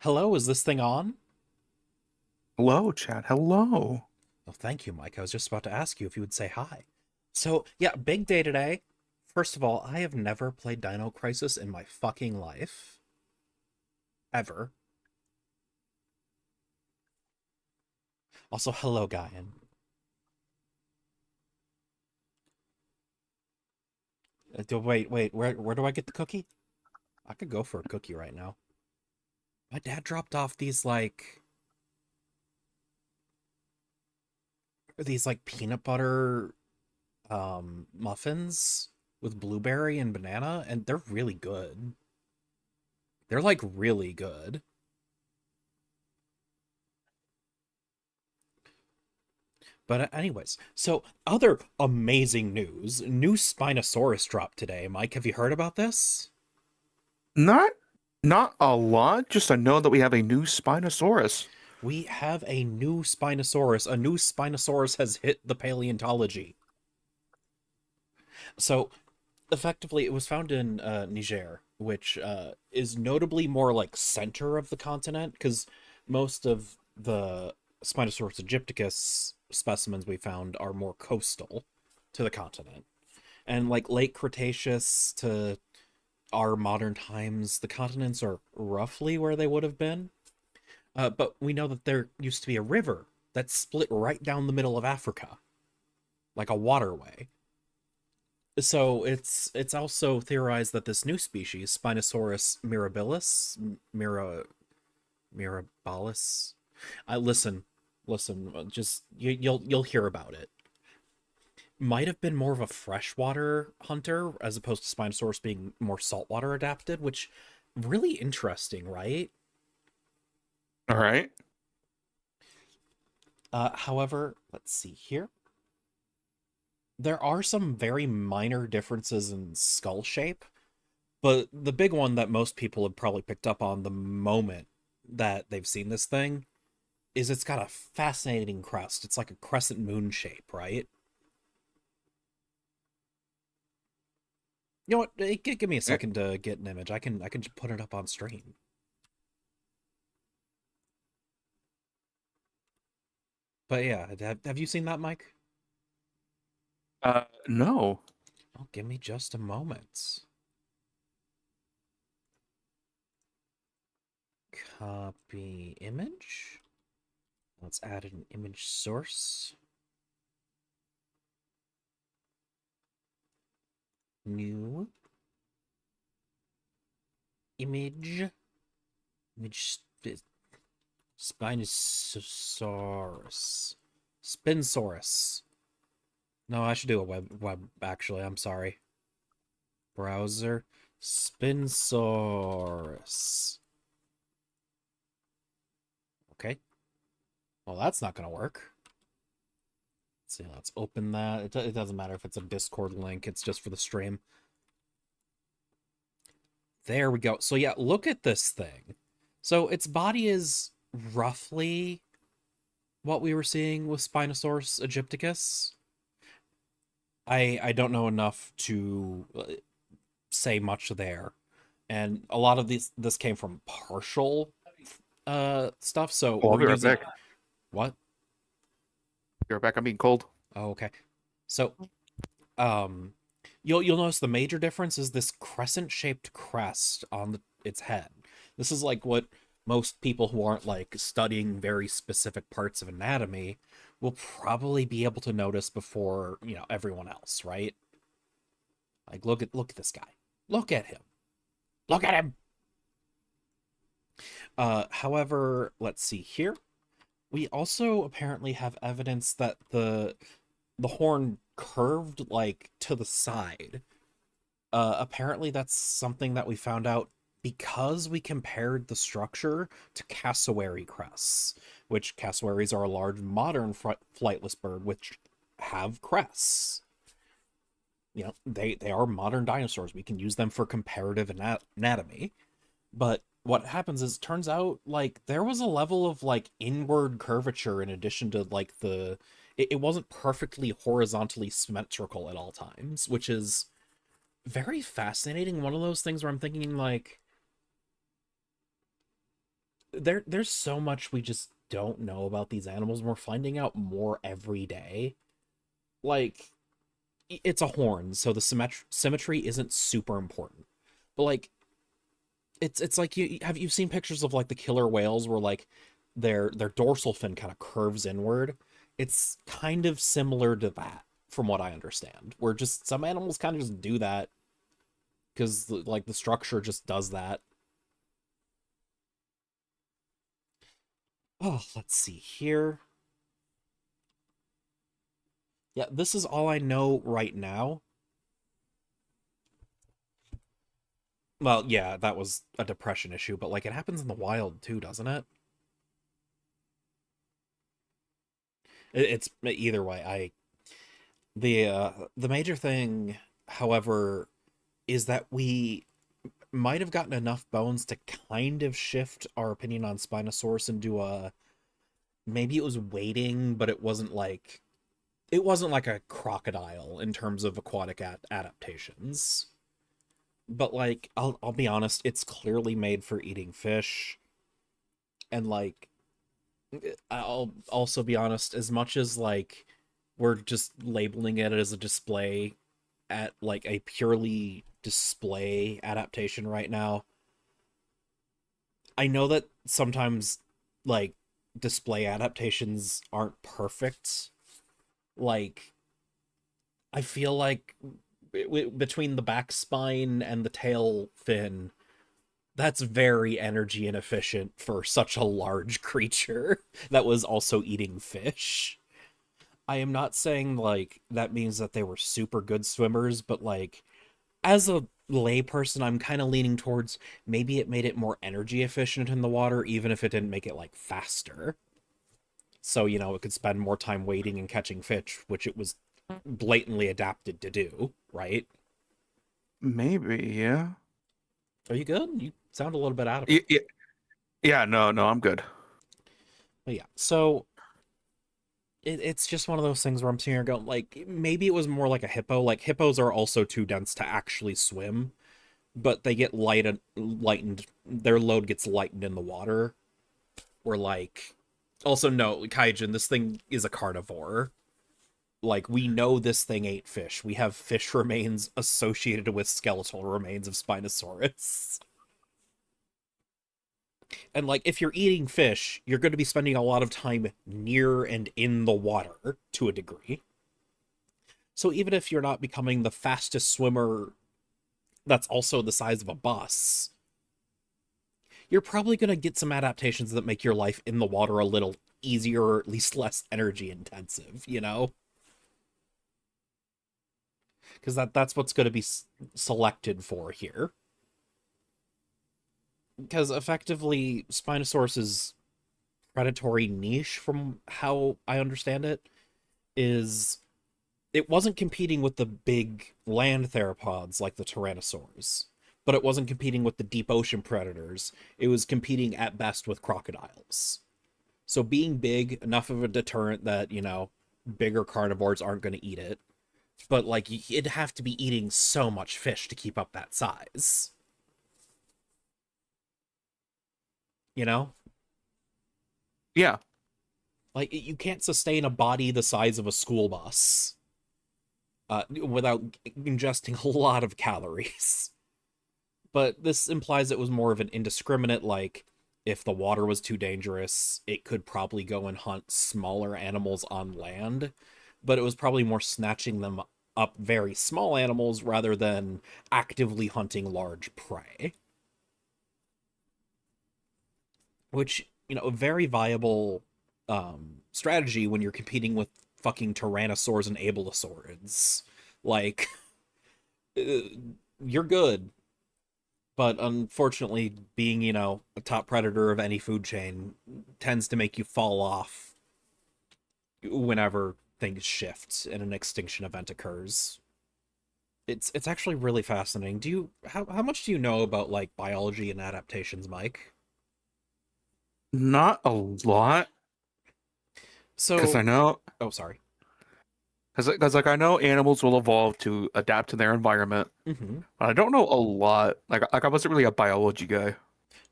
Hello, is this thing on? Hello, chat. Hello. Oh, thank you, Mike. I was just about to ask you if you would say hi. So, yeah, big day today. First of all, I have never played Dino Crisis in my fucking life. Ever. Also, hello, Guyan. Wait, where do I get the cookie? I could go for a cookie right now. My dad dropped off these peanut butter muffins with blueberry and banana, and they're really good. They're like really good. But anyways, so other amazing news. New Spinosaurus dropped today. Mike, have you heard about this? Not not a lot, just to know that we have a new Spinosaurus. We have a new Spinosaurus. A new Spinosaurus has hit the paleontology. So, effectively, it was found in Niger, which is notably more like center of the continent, because most of the Spinosaurus aegypticus specimens we found are more coastal to the continent. And like late Cretaceous to our modern times, the continents are roughly where they would have been. But we know that there used to be a river that split right down the middle of Africa, like a waterway. So it's also theorized that this new species, Spinosaurus mirabilis, mirabalis. Listen. Just you'll hear about it. Might have been more of a freshwater hunter as opposed to Spinosaurus being more saltwater adapted, which really interesting, right? All right. However, let's see here. There are some very minor differences in skull shape, but the big one that most people have probably picked up on the moment that they've seen this thing is it's got a fascinating crest. It's like a crescent moon shape, right? You know what? Give me a Eh, second to get an image. I can just put it up on stream. But yeah, have you seen that, Mike? no. Oh, give me just a moment. Copy image. Let's add an image source. New image. Image Spinosaurus. Spinsaurus. No, I should do a web actually. I'm sorry. Browser. Spinsaurus. Okay. Well, that's not gonna work. Let's see. Let's open that. It doesn't matter if it's a Discord link. It's just for the stream. There we go. So yeah, look at this thing. So its body is roughly what we were seeing with Spinosaurus aegypticus. I don't know enough to say much there, and a lot of this came from partial stuff. So Well, I'll we're be right using back. what? Be right back. I'm being cold. Oh, okay. So um, you'll notice the major difference is this crescent shaped crest on its head. This is like what most people who aren't like studying very specific parts of anatomy will probably be able to notice before everyone else, right? Like look at this guy. Look at him. Look at him. However, let's see here. We also apparently have evidence that the horn curved like to the side. Apparently that's something that we found out because we compared the structure to cassowary crests, which cassowaries are a large modern flightless bird which have crests. They are modern dinosaurs. We can use them for comparative anatomy. But what happens is, turns out like there was a level of like inward curvature in addition to like it wasn't perfectly horizontally symmetrical at all times, which is very fascinating. One of those things where I'm thinking like there's so much we just don't know about these animals, and we're finding out more every day. Like, it's a horn, so the symmetry isn't super important. But like, it's like you've seen pictures of like the killer whales where like their dorsal fin kind of curves inward. It's kind of similar to that, from what I understand. Where just some animals kind of just do that because like the structure just does that. Oh, let's see here. Yeah, this is all I know right now. Well, yeah, that was a depression issue, but like it happens in the wild too, doesn't it? It's either way. The major thing, however, is that we might have gotten enough bones to kind of shift our opinion on Spinosaurus into a maybe it was waiting, but it wasn't like a crocodile in terms of aquatic adaptations. But like I'll be honest, it's clearly made for eating fish, and like I'll also be honest, as much as like we're just labeling it as a display at like a purely display adaptation right now, I know that sometimes like display adaptations aren't perfect. Like I feel like between the back spine and the tail fin, that's very energy inefficient for such a large creature that was also eating fish. I am not saying like that means that they were super good swimmers, but like as a layperson, I'm kind of leaning towards maybe it made it more energy efficient in the water, even if it didn't make it like faster. So, it could spend more time waiting and catching fish, which it was blatantly adapted to do, right? Maybe, yeah. Are you good? You sound a little bit out of it. Yeah, yeah, no, no, I'm good. But yeah, so it's just one of those things where I'm sitting here going, like, maybe it was more like a hippo. Like, hippos are also too dense to actually swim, but they get lightened, their load gets lightened in the water. Where, like, also, no, Kaijin, this thing is a carnivore. Like, we know this thing ate fish. We have fish remains associated with skeletal remains of Spinosaurus. And like if you're eating fish, you're going to be spending a lot of time near and in the water to a degree. So even if you're not becoming the fastest swimmer that's also the size of a bus, you're probably going to get some adaptations that make your life in the water a little easier or at least less energy intensive. Because that's what's going to be selected for here. Because effectively Spinosaurus's predatory niche, from how I understand it, is it wasn't competing with the big land theropods like the tyrannosaurs, but it wasn't competing with the deep ocean predators. It was competing at best with crocodiles. So being big, enough of a deterrent that, bigger carnivores aren't going to eat it. But like it'd have to be eating so much fish to keep up that size. You know? Yeah, Like you can't sustain a body the size of a school bus without ingesting a lot of calories. But this implies it was more of an indiscriminate, like, if the water was too dangerous, it could probably go and hunt smaller animals on land. But it was probably more snatching them up very small animals rather than actively hunting large prey. Which, a very viable strategy when you're competing with fucking tyrannosaurs and abelisaurids. Like, you're good, but unfortunately being a top predator of any food chain tends to make you fall off whenever things shift and an extinction event occurs. It's actually really fascinating. How much do you know about like biology and adaptations, Mike? not a lot, because I So, know, oh, sorry. because like I know animals will evolve to adapt to their environment. Hmm. But I don't know a lot. Like I wasn't really a biology guy.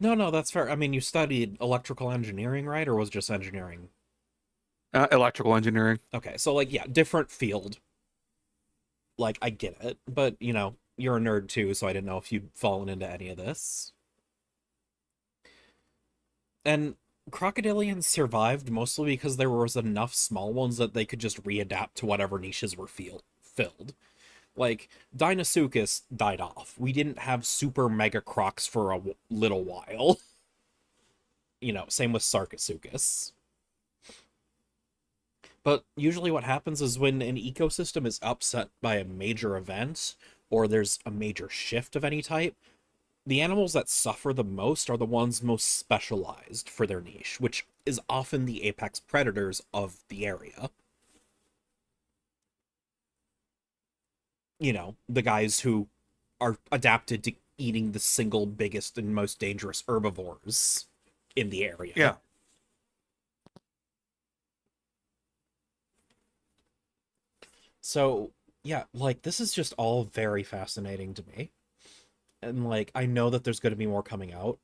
No, no, that's fair. I mean, you studied electrical engineering, right? Or was it just engineering? Electrical engineering. Okay, so like, yeah, different field. Like, I get it, but you're a nerd too, so I didn't know if you'd fallen into any of this. And crocodilians survived mostly because there was enough small ones that they could just readapt to whatever niches were filled. Like, Dinosuchus died off. We didn't have super mega crocs for a little while. Same with Sarcosuchus. But usually what happens is when an ecosystem is upset by a major event, or there's a major shift of any type, the animals that suffer the most are the ones most specialized for their niche, which is often the apex predators of the area. The guys who are adapted to eating the single biggest and most dangerous herbivores in the area. Yeah. So, yeah, like this is just all very fascinating to me. And like I know that there's going to be more coming out.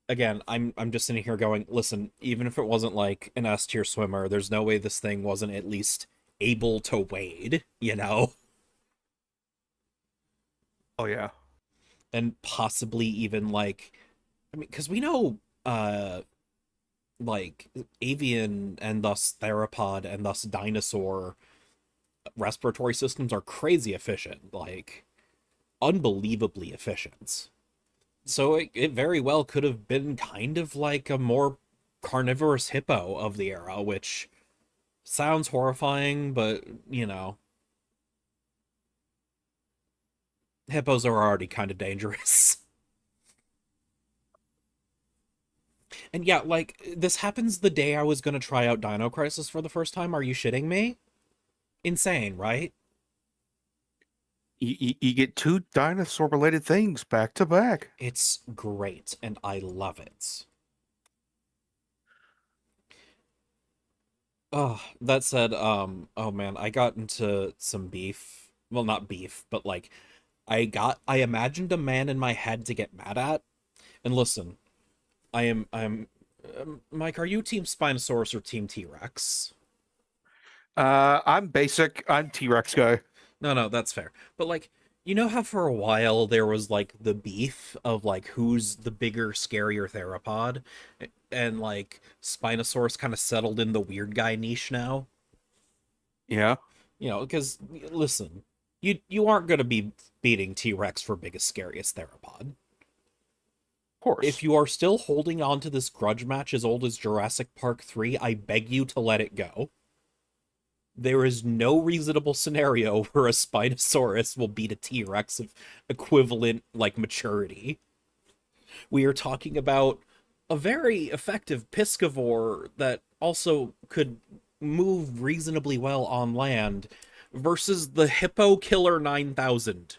Again, I'm just sitting here going, listen, even if it wasn't like an S tier swimmer, there's no way this thing wasn't at least able to wade. Oh yeah. And possibly even like I mean, because we know like avian and thus theropod and thus dinosaur respiratory systems are crazy efficient, like unbelievably efficient. So it very well could have been kind of like a more carnivorous hippo of the era, which sounds horrifying, but hippos are already kind of dangerous. And yeah, like this happens the day I was gonna try out Dino Crisis for the first time. Are you shitting me? Insane, right? You get two dinosaur related things back to back. It's great, and I love it. Oh, that said, oh man, I got into some beef. Well, not beef, but like I imagined a man in my head to get mad at. And listen, Mike, are you Team Spinosaurus or Team T-Rex? I'm basic. I'm T-Rex guy. No, no, that's fair. But like, you know how for a while there was like the beef of like who's the bigger, scarier theropod? And like Spinosaurus kind of settled in the weird guy niche now. Yeah, of Because listen, you aren't gonna be beating T-Rex for biggest, scariest theropod. If course. you are still holding on to this grudge match as old as Jurassic Park 3, I beg you to let it go. There is no reasonable scenario where a Spinosaurus will beat a T-Rex of equivalent like maturity. We are talking about a very effective piscivore that also could move reasonably well on land versus the Hippo Killer 9000.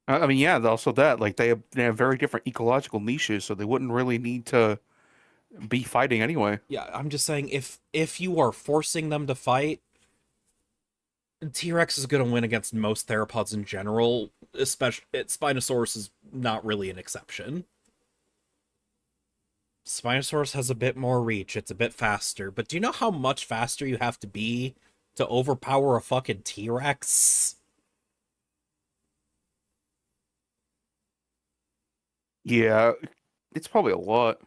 I mean, yeah. Also, that like they have very different ecological niches, so they wouldn't really need to be fighting anyway. Yeah, I'm just saying if you are forcing them to fight, T-Rex is going to win against most theropods in general, especially Spinosaurus is not really an exception. Spinosaurus has a bit more reach, it's a bit faster, but do you know how much faster you have to be to overpower a fucking T-Rex? Yeah, it's probably a lot.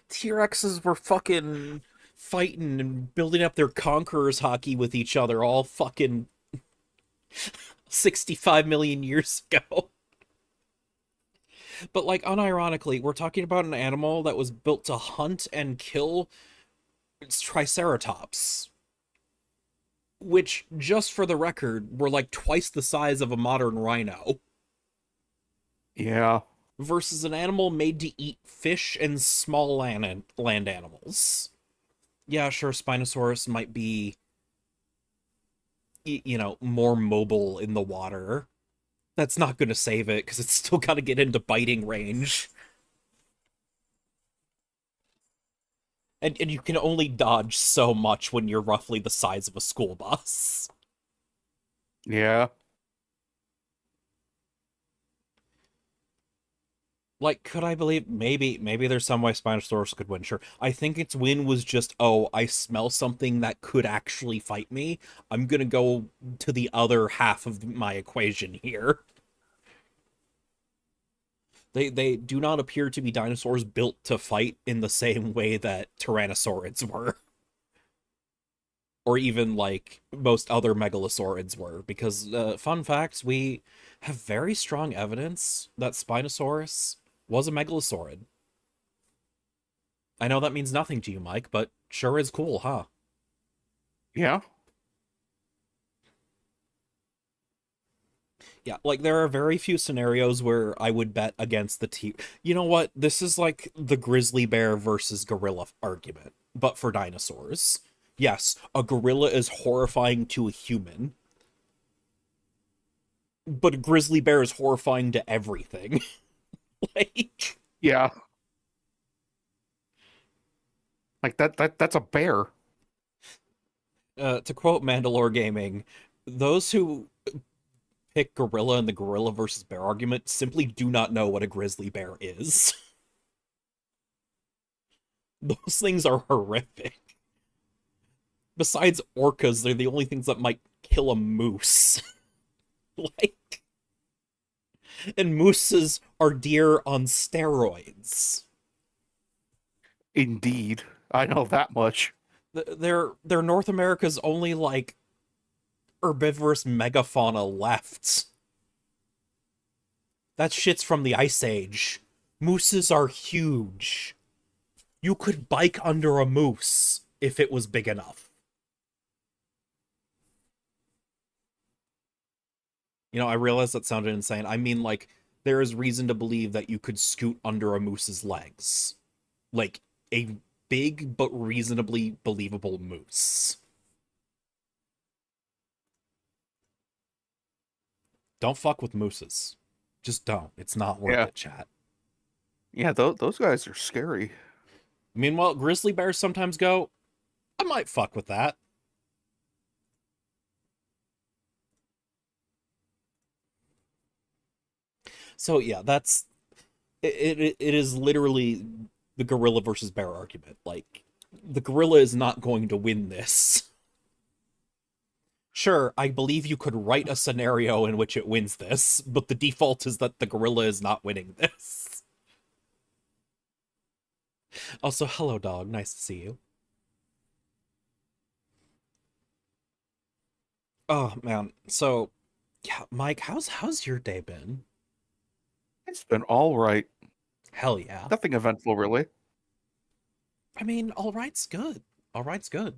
T-Rexes were fucking fighting and building up their conquerors hockey with each other all fucking 65 million years ago. But like unironically, we're talking about an animal that was built to hunt and kill triceratops, which just for the record were like twice the size of a modern rhino, Yeah, versus an animal made to eat fish and small land animals. Yeah, sure, Spinosaurus might be more mobile in the water. That's not going to save it because it's still got to get into biting range. And you can only dodge so much when you're roughly the size of a school bus. yeah. Like, could I believe maybe there's some way Spinosaurus could win? Sure. I think its win was just, oh, I smell something that could actually fight me. I'm gonna go to the other half of my equation here. They do not appear to be dinosaurs built to fight in the same way that tyrannosaurids were. Or even like most other megalosaurids were, because fun facts, we have very strong evidence that Spinosaurus was a megalosaurid. I know that means nothing to you, Mike, but sure is cool, huh? Yeah. Yeah, like there are very few scenarios where I would bet against the T. You know what? This is like the grizzly bear versus gorilla argument, but for dinosaurs. Yes, a gorilla is horrifying to a human, but a grizzly bear is horrifying to everything. Like, Yeah. Like that's a bear. to quote Mandalore Gaming, those who pick gorilla in the gorilla versus bear argument simply do not know what a grizzly bear is. Those things are horrific. Besides orcas, they're the only things that might kill a moose. Like, and mooses are deer on steroids. Indeed. I know that much. They're North America's only like herbivorous megafauna left. That shit's from the Ice Age. Mooses are huge. You could bike under a moose if it was big enough. You know, I realize that sounded insane. I mean, like, there is reason to believe that you could scoot under a moose's legs. Like, a big but reasonably believable moose. Don't fuck with mooses. Just don't. It's not worth Yeah. it, chat. Yeah, those guys are scary. Meanwhile, grizzly bears sometimes go, I might fuck with that. So yeah, that's it is literally the gorilla versus bear argument. Like, the gorilla is not going to win this. Sure, I believe you could write a scenario in which it wins this, but the default is that the gorilla is not winning this. Also, hello dog, nice to see you. Oh man. So, yeah, Mike, how's your day been? It's been all right. Hell yeah. Nothing eventful really. I mean, all right's good. All right's good.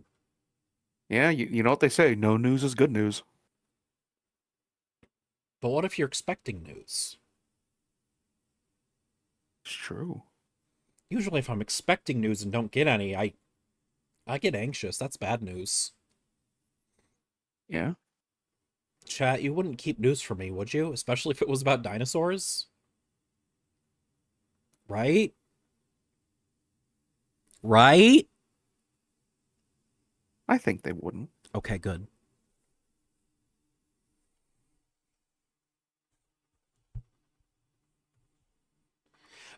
Yeah, you know what they say, no news is good news. But what if you're expecting news? It's true. Usually if I'm expecting news and don't get any, I get anxious. That's bad news. Yeah. Chat, you wouldn't keep news from me, would you? Especially if it was about dinosaurs? Right? Right? I think they wouldn't. Okay, good.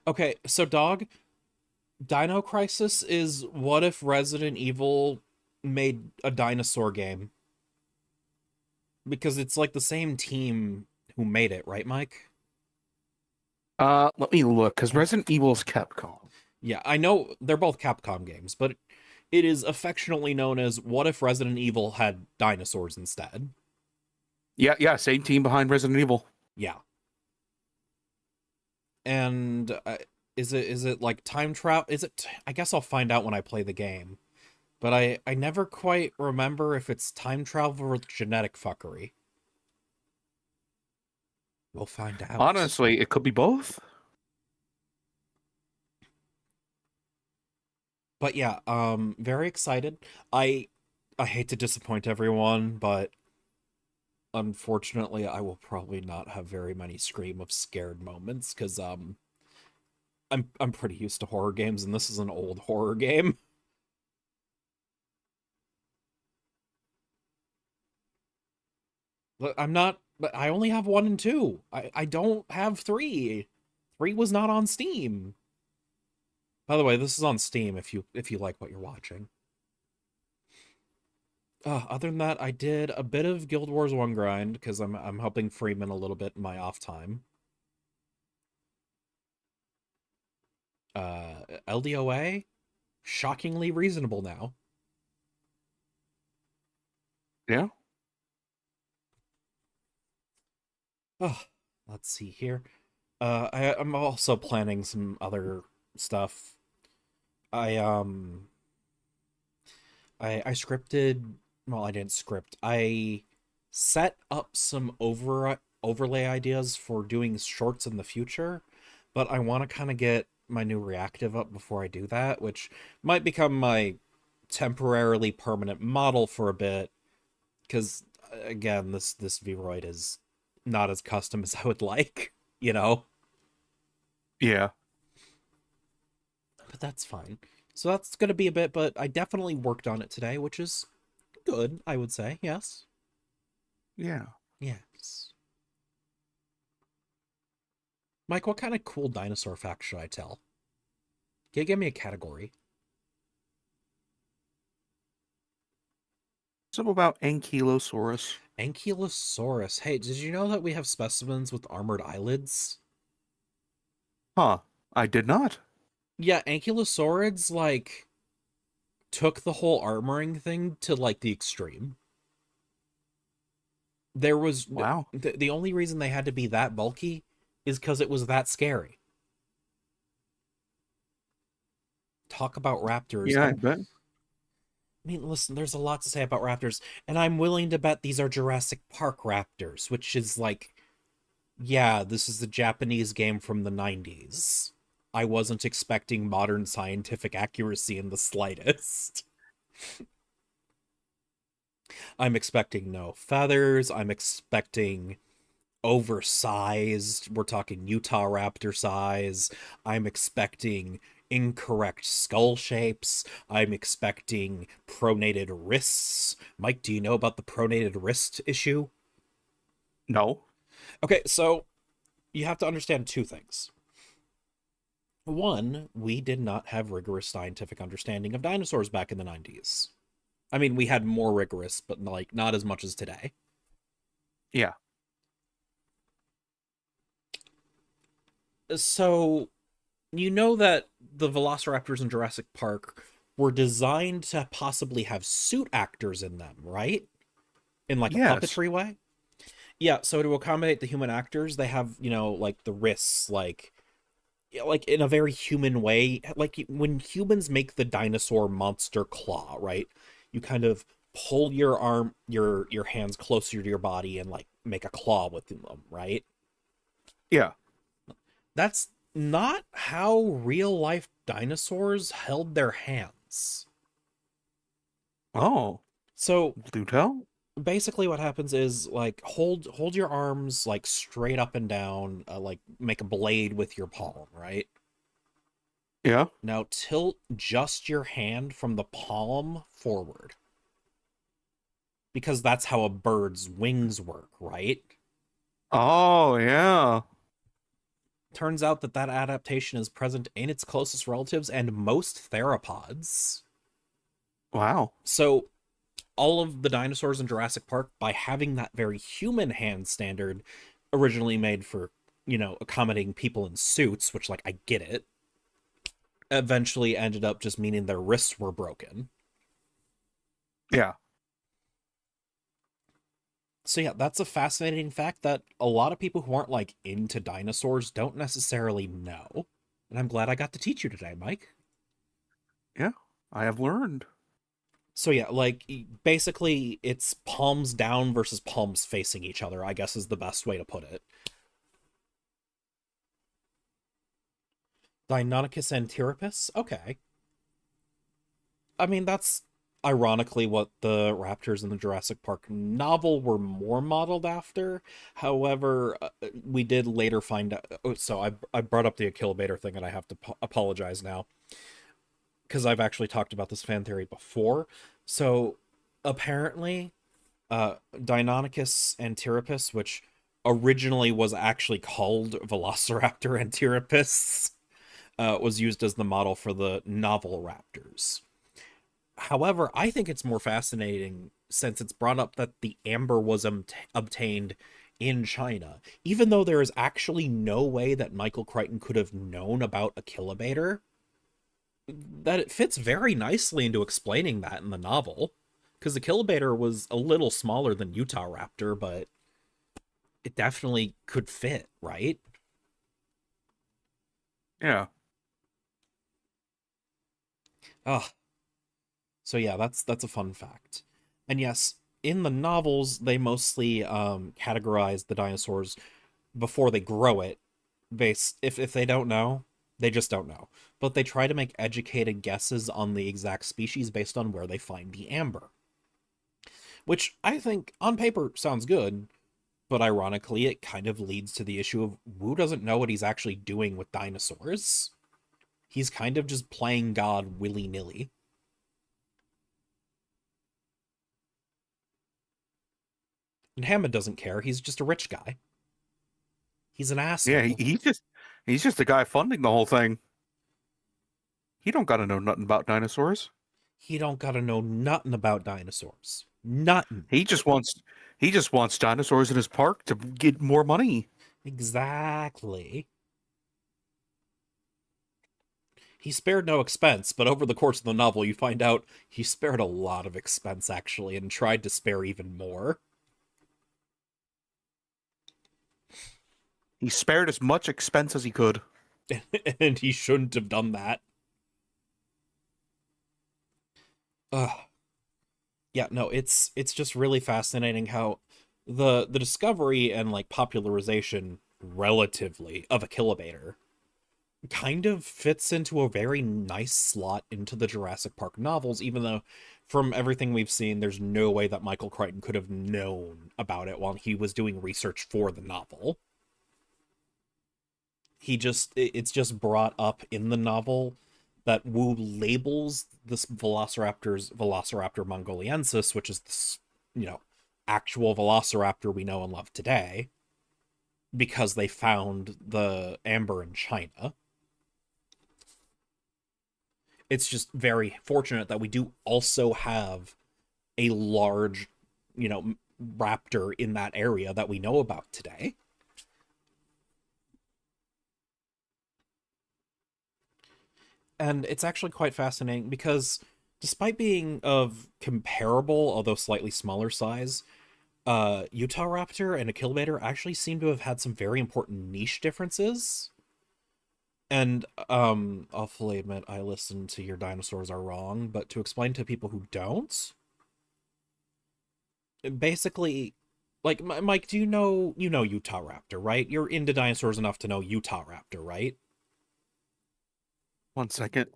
Okay, so dog, Dino Crisis is what if Resident Evil made a dinosaur game? Because it's like the same team who made it, right, Mike? Let me look, because Resident Evil's Capcom. Yeah, I know they're both Capcom games, but it is affectionately known as what if Resident Evil had dinosaurs instead? Yeah, same team behind Resident Evil. Yeah. And is it like time travel? Is it I guess I'll find out when I play the game. But I never quite remember if it's time travel or genetic fuckery. We'll find out. Honestly, it could be both. But yeah, very excited. I hate to disappoint everyone, but unfortunately I will probably not have very many scream of scared moments cuz I'm pretty used to horror games and this is an old horror game. But I'm not but I only have 1 and 2. I don't have 3. 3 was not on Steam. By the way, this is on Steam if you like what you're watching. Other than that, I did a bit of Guild Wars 1 grind because I'm helping Freeman a little bit in my off time. LDOA, shockingly reasonable now. Yeah. Oh, let's see here. I'm also planning some other stuff. I I scripted. Well, I didn't script. I set up some overlay ideas for doing shorts in the future, but I want to kind of get my new reactive up before I do that, which might become my temporarily permanent model for a bit. Because again, this Vroid is not as custom as I would like, you know. Yeah. But that's fine. So that's gonna be a bit, but I definitely worked on it today, which is good, I would say. Yes. Yeah. Yes. Mike, what kind of cool dinosaur fact should I tell? Give me a category. Something about Ankylosaurus. Ankylosaurus. Hey, did you know that we have specimens with armored eyelids? Huh. I did not. Yeah, Ankylosaurids, like, took the whole armoring thing to, like, the extreme. There was... Wow. The only reason they had to be that bulky is because it was that scary. Talk about raptors. Yeah, I And bet. I mean, listen, there's a lot to say about raptors, and I'm willing to bet these are Jurassic Park raptors, which is like, yeah, this is a Japanese game from the 90s. I wasn't expecting modern scientific accuracy in the slightest. I'm expecting no feathers. I'm expecting oversized. We're talking Utah raptor size. I'm expecting incorrect skull shapes. I'm expecting pronated wrists. Mike, do you know about the pronated wrist issue? No. Okay, so you have to understand two things. One, we did not have rigorous scientific understanding of dinosaurs back in the 90s. I mean, we had more rigorous, but like not as much as today. Yeah. So you know that the velociraptors in Jurassic Park were designed to possibly have suit actors in them, right? In like a Yes. puppetry way? Yeah, so to accommodate the human actors, they have, you know, like the wrists, like in a very human way. Like when humans make the dinosaur monster claw, right? You kind of pull your arm, your hands closer to your body and like make a claw with them, right? Yeah. That's not how real life dinosaurs held their hands. Oh. So Do tell? basically what happens is like hold your arms like straight up and down, like make a blade with your palm, right? Yeah. Now tilt just your hand from the palm forward because that's how a bird's wings work, right? Oh, yeah. Turns out that that adaptation is present in its closest relatives and most theropods. Wow. So all of the dinosaurs in Jurassic Park, by having that very human hand standard, originally made for, you know, accommodating people in suits, which, like, I get it, eventually ended up just meaning their wrists were broken. Yeah. So yeah, that's a fascinating fact that a lot of people who aren't like into dinosaurs don't necessarily know. And I'm glad I got to teach you today, Mike. Yeah. I have learned. So yeah, like basically it's palms down versus palms facing each other, I guess is the best way to put it. Deinonychus antheropus? Okay. I mean, that's ironically what the raptors in the Jurassic Park novel were more modeled after. However, we did later find out. Oh, so I brought up the Achillobator thing, and I have to apologize now because I've actually talked about this fan theory before. So apparently, Deinonychus antheropus, which originally was actually called Velociraptor antirrapis, was used as the model for the novel raptors. However, I think it's more fascinating since it's brought up that the amber was obtained in China, even though there is actually no way that Michael Crichton could have known about a Kilobator. That it fits very nicely into explaining that in the novel, because the Kilobator was a little smaller than Utah Raptor, but it definitely could fit, right? Yeah. Ah, so yeah, that's a fun fact. And yes, in the novels, they mostly categorize the dinosaurs before they grow it. Based if they don't know, they just don't know. But they try to make educated guesses on the exact species based on where they find the amber, which I think on paper sounds good, but ironically, it kind of leads to the issue of Wu doesn't know what he's actually doing with dinosaurs. He's kind of just playing God willy nilly. And Hammond doesn't care. He's just a rich guy. He's an Yeah, asshole. he's just the guy funding the whole thing. He don't gotta know nothing about dinosaurs. He don't gotta know nothing about dinosaurs. Nothing. He just wants he just wants dinosaurs in his park to get more money. Exactly. He spared no expense, but over the course of the novel, you find out he spared a lot of expense, actually, and tried to spare even more. He spared as much expense as he could. And he shouldn't have done that. Ugh. Yeah, no, it's just really fascinating how the discovery and like popularization relatively of a Kilobator kind of fits into a very nice slot into the Jurassic Park novels, even though from everything we've seen, there's no way that Michael Crichton could have known about it while he was doing research for the novel. It's just brought up in the novel that Wu labels this Velociraptor mongoliensis, which is this, actual Velociraptor we know and love today, because they found the amber in China. It's just very fortunate that we do also have a large, raptor in that area that we know about today. And it's actually quite fascinating because despite being of comparable, although slightly smaller size, Utah Raptor and Achillidator actually seem to have had some very important niche differences. And I'll fully admit I listened to Your Dinosaurs Are Wrong, but to explain to people who don't, basically, like Mike, do you know Utah Raptor, right? You're into dinosaurs enough to know Utah Raptor, right? 1 second.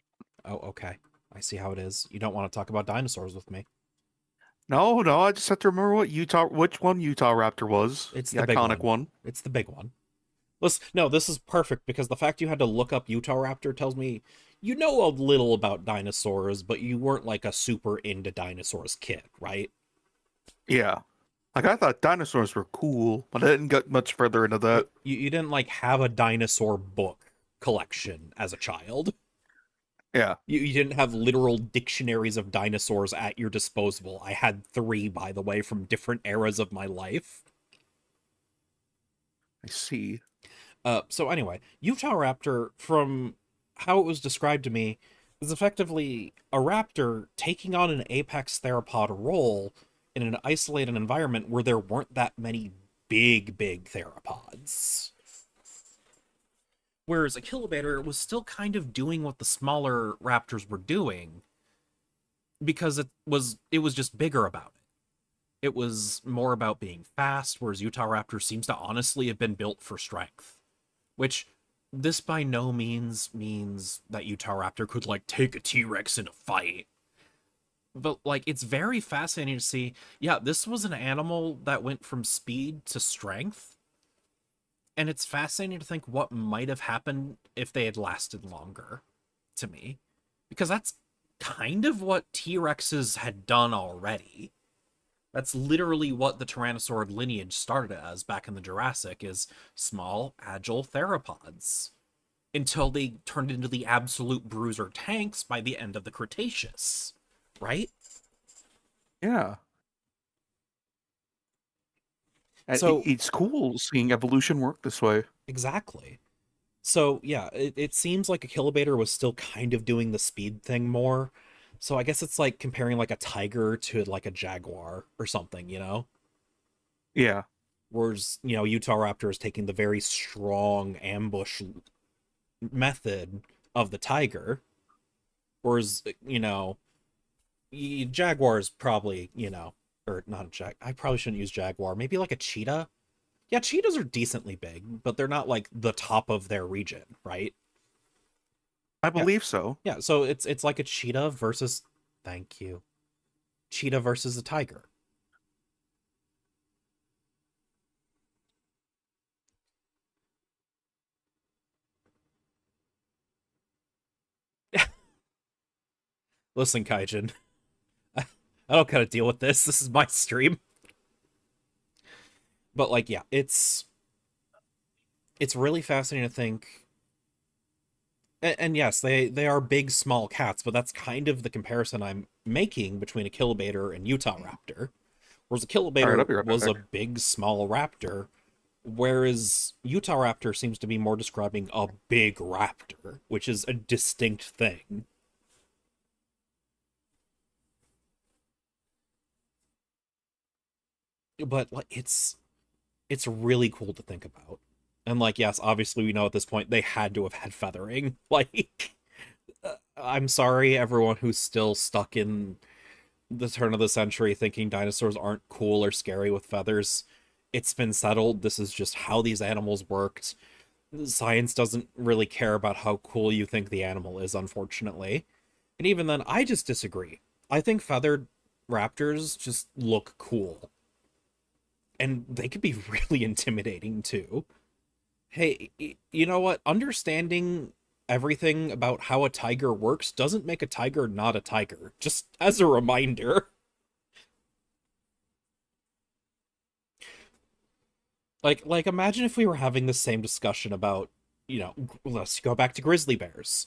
Oh, okay. I see how it is. You don't want to talk about dinosaurs with me. No, no, I just have to remember which one Utah Raptor was. It's The the big iconic one. one. It's the big one. Listen, no, this is perfect because the fact you had to look up Utah Raptor tells me you know a little about dinosaurs, but you weren't like a super into dinosaurs kid, right? Yeah. Like I thought dinosaurs were cool, but I didn't get much further into that. You didn't like have a dinosaur book collection as a child. Yeah. You didn't have literal dictionaries of dinosaurs at your disposal. I had three, by the way, from different eras of my life. I see. So anyway, Utah Raptor, from how it was described to me, is effectively a raptor taking on an apex theropod role in an isolated environment where there weren't that many big theropods. Whereas a Kilobator was still kind of doing what the smaller raptors were doing because it was just bigger about it. It was more about being fast, whereas Utah Raptor seems to honestly have been built for strength. Which this by no means that Utah Raptor could like take a T-Rex in a fight. But like it's very fascinating to see, yeah, this was an animal that went from speed to strength. And it's fascinating to think what might have happened if they had lasted longer to me. Because that's kind of what T-Rexes had done already. That's literally what the Tyrannosaurid lineage started as back in the Jurassic, is small, agile theropods. Until they turned into the absolute bruiser tanks by the end of the Cretaceous. Right? Yeah. And So, it's cool seeing evolution work this way. exactly. So, yeah, it seems like a Kilobator was still kind of doing the speed thing more. So I guess it's like comparing like a tiger to like a jaguar or something, you know? Yeah. Whereas, Utah Raptor is taking the very strong ambush method of the tiger. Whereas, jaguars probably, or not a I probably shouldn't use jaguar. Maybe like a cheetah. Yeah, cheetahs are decently big, but they're not like the top of their region, right? I Yeah, believe so. yeah. So it's like a cheetah versus, thank you, cheetah versus a tiger. Listen, Kaijin, I don't gotta deal with this. This is my stream. But like, yeah, it's really fascinating to think. And yes, they are big, small cats, but that's kind of the comparison I'm making between a Kilobator and Utah Raptor. Whereas a All right, I'll Kilobator be right was a back. big, small raptor, whereas Utah Raptor seems to be more describing a big raptor, which is a distinct thing. But like, it's really cool to think about. And like, yes, obviously we know at this point they had to have had feathering. Like, I'm sorry, everyone who's still stuck in the turn of the century thinking dinosaurs aren't cool or scary with feathers. It's been settled. This is just how these animals worked. Science doesn't really care about how cool you think the animal is, unfortunately. And even then, I just disagree. I think feathered raptors just look cool. And they could be really intimidating too. Hey, you know what? Understanding everything about how a tiger works doesn't make a tiger not a tiger. Just as a reminder. Like imagine if we were having the same discussion about, let's go back to grizzly bears.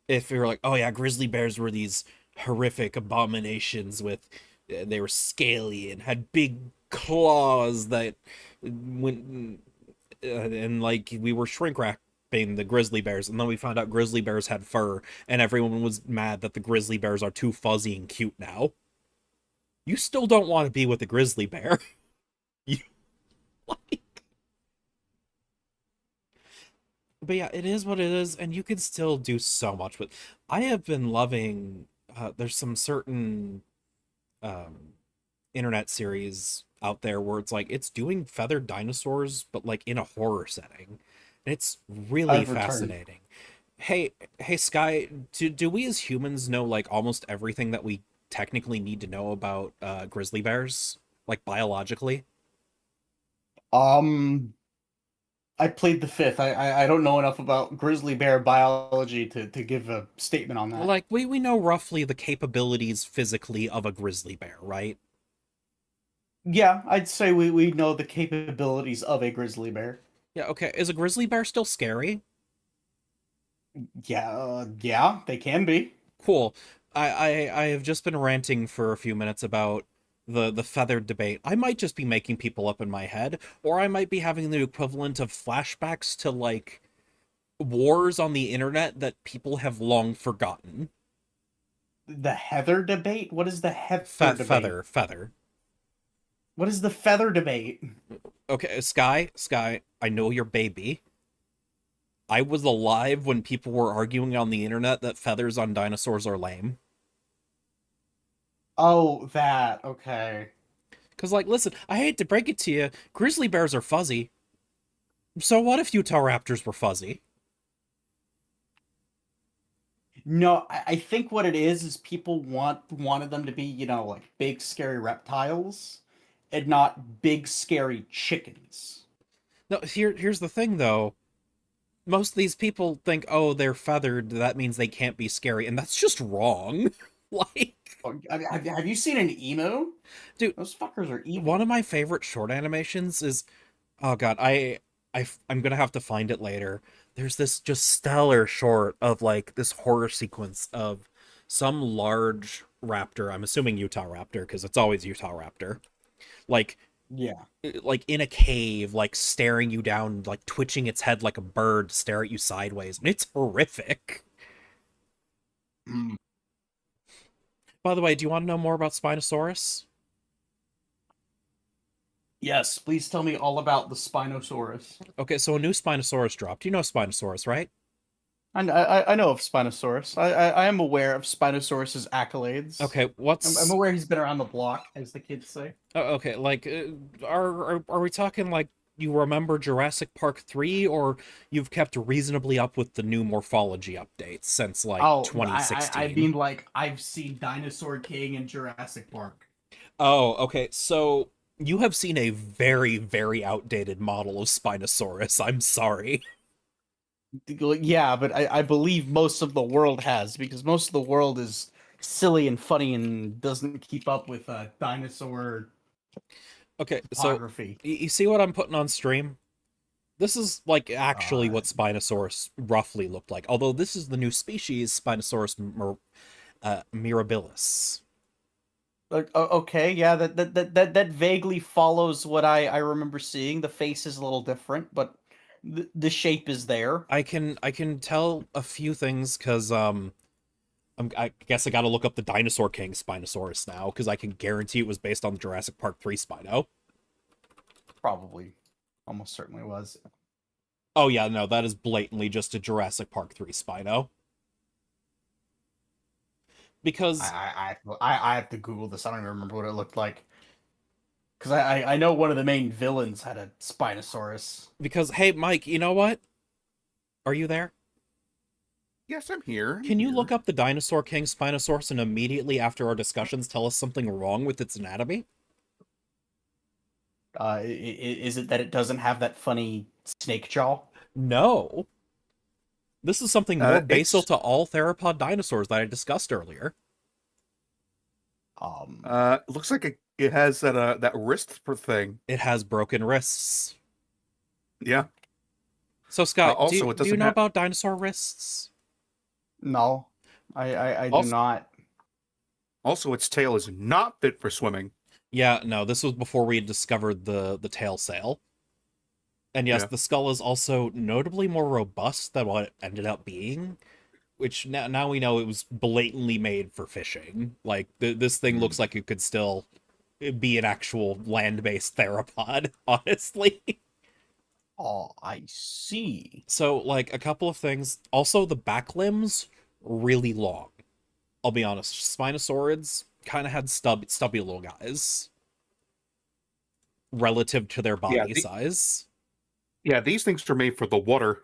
If we were like, oh yeah, grizzly bears were these horrific abominations with they were scaly and had big claws that went and like we were shrink wrapping the grizzly bears, and then we found out grizzly bears had fur, and everyone was mad that the grizzly bears are too fuzzy and cute now. You still don't want to be with a grizzly bear. You like, but yeah, it is what it is, and you can still do so much with. I have been loving. There's some certain um, internet series out there where it's like it's doing feathered dinosaurs, but like in a horror setting, and it's really I've returned. fascinating. Hey, Sky, do we as humans know like almost everything that we technically need to know about grizzly bears, like biologically? Um, I played the fifth. I don't know enough about grizzly bear biology to give a statement on that. Like we know roughly the capabilities physically of a grizzly bear, right? Yeah, I'd say we know the capabilities of a grizzly bear. Yeah, okay. Is a grizzly bear still scary? Yeah, yeah, they can be. Cool. I have just been ranting for a few minutes about the feathered debate. I might just be making people up in my head, or I might be having the equivalent of flashbacks to like wars on the internet that people have long forgotten. The heather debate? What is the heather debate? Feather. What is the feather debate? Okay, Sky, I know your baby. I was alive when people were arguing on the internet that feathers on dinosaurs are lame. Oh, that. Okay. Cause like, listen, I hate to break it to you, grizzly bears are fuzzy. So what if Utah raptors were fuzzy? No, I think what it is people wanted them to be, like big scary reptiles and not big scary chickens. No, here's the thing though. Most of these people think, oh, they're feathered, that means they can't be scary, and that's just wrong. Like, Oh, have you seen an emu? Dude, Those fuckers are evil. one of my favorite short animations is, oh god, I'm gonna have to find it later. There's this just stellar short of like this horror sequence of some large raptor. I'm assuming Utah raptor because it's always Utah raptor. Like Yeah. like in a cave, like staring you down, like twitching its head like a bird to stare at you sideways, and it's horrific. Mm. By the way, do you want to know more about Spinosaurus? Yes, please tell me all about the Spinosaurus. Okay, so a new Spinosaurus dropped. You know Spinosaurus, right? I know of Spinosaurus. I am aware of Spinosaurus's accolades. Okay, I'm aware he's been around the block, as the kids say. okay, like are we talking like you remember Jurassic Park 3 or you've kept reasonably up with the new morphology updates since like Oh, 2016? I mean, like, I've seen Dinosaur King in Jurassic Park. Oh, okay. So you have seen a very, very outdated model of Spinosaurus. I'm sorry. Yeah, but I believe most of the world has, because most of the world is silly and funny and doesn't keep up with dinosaur Okay, so topography. you see what I'm putting on stream? This is like actually Uh, what Spinosaurus roughly looked like. Although this is the new species, Mirabilis. Okay, yeah, that vaguely follows what I remember seeing. The face is a little different, but the shape is there. I can tell a few things because I guess I got to look up the Dinosaur King Spinosaurus now because I can guarantee it was based on the Jurassic Park 3 Spino. Probably, almost certainly was. Oh yeah, no, that is blatantly just a Jurassic Park 3 Spino. Because I have to Google this. I don't even remember what it looked like. Because I know one of the main villains had a Spinosaurus. hey Mike, you know what? Are you there? Yes, I'm here. Can you look up the Dinosaur King Spinosaurus and immediately after our discussions tell us something wrong with its anatomy? Is it that it doesn't have that funny snake jaw? No. This is something more basal It's to all theropod dinosaurs that I discussed earlier. Um, looks like it has that wrist thing. It has broken wrists. Yeah. So Scott, Also, it do you doesn't know have. about dinosaur wrists? no, I do Also, not. also, its tail is not fit for swimming. Yeah, no, this was before we had discovered the tail sail. And yes, Yeah. the skull is also notably more robust than what it ended up being, which now we know it was blatantly made for fishing. Like this thing looks like it could still be an actual land-based theropod, honestly. Oh, I see. So, like, a couple of things. Also, the back limbs, really long. I'll be honest. Spinosaurids kind of had stubby little guys relative to their Yeah. body size. Yeah. These things are made for the water.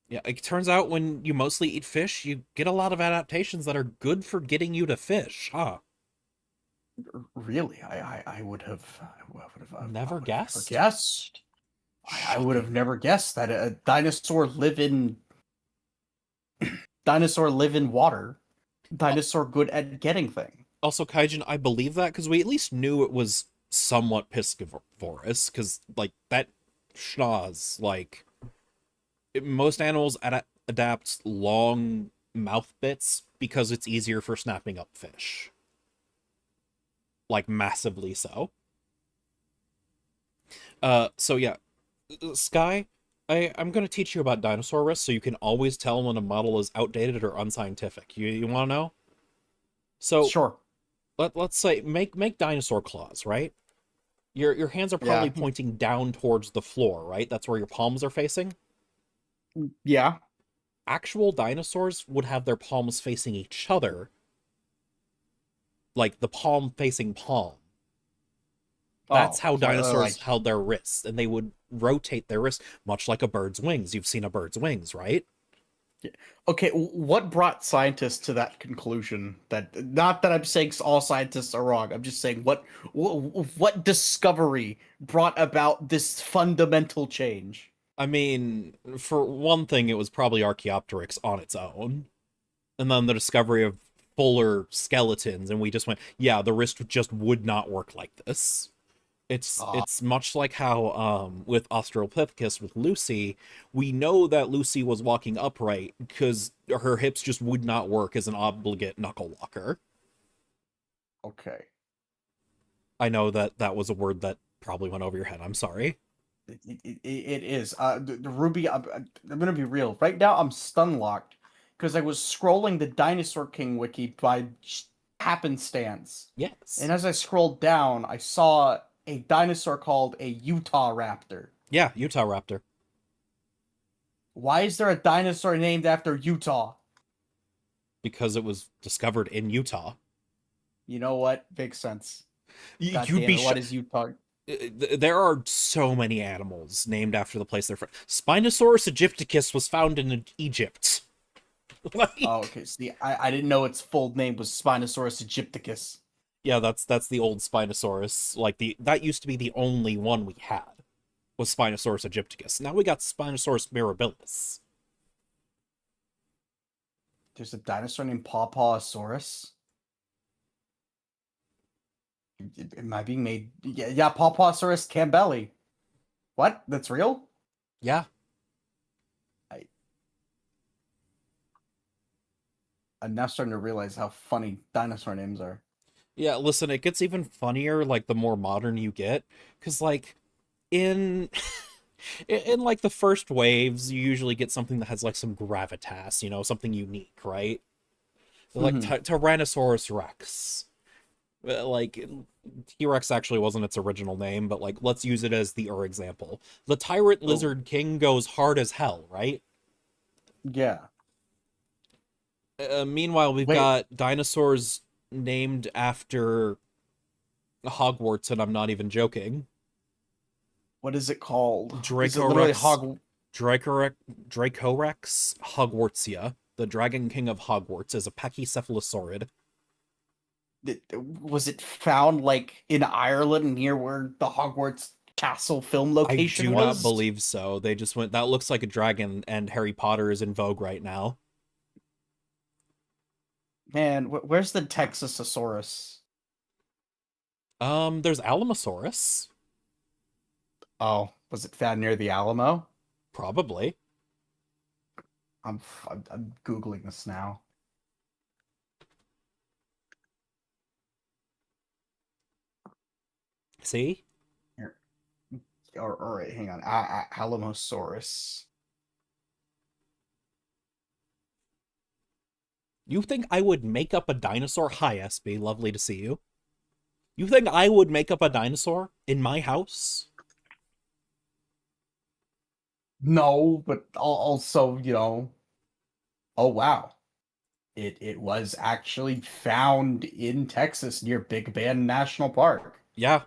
Yeah, it turns out when you mostly eat fish, you get a lot of adaptations that are good for getting you to fish, huh? Really, I would have, Never guessed? guessed. I would have never guessed that a dinosaur live in water. Dinosaur good at getting things. Also, Kaijin, I believe that because we at least knew it was somewhat piscivorous, because, like, that schnoz, like, most animals adapt long mouth bits because it's easier for snapping up fish. Like, massively so. So yeah, Sky, I'm going to teach you about dinosaur wrists so you can always tell when a model is outdated or unscientific. You want to know? So Sure. let's say make dinosaur claws, right? Your hands are probably Yeah. pointing down towards the floor, right? That's where your palms are facing. Yeah. Actual dinosaurs would have their palms facing each other, like the palm facing palm. That's Oh, how so, dinosaurs like, held their wrists, and they would rotate their wrists, much like a bird's wings. You've seen a bird's wings, right? okay, what brought scientists to that conclusion? That, not that I'm saying all scientists are wrong. I'm just saying what discovery brought about this fundamental change? I mean, for one thing, it was probably Archaeopteryx on its own. And then the discovery of fuller skeletons, and we just went, yeah, the wrist just would not work like this. It's much like how with Australopithecus with Lucy, we know that Lucy was walking upright because her hips just would not work as an obligate knuckle walker. Okay. I know that that was a word that probably went over your head. I'm sorry. It is. The Ruby, I'm gonna be real. Right now, I'm stun locked because I was scrolling the Dinosaur King wiki by happenstance, and Yes. as I scrolled down, I saw a dinosaur called a Utah Raptor. Yeah, Utah Raptor. Why is there a dinosaur named after Utah? Because it was discovered in Utah. You know what? Makes sense. God You'd damn be it! What is Utah? there are so many animals named after the place they're from. Spinosaurus aegypticus was found in Egypt. Like, Oh, okay. See, I didn't know its full name was Spinosaurus aegypticus. yeah, that's the old Spinosaurus. Like that used to be the only one we had was Spinosaurus aegypticus. Now we got Spinosaurus mirabilis. There's a dinosaur named Pawpawsaurus. Am I being made? Yeah, Pawpawsaurus Campbelli. What? That's real? Yeah, I'm now starting to realize how funny dinosaur names are. yeah. Listen, it gets even funnier like the more modern you get, because like in in like the first waves, you usually get something that has like some gravitas, something unique, right? Like Tyrannosaurus Rex. Like T-Rex actually wasn't its original name, but like let's use it as the example. The Tyrant Oh. Lizard King goes hard as hell, right? Yeah. Meanwhile, we've Wait, got dinosaurs named after Hogwarts, and I'm not even joking. what is it called? Is it Dracorex, literally Hog? Dracorex Hogwartsia, the Dragon King of Hogwarts, is a pachycephalosaurid. Was it found like in Ireland near where the Hogwarts castle film I location do was? not believe so. They just went, that looks like a dragon, and Harry Potter is in vogue right now. Man, where's the Texasosaurus? There's Alamosaurus, Oh, was it found near the Alamo? probably. I'm googling this now. See? Here. All right, hang on. Alamosaurus. You think I would make up a dinosaur? Hi, SB. Lovely to see you. You think I would make up a dinosaur in my house? No, but also, oh wow. It was actually found in Texas near Big Bend National Park. Yeah,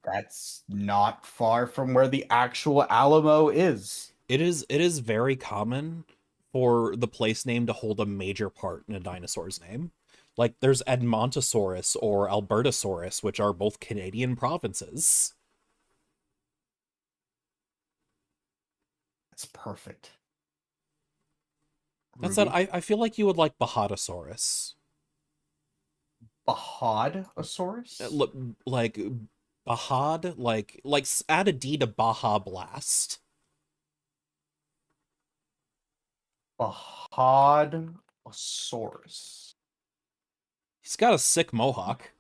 That's not far from where the actual Alamo is. it is very common for the place name to hold a major part in a dinosaur's name. Like there's Edmontosaurus or Albertosaurus, which are both Canadian provinces. That's perfect. That said, Ruby. I feel like you would like Bahadasaurus. Bahadosaurus? Look, like Bahad, like add a D to Baja Blast. Bahadosaurus. He's got a sick mohawk.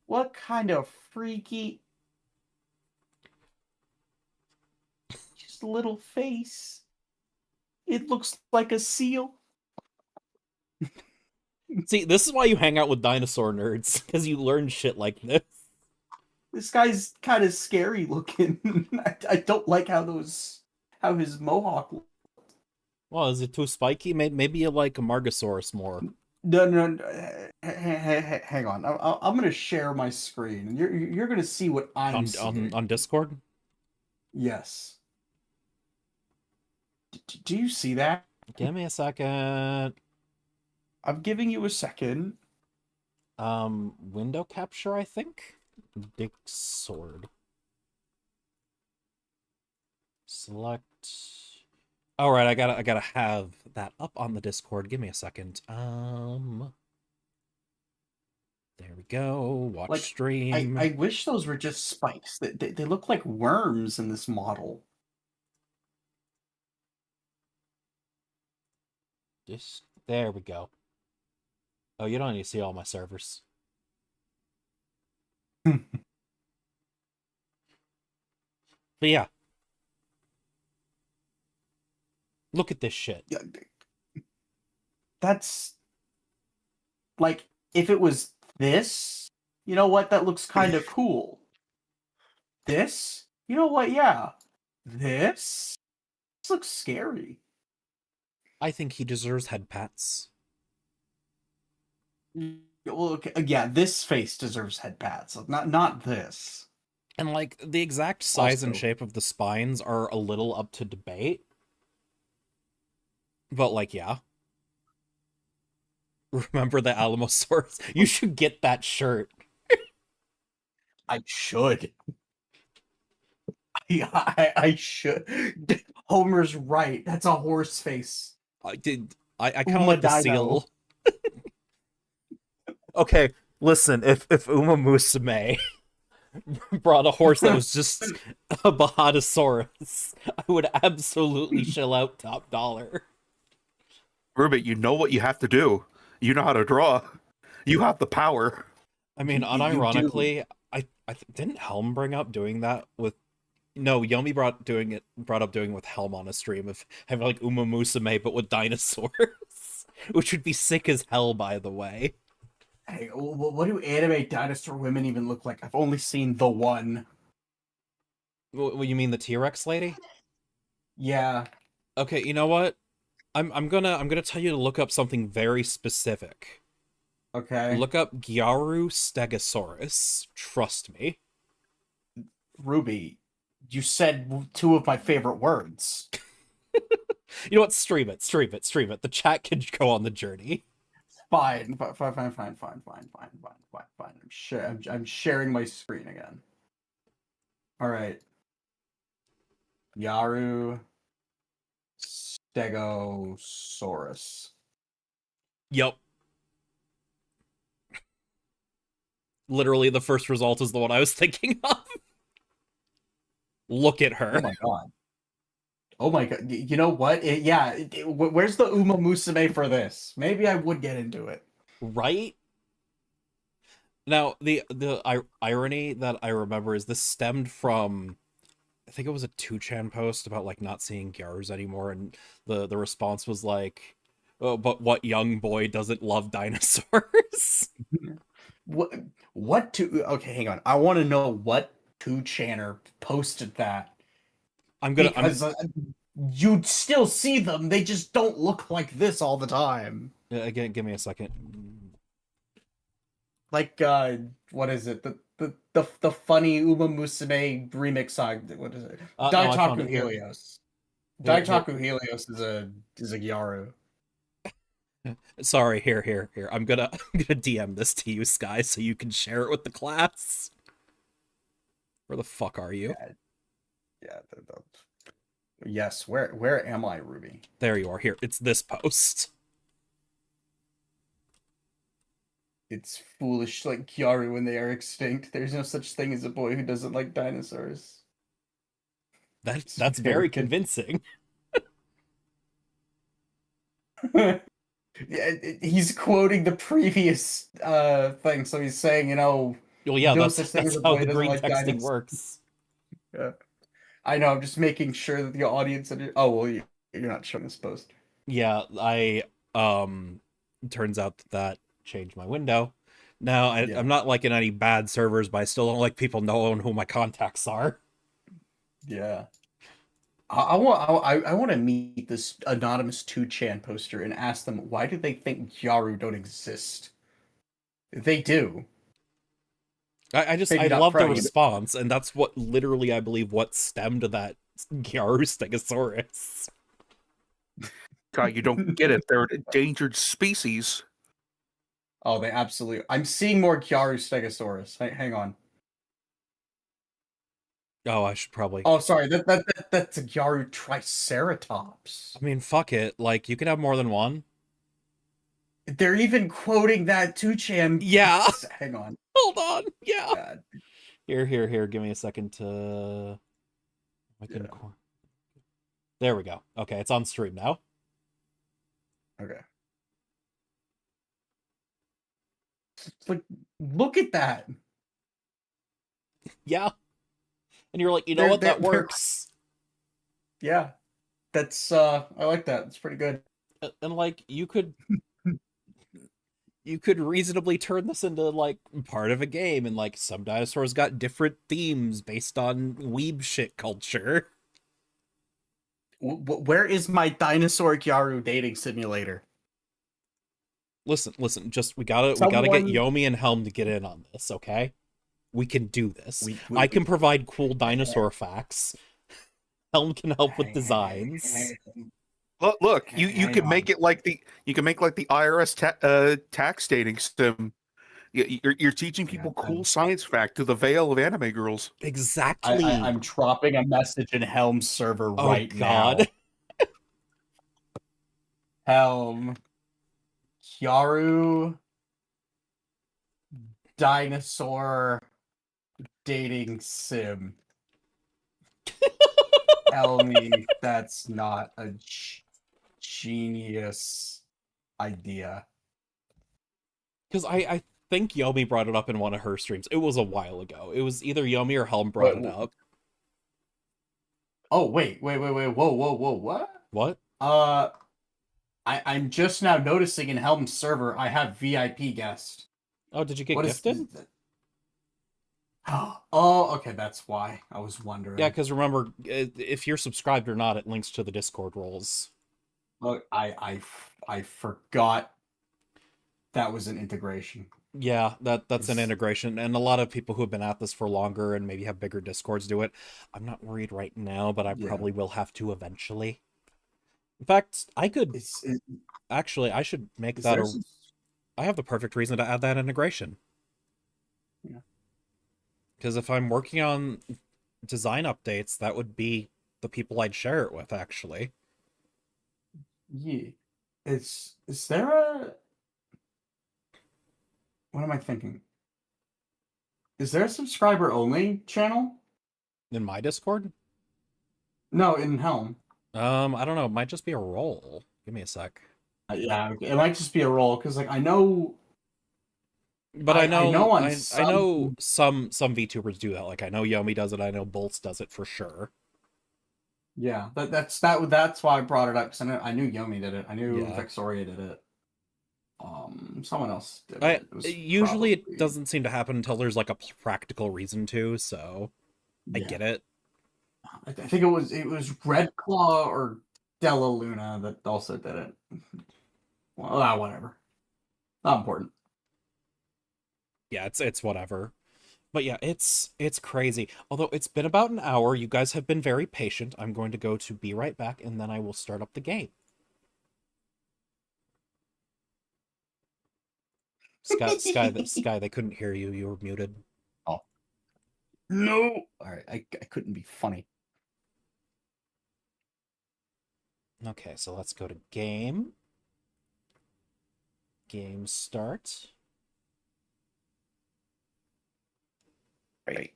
What kind of freaky... Just a little face. It looks like a seal. See, this is why you hang out with dinosaur nerds, because you learn shit like this. This guy's kind of scary looking. I don't like how his mohawk. Well, is it too spiky? Maybe you like a Margosaurus more. No. Hang on. I'm gonna share my screen, and you're gonna see what I'm seeing. On Discord? Yes. Do you see that? Give me a second. I'm giving you a second. Window capture, I think? Big sword. Select. All right, I gotta have that up on the Discord. Give me a second. There we go. Watch Like, I stream. I wish those were just spikes. They look like worms in this model. There we go. Oh, you don't need to see all my servers. But yeah, look at this shit. Yeah, that's like if it was this, you know what? That looks kind of cool. This, you know what? Yeah, this looks scary. I think he deserves head pats. Well, okay, yeah, this face deserves head pats. Not this. And like the exact size and Also, shape of the spines are a little up to debate. But like, yeah. Remember the Alamosaurus? You should get that shirt. I should. Yeah, I should. Homer's right. That's a horse face. I kind of Uma like the Dino. seal. Okay, listen, if Uma Musume brought a horse that was just a Bahadasaurus, I would absolutely shell out top dollar. Rubik, you know what you have to do. You know how to draw. You have the power. I mean, You do. unironically, didn't Helm bring up doing that with. No, Yomi brought up doing it with Helm on a stream of having like Uma Musume but with dinosaurs, which would be sick as hell, by the way. Hey, what do anime dinosaur women even look like? I've only seen the one. What you mean the T-Rex lady? Yeah. Okay, you know what? I'm gonna tell you to look up something very specific. Okay. Look up Gyaru Stegosaurus. Trust me. Ruby, you said two of my favorite words. You know what? Stream it. The chat can go on the journey. Fine. I'm sharing my screen again. All right. Yaru Stegosaurus. Yep. Literally, the first result is the one I was thinking of. Look at her. Oh my god. Oh my god. You know what? Where's the Uma Musume for this? Maybe I would get into it. Right? Now, the irony that I remember is this stemmed from, I think it was a 2chan post about like not seeing Gyarus anymore, and the response was like, "Oh, but what young boy doesn't love dinosaurs?" What okay, hang on. I want to know what 2channer posted that. I'm Because you'd still see them. They just don't look like this all the time. again, give me a second. Like what is it? The funny Uma Musume remix song. What is it? No, I found Daitaku it here. Helios. Here. Daitaku Helios is a Gyaru. Sorry, here. I'm gonna DM this to you, Sky, so you can share it with the class. Where the fuck are you? Yeah. Yes. Where am I, Ruby? There you are. Here, it's this post. It's foolish like Gyaru when they are extinct. There's no such thing as a boy who doesn't like dinosaurs. That's very convincing. Yeah, he's quoting the previous thing, so he's saying, Well, yeah, no that's such thing as a how boy the who doesn't green like texting dinosaurs. works. Yeah. I know, I'm just making sure that the audience oh well, you're not showing this post. Yeah, I turns out that changed my window. Now I'm not like in any bad servers, but I still don't like people knowing who my contacts are. Yeah. I want to meet this anonymous 2chan poster and ask them why do they think Gyaru don't exist? They do. I Maybe not love the proud, but- response, and that's what literally I believe what stemmed that Gyaru Stegosaurus. God, you don't get it. They're an endangered species. Oh, they absolutely. I'm seeing more Gyaru Stegosaurus. Hang on. Oh, I should probably. Oh, sorry. That's a Gyaru Triceratops. I mean, fuck it. Like, you can have more than one. They're even quoting that 2chan. Yeah. Hang on. Hold on. Yeah. God. Here. Give me a second to. I can. Yeah. There we go. Okay, it's on stream now. Okay. Like, look at that. Yeah. And you're like, you know what? That They're- works. Yeah. That's I like that. It's pretty good. And like, you could reasonably turn this into like part of a game, and like some dinosaurs got different themes based on weeb shit culture. Where is my dinosaur Gyaru dating simulator? Listen, just we gotta get Someone- Yomi and Helm to get in on this, okay? We can do this. We- I can provide cool dinosaur facts. Helm can help with Hang- designs. Look, you Hang can on. make it like the IRS tax dating sim. You're teaching people cool science fact to the veil of anime girls. Exactly. I'm dropping a message in Helm's server Oh, right God. now. Helm, Gyaru, dinosaur dating sim. Tell me that's not a genius idea. Because I think Yomi brought it up in one of her streams. It was a while ago. It was either Yomi or Helm brought it up. Oh, wait. Whoa, what? What? I'm just now noticing in Helm's server I have VIP guest. Oh, did you get What gifted? is that? Oh, okay, that's why. I was wondering. Yeah, because remember, if you're subscribed or not, it links to the Discord roles. Look, I forgot that was an integration. Yeah, that's an integration, and a lot of people who have been at this for longer and maybe have bigger Discords do it. I'm not worried right now, but I probably will have to eventually. In fact, I could actually. I should make that a. I have the perfect reason to add that integration. Yeah. Because if I'm working on design updates, that would be the people I'd share it with, actually. Yeah. Is there a... What am I thinking? Is there a subscriber only channel? In my Discord? No, in Helm. I don't know. It might just be a role. Give me a sec. Yeah, it might just be a role, because like I know... But I know on some VTubers do that. Like I know Yomi does it. I know Bolts does it for sure. Yeah, that's why I brought it up, because I knew Yomi did it. I knew Yeah. Vexoria did it. Someone else did I it. usually it doesn't seem to happen until there's like a practical reason to. So I get it. I think it was Red Claw or Della Luna that also did it. Well, whatever. Not important. Yeah, it's whatever. But yeah, it's crazy. Although it's been about an hour, you guys have been very patient. I'm going to go to be right back, and then I will start up the game. Sky, they couldn't hear you. You were muted. Oh. No. All right, I couldn't be funny. Okay, so let's go to game. Game start. Right.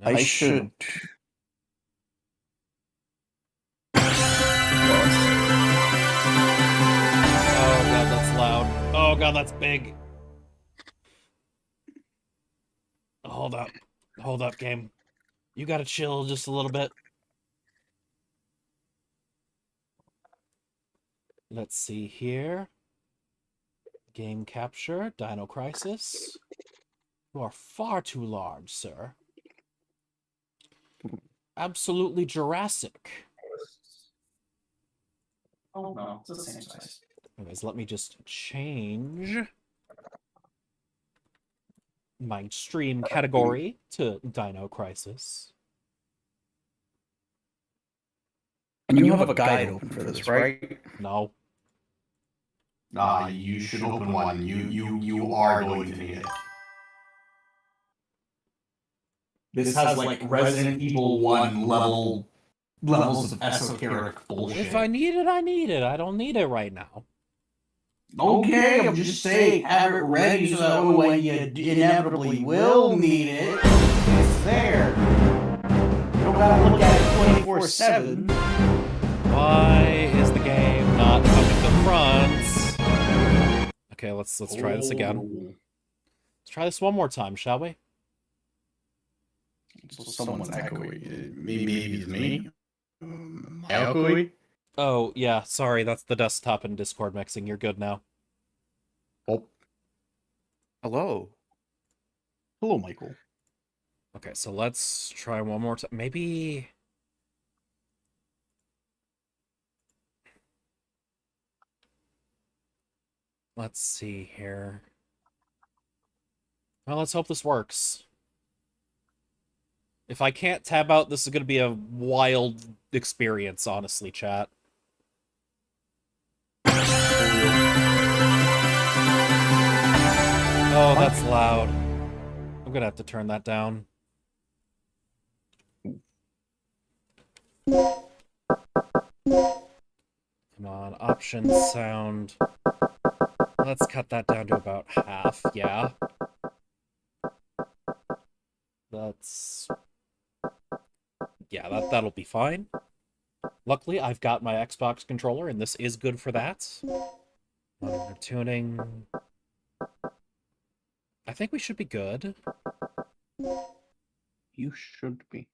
Nice. I should. Oh god, that's loud. Oh god, that's big. Hold up, game. You gotta chill just a little bit. Let's see here. Game capture, Dino Crisis. You are far too large, sir. Absolutely Jurassic. Oh no, it's the same size. Anyways, let me just change my stream category to Dino Crisis. And you have a guide open for this, right? No. You should open one. You are going to need it. This has like Resident Evil 1 levels of esoteric bullshit. If I need it, I need it. I don't need it right now. Okay, I'm just saying, have it ready so that when you inevitably will need it, it's there. You don't gotta look at it 24/7. Why is the game not coming to front? Okay, let's try this again. Let's try this one more time, shall we? Someone's echoing. Maybe it's me. Echoing? Oh, yeah, sorry, that's the desktop and Discord mixing. You're good now. Oh, Hello. hello, Michael. Okay, so let's try one more time. Maybe... Let's see here. Well, let's hope this works. If I can't tab out, this is going to be a wild experience, honestly, chat. Oh, that's loud. I'm going to have to turn that down. Come on, options, sound. Let's cut that down to about half, yeah. That's... Yeah, that'll be fine. Luckily, I've got my Xbox controller, and this is good for that. Monitor tuning. I think we should be good. You should be.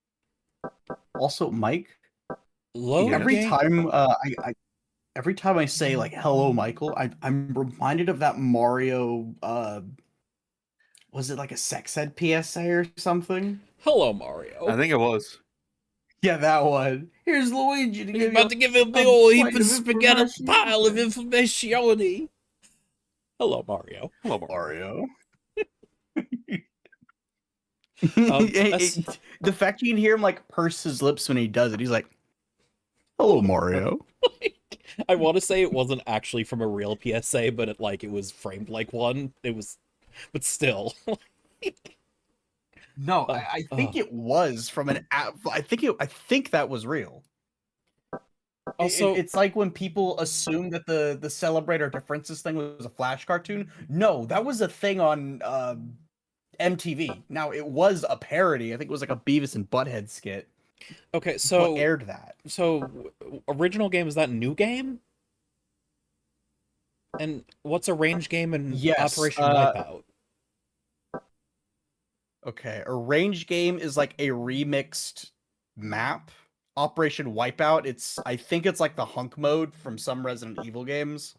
Also, Mike. Load Every game? time every time I say like "Hello, Michael," I'm reminded of that Mario. Was it like a sex ed PSA or something? Hello, Mario. I think it was. Yeah, that one. Here's Luigi to He's give about you to give you a big old heap plate of of spaghetti information. pile of information. Hello, Mario. Hello, Mario. Mario. that's- The fact you can hear him like purse his lips when he does it, he's like, "Hello, Mario." I want to say it wasn't actually from a real PSA, but it was framed like one. It was, but still. No, I think it was from an app. I think that was real. Also, It's like when people assume that the Celebrate Our Differences thing was a Flash cartoon. No, that was a thing on MTV. Now it was a parody. I think it was like a Beavis and Butthead skit. okay, so What aired that? Original game, is that new game? And what's a range game and Yes, Operation Wipeout? Okay, a range game is like a remixed map. Operation Wipeout, I think it's like the hunk mode from some Resident Evil games.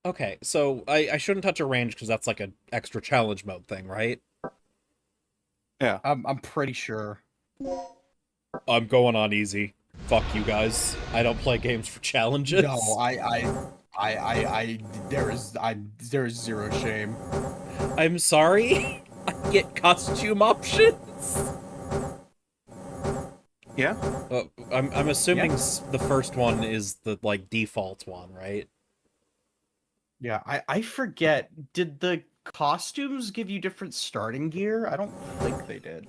Okay, so I shouldn't touch a range because that's like an extra challenge mode thing, right? Yeah. I'm pretty sure. I'm going on easy. Fuck you guys. I don't play games for challenges. No, there is zero shame. I'm sorry. I get costume options. Yeah. I'm assuming the first one is the default one, right? Yeah, I forget. Did the costumes give you different starting gear? I don't think they did.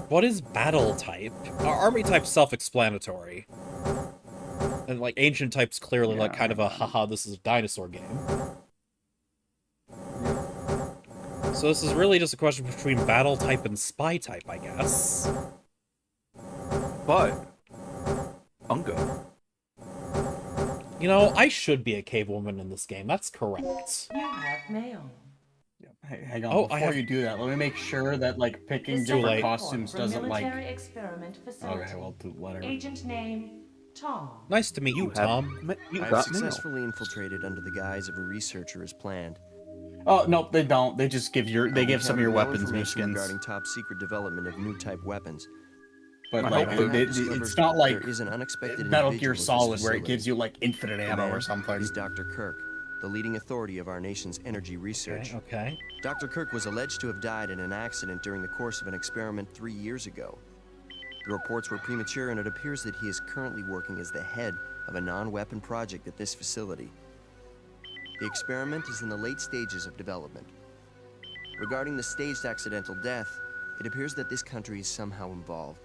What is battle type? Army type's self-explanatory. And ancient type's clearly kind of a haha, this is a dinosaur game. So this is really just a question between battle type and spy type, I guess. But Unga. You know, I should be a cave woman in this game. That's correct. You have mail. Hey, hang on. Oh, Before you do that, let me make sure that picking This is Too a different late. report costumes from doesn't military experiment facility. Okay, well, whatever. Agent name Tom. Nice to meet you, Tom. You I've got mail. successfully infiltrated under the guise of a researcher as planned. Oh no, they don't. They just give I give some of your uncovered no weapons new information skins. regarding top secret development of new type weapons. But I like, hope it's not like there is an unexpected Metal individual Gear at this Solid where it facility. gives you infinite The ammo man or something. is Dr. Kirk, the leading authority of our nation's energy research. Okay. Dr. Kirk was alleged to have died in an accident during the course of an experiment 3 years ago. The reports were premature, and it appears that he is currently working as the head of a non-weapon project at this facility. The experiment is in the late stages of development. Regarding the staged accidental death, it appears that this country is somehow involved,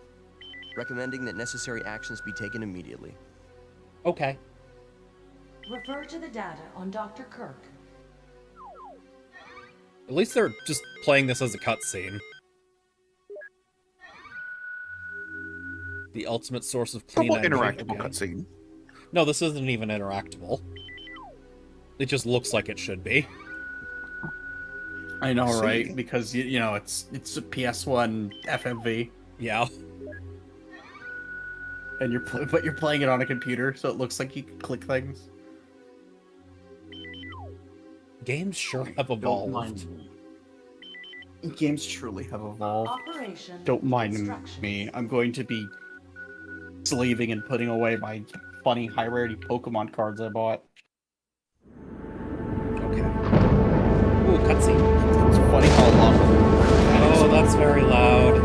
recommending that necessary actions be taken immediately. Okay. Refer to the data on Dr. Kirk. At least they're just playing this as a cutscene. The ultimate source of clean Somewhat energy. interactable Again. cutscene. No, this isn't even interactable. It just looks like it should be. I know, See. right? Because you know it's a PS1 FMV, Yeah. and but you're playing it on a computer, so it looks like you can click things. Games sure have Don't evolved. mind me. Games truly have evolved. Operation. Don't mind instructions. me. I'm going to be sleeving and putting away my funny high rarity Pokemon cards I bought. Okay. Ooh, cutscene. It's funny how long. Oh, that's very loud.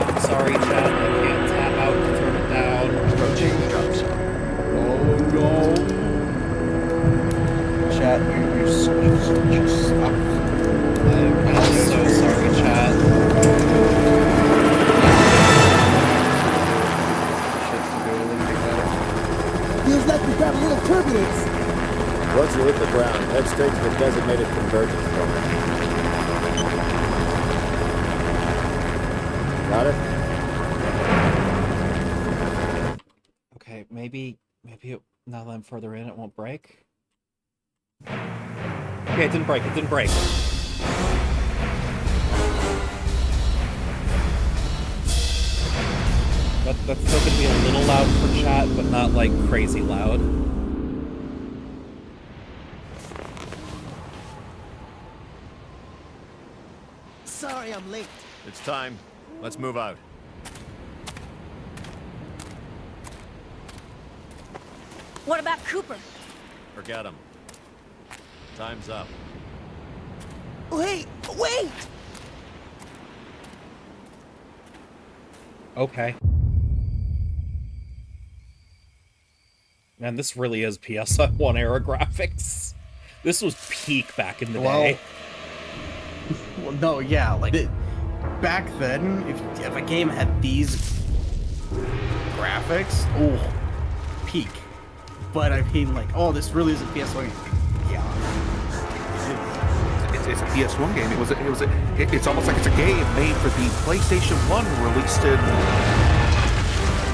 I'm sorry, chat. I can't tap out to turn it down. Approaching drop zone. Oh no! Chat, you suck. I'm so sorry, chat. Feels like we've got a little turbulence. Once you hit the ground, head straight to the designated convergence point. Got it? Okay, maybe it, now that I'm further in, it won't break. Okay, it didn't break. It didn't break. That's still gonna be a little loud for chat, but not like crazy loud. Sorry I'm late. It's time. Let's move out. What about Cooper? Forget him. Time's up. Wait! Wait! Okay. Man, this really is PS1 era graphics. This was peak back in the day. Well, no, yeah, like back then, if a game had these graphics, oh, peak. But I mean, like, oh, this really is a PS1 game. Yeah. It's a PS1 game. It's almost like it's a game made for the PlayStation 1, released in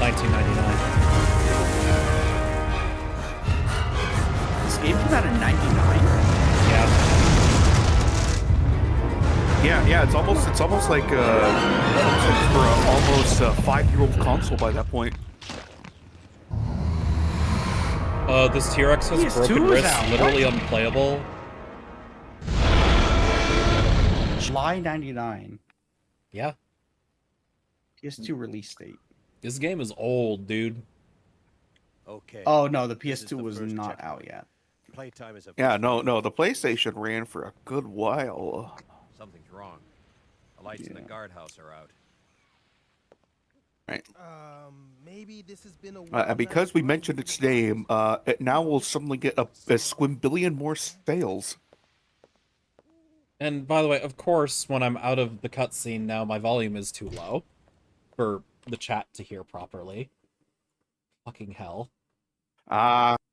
1999. This game came out in '99. Yeah. Yeah. It's almost like for an almost 5-year-old console by that point. This T-Rex has PS2 broken is wrists, out. literally unplayable. July '99. Yeah. PS2 release date. This game is old, dude. Okay. Oh no, the This is PS2 the was first not checkpoint. out yet. Playtime is up. Yeah, no, the PlayStation ran for a good while. Something's wrong. The lights in the Yeah. guardhouse are out. Right. Maybe this has been a And because we mentioned its name, it now will suddenly get a squimbillion more sales. And by the way, of course, when I'm out of the cutscene now, my volume is too low for the chat to hear properly. Fucking hell.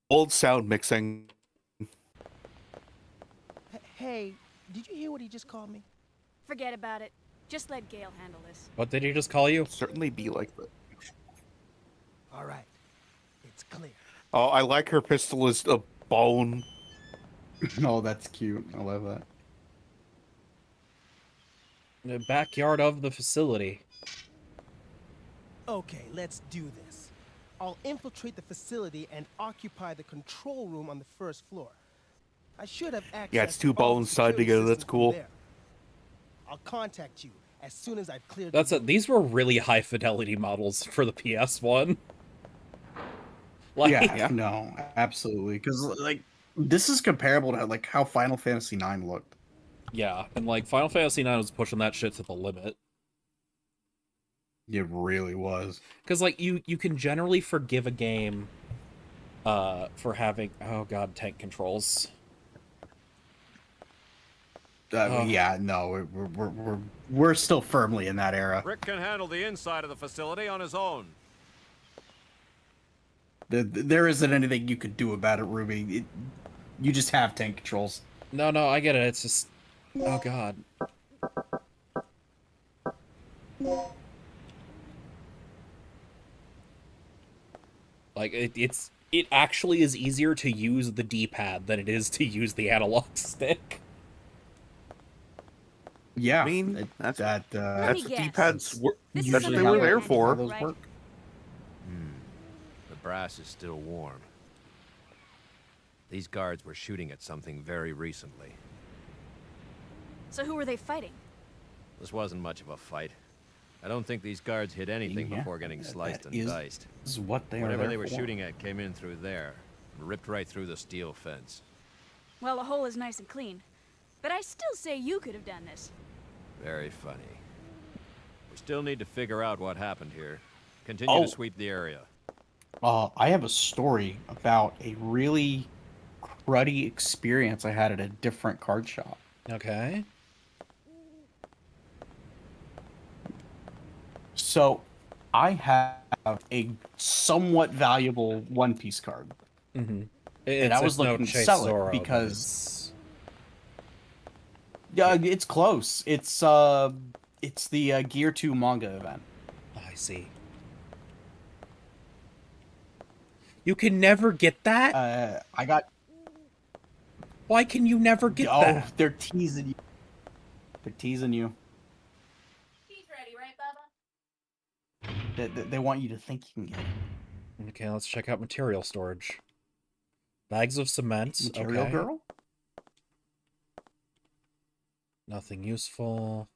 Old sound mixing. Hey, did you hear what he just called me? Forget about it. Just let Gale handle this. What did he just call you? Certainly be like that. All right, it's clear. Oh, I like her pistol as a bone. Oh, that's cute. I love that. The backyard of the facility. Okay, let's do this. I'll infiltrate the facility and occupy the control room on the first floor. I should have access. Yeah, it's two to all the bones tied security together, that's systems from cool. there. I'll contact you as soon as I've cleared. That's the it. These were really high fidelity models for the PS1. Like, Yeah, no, absolutely. Because like this is comparable to like how Final Fantasy IX looked. yeah, and like Final Fantasy IX was pushing that shit to the limit. It really was. Because like you can generally forgive a game for having, oh god, tank controls. Oh. Yeah, no, we're still firmly in that era. Rick can handle the inside of the facility on his own. There isn't anything you could do about it, Ruby. You just have tank controls. No, I get it. It's just... Oh, God. Like, it actually is easier to use the D-pad than it is to use the analog stick. Yeah, I mean, that's what guess. D-pads were. This is That's what something they were you're there handling, for. those right? work. The brass is still warm. These guards were shooting at something very recently. So who were they fighting? This wasn't much of a fight. I don't think these guards hit anything Yeah, before getting sliced and diced. This is what they are Whatever there they were for. shooting at came in through there, and ripped right through the steel fence. Well, the hole is nice and clean. But I still say you could have done this. Very funny. We still need to figure out what happened here. Continue to sweep the area. I have a story about a really cruddy experience I had at a different card shop. Okay. So, I have a somewhat valuable One Piece card. Mm-hmm. And I was looking to sell it because... Yeah, it's close. It's the Gear 2 manga event. I see. You can never get that? I got... Why can you never get that? They're teasing you. They're teasing you. He's ready, right, Bubba? They want you to think you can get it. Okay, let's check out material storage. Bags of cement. Material okay. Girl? Nothing useful.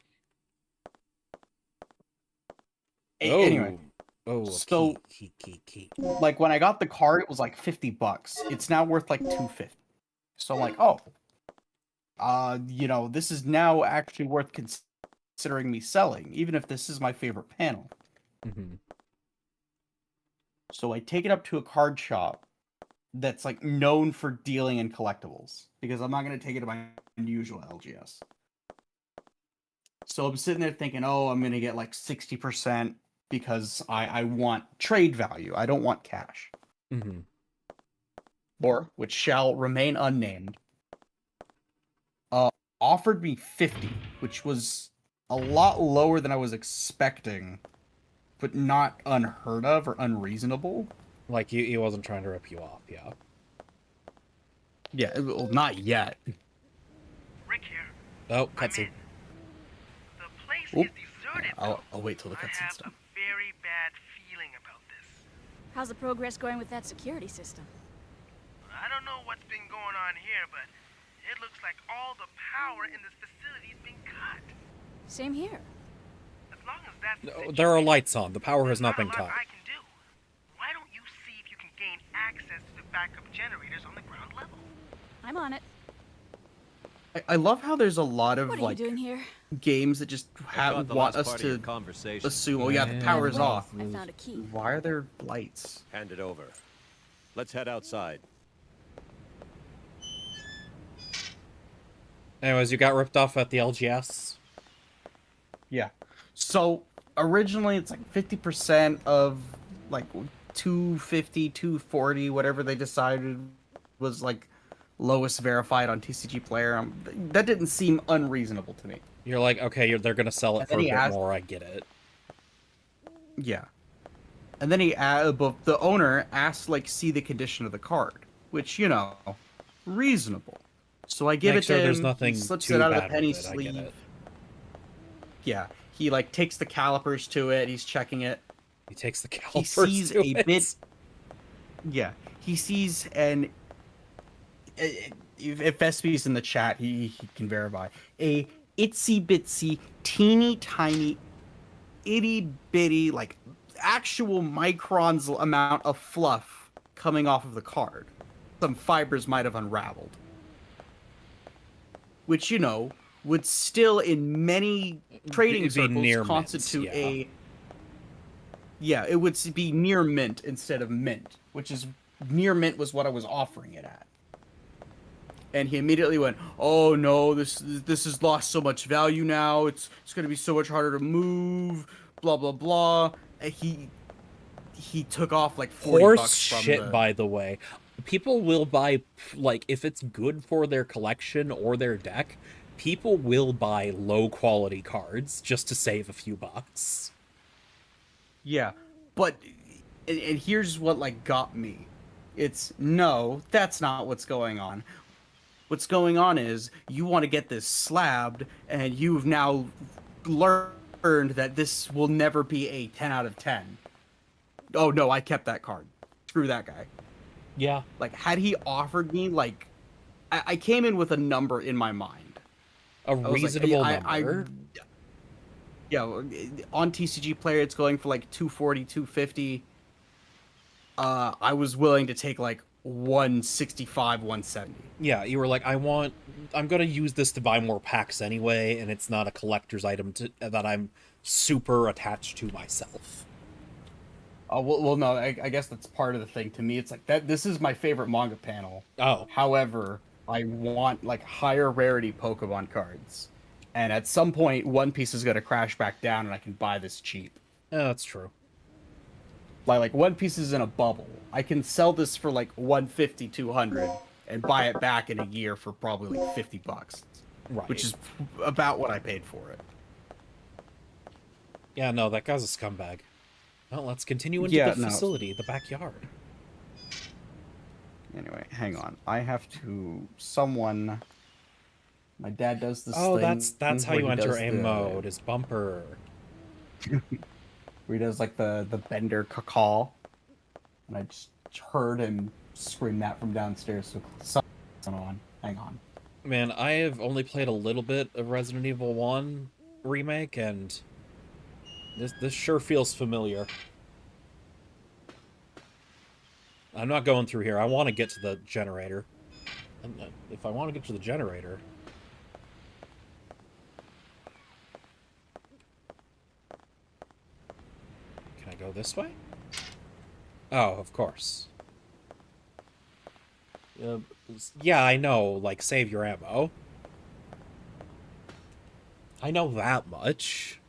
Anyway. Oh, So- key. Like, when I got the card, it was like $50. It's now worth like $250. So I'm like, this is now actually worth considering me selling, even if this is my favorite panel. Mm-hmm. So I take it up to a card shop that's like known for dealing in collectibles, because I'm not going to take it to my usual LGS. So I'm sitting there thinking, I'm going to get like 60% because I want trade value. I don't want cash. Mm-hmm. Or, which shall remain unnamed, offered me 50, which was a lot lower than I was expecting, but not unheard of or unreasonable. Like, he wasn't trying to rip you off, yeah. Yeah, well, not yet. Rick here. Oh, cutscene. The place Oop. is deserted. I'll wait till the I cutscene's have done. a very bad feeling about this. How's the progress going with that security system? I don't know what's been going on here, but it looks like all the power in this facility is being cut. Same here. As long as that's the No, there are situation, lights on. The power has there's not a been lot cut. I can do. Why don't you see if you can gain access to the backup generators on the ground level? I'm on it. I love how there's a lot of What are like you doing here? games that just I thought the want last us part of your to conversation. assume, the power is By the way, off. I found a key. Why are there lights? Hand it over. Let's head outside. Anyways, you got ripped off at the LGS? Yeah. So originally it's like 50% of like 250, 240, whatever they decided was like lowest verified on TCG Player. That didn't seem unreasonable to me. You're like, okay, they're gonna sell it And for a then he bit asked- more, I get it. Yeah. And then but the owner asked like see the condition of the card, which reasonable. So I give Make it sure to him. there's He nothing slips too it out of bad the penny with it, I get sleeve. it. Yeah. He like takes the calipers to it. He's checking it. He takes the He calipers sees to a it. bit. Yeah. He sees if Vespi's in the chat, he can verify a itsy bitsy, teeny tiny, itty bitty, like actual microns amount of fluff coming off of the card. Some fibers might have unraveled, which would still in many trading It'd be circles near constitute mint, it would be near mint instead of mint, which is near mint was what I was offering it at. and he immediately went, "Oh no, this has lost so much value now. It's gonna be so much harder to move. Blah blah blah." And he took off like 40 Horse bucks from shit, the. by the way. People will buy, like, if it's good for their collection or their deck, people will buy low quality cards just to save a few bucks. Yeah, but and here's what like got me. It's no, that's not what's going on. What's going on is you want to get this slabbed, and you've now learned that this will never be a 10 out of 10. Oh no, I kept that card. Screw that guy. Yeah. Like, had he offered me, like, I came in with a number in my mind. A reasonable I number? Yeah, on TCG Player, it's going for like 240, 250. I was willing to take like 165, 170. Yeah, you were like, I'm gonna use this to buy more packs anyway, and it's not a collector's item that I'm super attached to myself. Well, no, I guess that's part of the thing. To me, it's like that. This is my favorite manga panel. Oh. However, I want like higher rarity Pokemon cards, and at some point, One Piece is gonna crash back down, and I can buy this cheap. Yeah, that's true. Like One Piece is in a bubble. I can sell this for like 150, 200, and buy it back in a year for probably like 50 bucks. Right. Which is about what I paid for it. Yeah, no, that guy's a scumbag. Well, let's continue into the facility, the backyard. Anyway, hang on. I have to... Someone... My dad does this thing... Oh, that's how where you he enter does a the- mode, is bumper. Where he does like the bender call. And I just heard him scream that from downstairs, so something's on. Hang on. Man, I have only played a little bit of Resident Evil 1 remake, and this sure feels familiar. I'm not going through here. I want to get to the generator. And if I want to get to the generator... Can I go this way? Oh, of course. Yeah, I know, like, save your ammo. I know that much.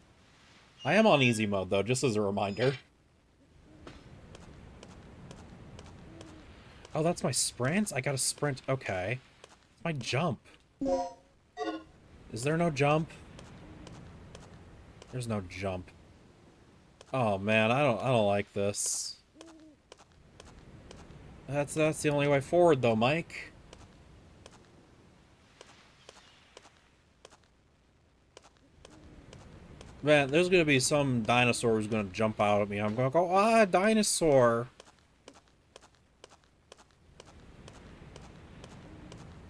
I am on easy mode, though, just as a reminder. Oh, that's my sprint? I gotta sprint. Okay. My jump. Is there no jump? There's no jump. Oh man, I don't like this. That's the only way forward though, Mike. Man, there's gonna be some dinosaur who's gonna jump out at me. I'm gonna go, ah, dinosaur.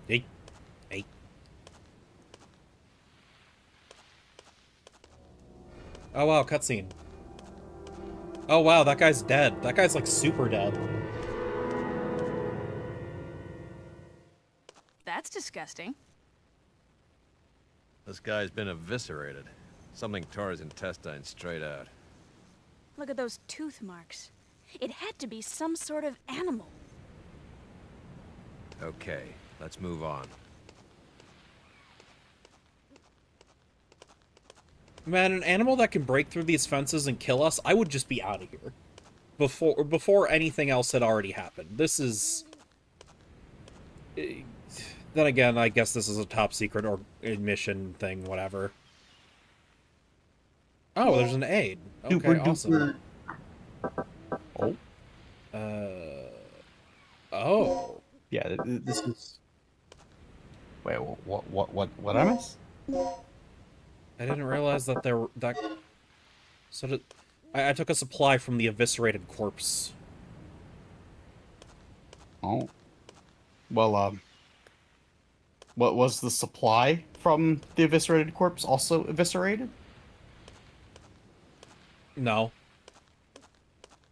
Hey. Hey. Oh wow, cutscene. Oh wow, that guy's dead. That guy's like super dead. That's disgusting. This guy's been eviscerated. Something tore his intestines straight out. Look at those tooth marks. It had to be some sort of animal. Okay, let's move on. Man, an animal that can break through these fences and kill us, I would just be out of here. Before anything else had already happened. This is... Then again, I guess this is a top secret or admission thing, whatever. Oh, there's an aid. Okay, awesome. Oh. Oh. Yeah, this is... Wait, what I miss? I didn't realize that So I took a supply from the eviscerated corpse. Oh. Well, what was the supply from the eviscerated corpse also eviscerated? No.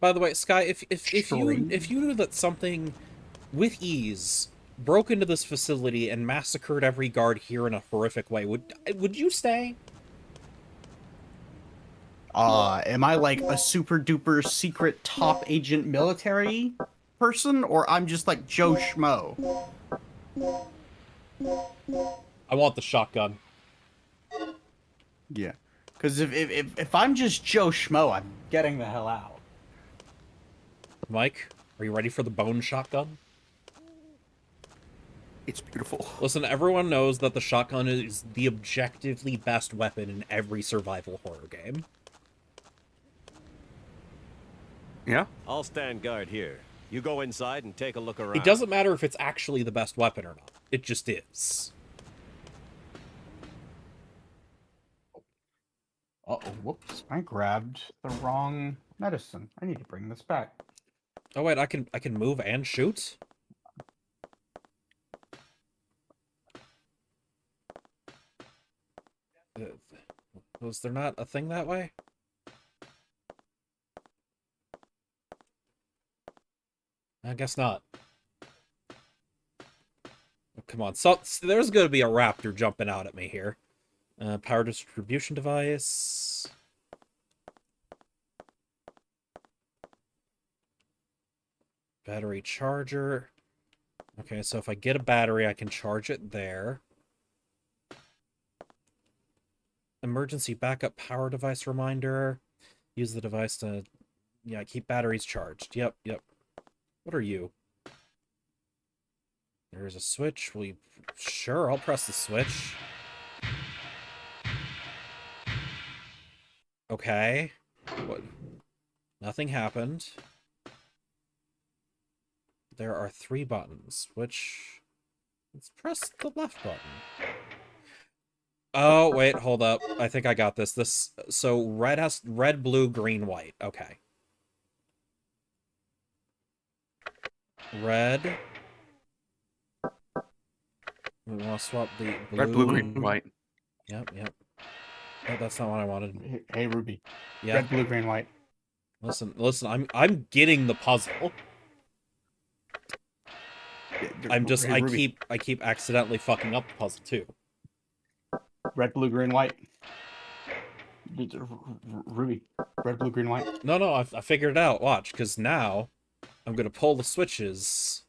By the way, Sky, if you knew that something with ease broke into this facility and massacred every guard here in a horrific way, would you stay? Am I like a super duper secret top agent military person, or I'm just like Joe Schmo? I want the shotgun. Yeah. Because if I'm just Joe Schmo, I'm getting the hell out. Mike, are you ready for the bone shotgun? It's beautiful. Listen, everyone knows that the shotgun is the objectively best weapon in every survival horror game. Yeah? I'll stand guard here. You go inside and take a look around. It doesn't matter if it's actually the best weapon or not. It just is. Uh-oh, whoops. I grabbed the wrong medicine. I need to bring this back. Oh wait, I can move and shoot? Was there not a thing that way? I guess not. Oh, come on, so there's gonna be a raptor jumping out at me here. Power distribution device. Battery charger. Okay, so if I get a battery, I can charge it there. Emergency backup power device reminder. Use the device to, yeah, keep batteries charged. Yep. What are you? There's a switch. Sure, I'll press the switch. Okay. What? Nothing happened. There are 3 buttons, which... Let's press the left button. Oh, wait, hold up. I think I got this. So red has red, blue, green, white. Okay. Red. We want to swap the blue. Red, blue, green, white. Yep. Oh, that's not what I wanted. Hey, Ruby. Yeah. Red, blue, green, white. Listen, I'm getting the puzzle. Ruby. I keep accidentally fucking up the puzzle too. Red, blue, green, white. Ruby. Red, blue, green, white. No, I figured it out. Watch, because now I'm gonna pull the switches,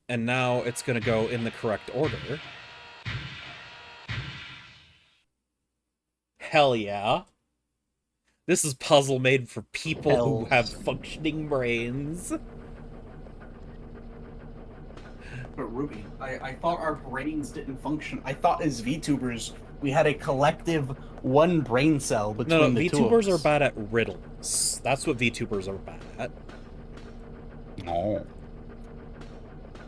and now it's gonna go in the correct order. Hell yeah! This is puzzle made for people who have functioning brains. But Ruby, I thought our brains didn't function. I thought as VTubers, we had a collective one brain cell between the two of VTubers us. are bad at riddles. That's what VTubers are bad at. No.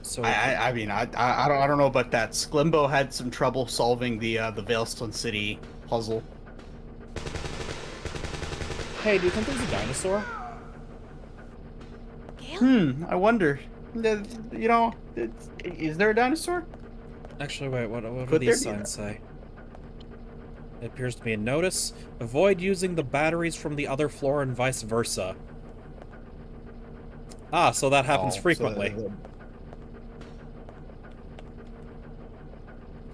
So I mean, I don't know about that. Sklimbo had some trouble solving the Veilstone City puzzle. Hey, do you think there's a dinosaur? I wonder. You know, is there a dinosaur? Actually, wait, what do Could these there be? signs say? It appears to be a notice. Avoid using the batteries from the other floor and vice versa. Ah, so that happens frequently.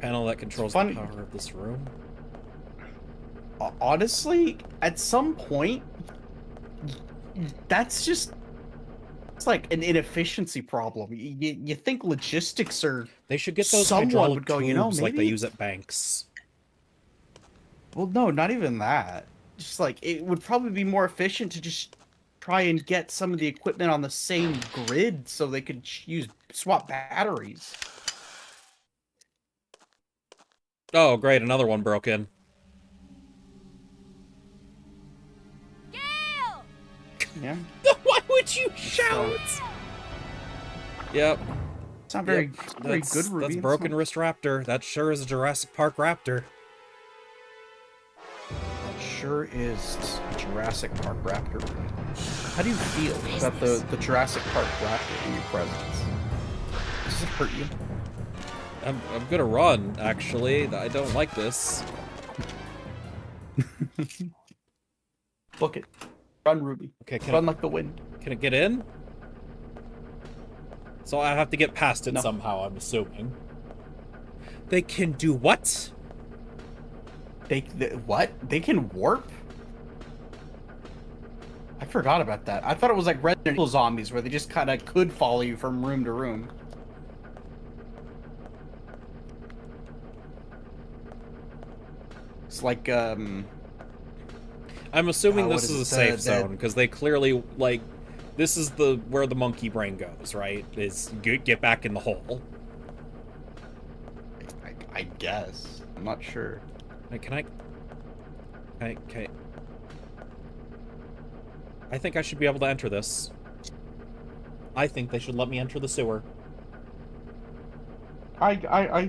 Panel that controls the power of this room. Honestly, at some point, that's just... It's like an inefficiency problem. You think logistics are... They should get those someone hydraulic would go, tubes you know, like they maybe- use at banks. Well, no, not even that. Just like, it would probably be more efficient to just try and get some of the equipment on the same grid so they could swap batteries. Oh, great, another one broke in. Gale! Yeah. Why would you shout? Yep. It's not very, very That's- good, Ruby. That's It's Broken not- Wrist Raptor. That sure is a Jurassic Park raptor. That sure is a Jurassic Park raptor. How do you feel about the Jurassic Park raptor in your presence? Does it hurt you? I'm gonna run, actually. I don't like this. Book it. Run, Ruby. Okay, Run like the wind. Can it get in? So I have to get past it somehow, I'm assuming. They can do what? They what? They can warp? I forgot about that. I thought it was like Resident Evil zombies where they just kind of could follow you from room to room. It's like I'm assuming what this is is a it, safe zone because they clearly like this is the where the monkey brain goes, right? Is get back in the hole. I guess. I'm not sure. Wait, can I? Okay. I think I should be able to enter this. I think they should let me enter the sewer. I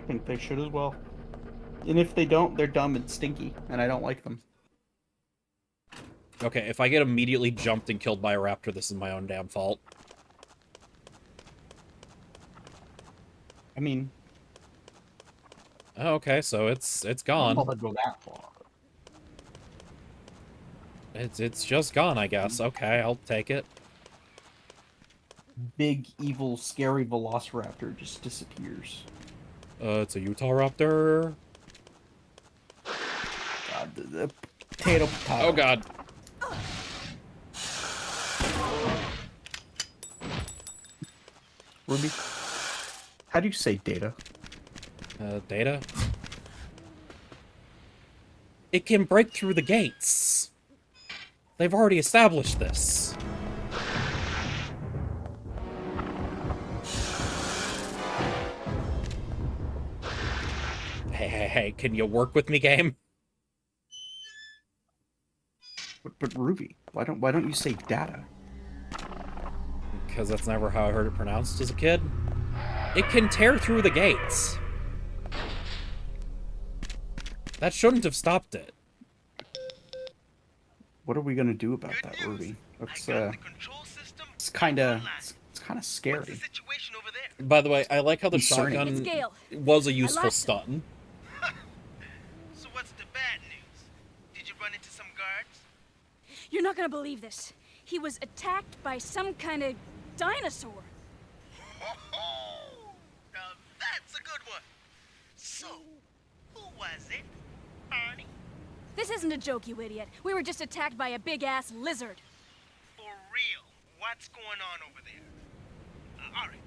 think they should as well. And if they don't, they're dumb and stinky, and I don't like them. Okay, if I get immediately jumped and killed by a raptor, this is my own damn fault. I mean, Oh, okay, so it's I gone. don't know if I'd go that far. It's just gone, I guess. Okay, I'll take it. Big, evil, scary velociraptor just disappears. It's a Utah raptor. God, the potato. Oh god. Ruby, how do you say data? Data? It can break through the gates. They've already established this. Hey, can you work with me, game? But Ruby, why don't you say data? Because that's never how I heard it pronounced as a kid. It can tear through the gates. That shouldn't have stopped it. What are we gonna do about that, Ruby? It's kind of scary. By the way, I like how the Concerning. shotgun It's Gale. was a I useful lost him. stun. So what's the bad news? Did you run into some guards? You're not gonna believe this. He was attacked by some kind of dinosaur. Now that's a good one. So, who was it? Barney? This isn't a joke, you idiot. We were just attacked by a big-ass lizard. For real? What's going on over there? Alright.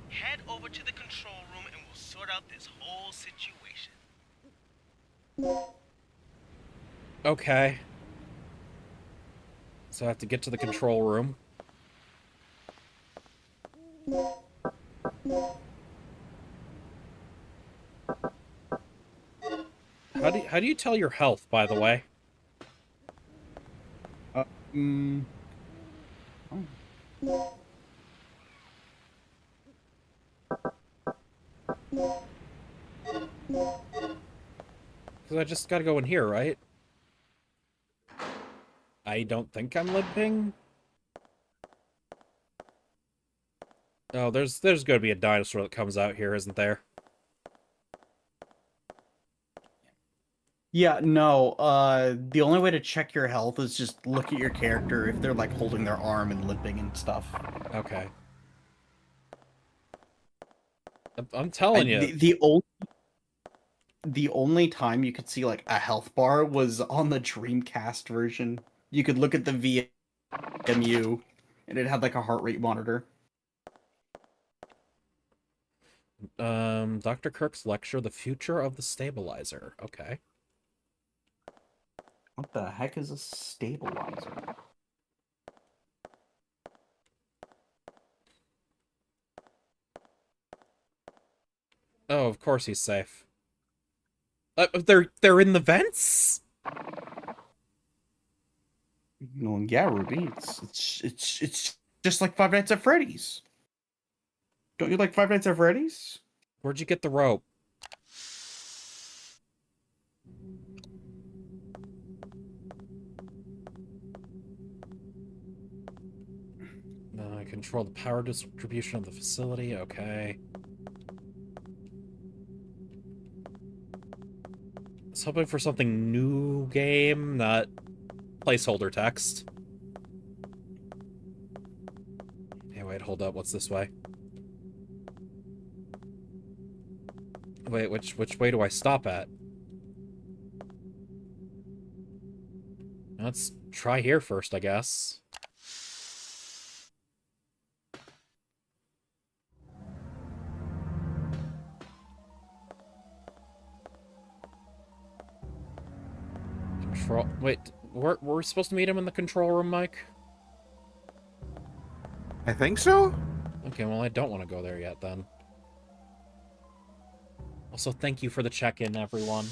Head over to the control room and we'll sort out this whole situation. Okay. So I have to get to the control room. How do you tell your health, by the way? Because I just gotta go in here, right? I don't think I'm limping. Oh, there's gonna be a dinosaur that comes out here, isn't there? Yeah, no, the only way to check your health is just look at your character if they're like holding their arm and limping and stuff. Okay. I'm telling you. The only time you could see like a health bar was on the Dreamcast version. You could look at the VMU and it had like a heart rate monitor. Dr. Kirk's lecture, The Future of the Stabilizer. Okay. What the heck is a stabilizer? Oh, of course he's safe. They're in the vents? No, yeah, Ruby. It's just like Five Nights at Freddy's. Don't you like Five Nights at Freddy's? Where'd you get the rope? I control the power distribution of the facility. Okay. I was hoping for something new game, not placeholder text. Hey, wait, hold up. What's this way? Wait, which way do I stop at? Let's try here first, I guess. control... Wait, we're we supposed to meet him in the control room, Mike? I think so? Okay, well, I don't want to go there yet, then. Also, thank you for the check-in, everyone.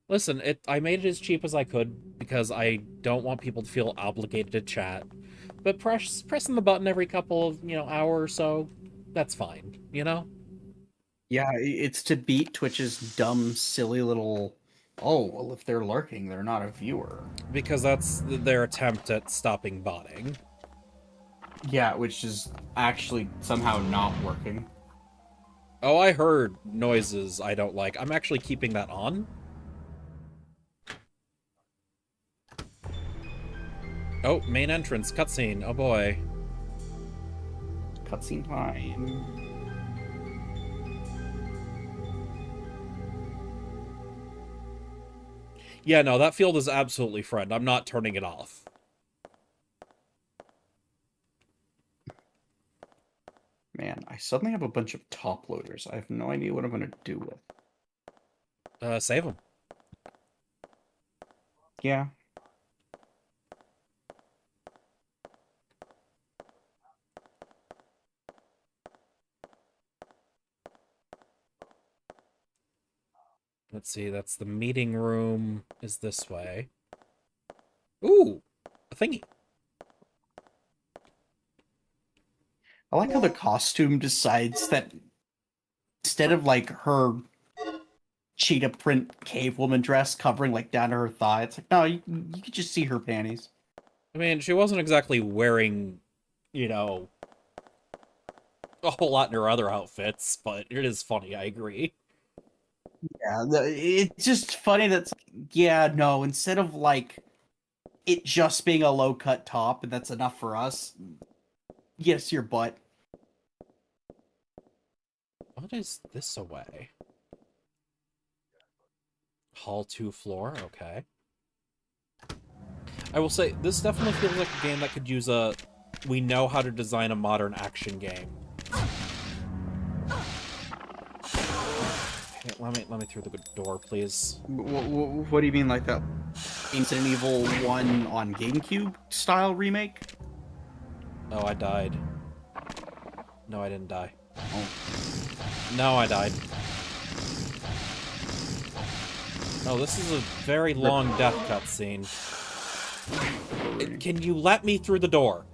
Listen, I made it as cheap as I could, because I don't want people to feel obligated to chat. But pressing the button every couple of, hour or so, that's fine, you know? Yeah, it's to beat Twitch's dumb, silly little, oh, well, if they're lurking, they're not a viewer. Because that's their attempt at stopping botting. Yeah, which is actually somehow not working. Oh, I heard noises I don't like. I'm actually keeping that on. Oh, main entrance, cutscene. Oh boy. Cutscene time. Yeah, no, that field is absolutely friend. I'm not turning it off. Man, I suddenly have a bunch of top loaders. I have no idea what I'm going to do with. Save them. Yeah. Let's see, that's the meeting room is this way. Ooh, a thingy. I like how the costume decides that instead of like her cheetah print cave woman dress covering like down to her thigh, it's like, no, you could just see her panties. I mean, she wasn't exactly wearing, a whole lot in her other outfits, but it is funny, I agree. Yeah, it's just funny that, yeah, no, instead of like it just being a low cut top and that's enough for us, yes, your butt. What is this away? Hall 2 floor, okay. I will say, this definitely feels like a game that could use a... We know how to design a modern action game. Okay, let me through the door, please. What do you mean like that? Resident Evil 1 on GameCube style remake? Oh, I died. No, I didn't die. Oh. No, I died. Oh, this is a very long death cutscene. Can you let me through the door?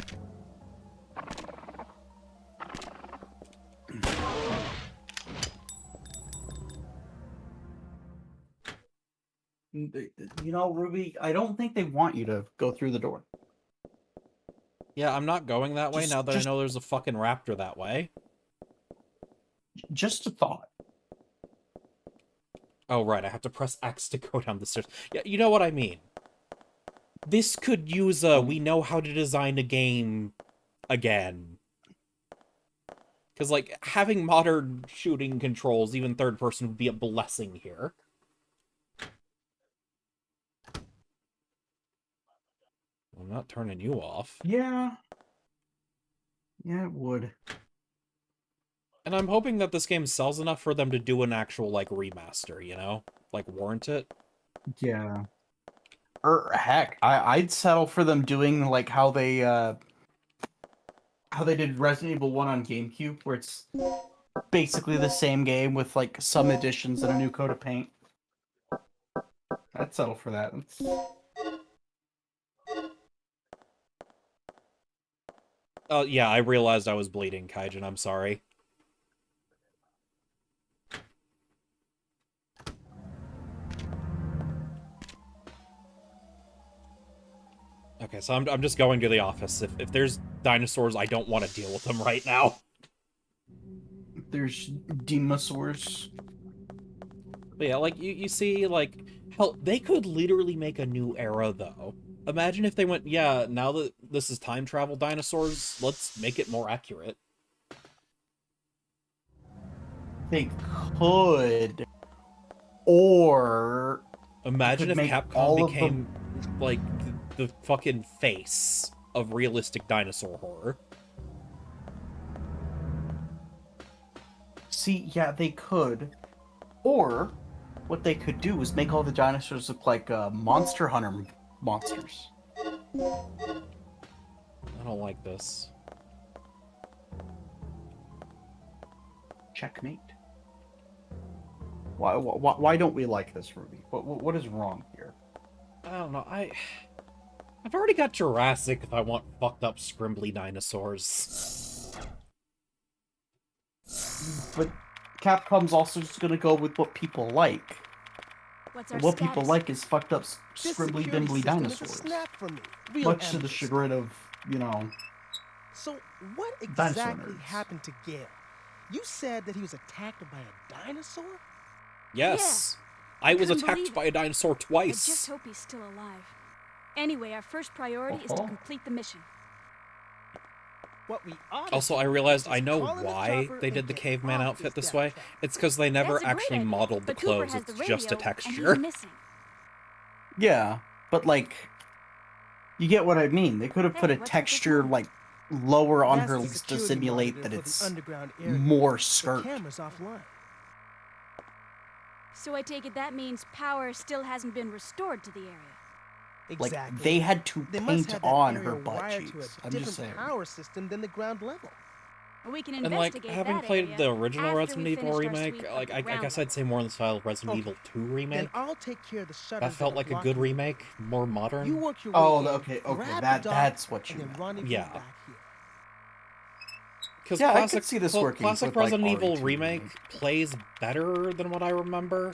You know, Ruby, I don't think they want you to go through the door. Yeah, I'm not going that way now that I know there's a fucking raptor that way. Just a thought. Oh, right, I have to press X to go down the stairs. Yeah, you know what I mean. This could use a we know how to design a game again. Because, like, having modern shooting controls, even third person, would be a blessing here. I'm not turning you off. Yeah. Yeah, it would. And I'm hoping that this game sells enough for them to do an actual, like, remaster, you know? Like, warrant it. Yeah. Or, heck, I'd settle for them doing, like, how they did Resident Evil 1 on GameCube, where it's basically the same game with, like, some additions and a new coat of paint. I'd settle for that. Oh, yeah, I realized I was bleeding, Kaijin. I'm sorry. Okay, so I'm just going to the office. If there's dinosaurs, I don't want to deal with them right now. There's dinosaurs. But yeah, like, you see, like, hell, they could literally make a new era, though. Imagine if they went, yeah, now that this is time travel dinosaurs, let's make it more accurate. They could. Or... Imagine if Capcom became, like, the fucking face of realistic dinosaur horror. See, yeah, they could. Or what they could do is make all the dinosaurs look like Monster Hunter monsters. I don't like this. Checkmate. Why don't we like this, Ruby? What is wrong here? I don't know. I've already got Jurassic if I want fucked up scrimbly dinosaurs. But Capcom's also just gonna go with what people like. What's our What people status? like is fucked up This scribbly security dimbly system is a dinosaurs. snap for me. Real Much to the evidence. chagrin of, So, what Dinosaur exactly nerds. happened to Gale? You said that he was attacked by a dinosaur? Yes. I was couldn't attacked believe by a dinosaur I just twice. hope he's still alive. Anyway, our first priority is to complete the mission. What we ought Also, I realized I know why they did the caveman outfit this way. It's because they never That's a great actually idea, modeled the but Cooper clothes. has the It's just a radio, and he's texture. missing. Yeah, but like, you get what I mean. They could have put Hey, a what's with this texture one? like lower on That's her the legs to security simulate monitor that for the it's underground area. more The skirt. camera's offline. So I take it that means power still hasn't been restored to the area. Like Exactly. they had to They must paint have that on area her butt wired to a cheeks. I'm just saying. different power system than the ground level. We can And investigate like, having that played area the original after Resident we Evil finish our remake, sweep of like the I ground guess I'd say more in the style of Resident Okay, Evil 2 Then remake. I'll take care of the shutters. That felt are like a good blocking it. remake, more modern. You work your way Oh, in, okay, grab the that's dock, what you and then meant. rendezvous Yeah. back here. Because Yeah, I could classic, see this working classic with, like, Resident Evil RE2 remake plays better than what I remember.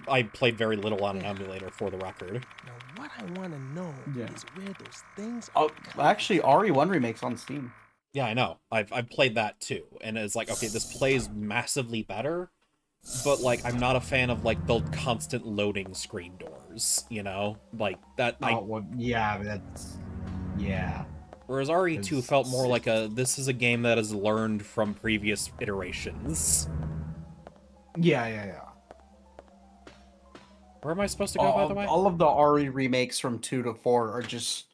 I played very little on an emulator, for the record. Now, what I want to know Yeah. is where those things Oh, are coming actually, from. RE1 remake's on Steam. Yeah, I know. I've played that too, and it's like, okay, this plays massively better, but like I'm not a fan of like the constant loading screen doors, you know, like that. Yeah, that's yeah. Whereas RE2 It's- felt more like this is a game that has learned from previous iterations. Yeah. Where am I supposed to go, by the way? All of the RE remakes from 2 to 4 are just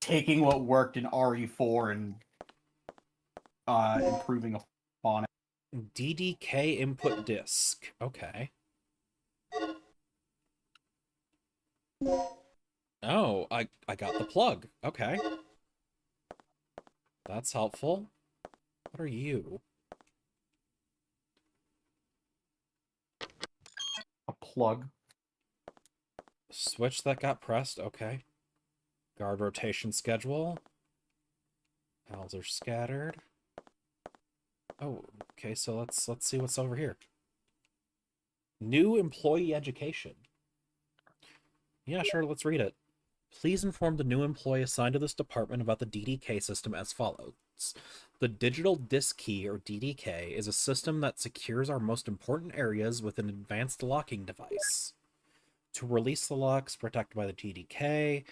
taking what worked in RE4 and improving upon it. DDK input disk. Okay. Oh, I got the plug. Okay. That's helpful. What are you? A plug. Switch that got pressed. Okay. Guard rotation schedule. Pals are scattered. Oh, okay, so let's see what's over here. New employee education. Yeah, sure, let's read it. Please inform the new employee assigned to this department about the DDK system as follows. The Digital Disk Key, or DDK, is a system that secures our most important areas with an advanced locking device. To release the locks protected by the DDK,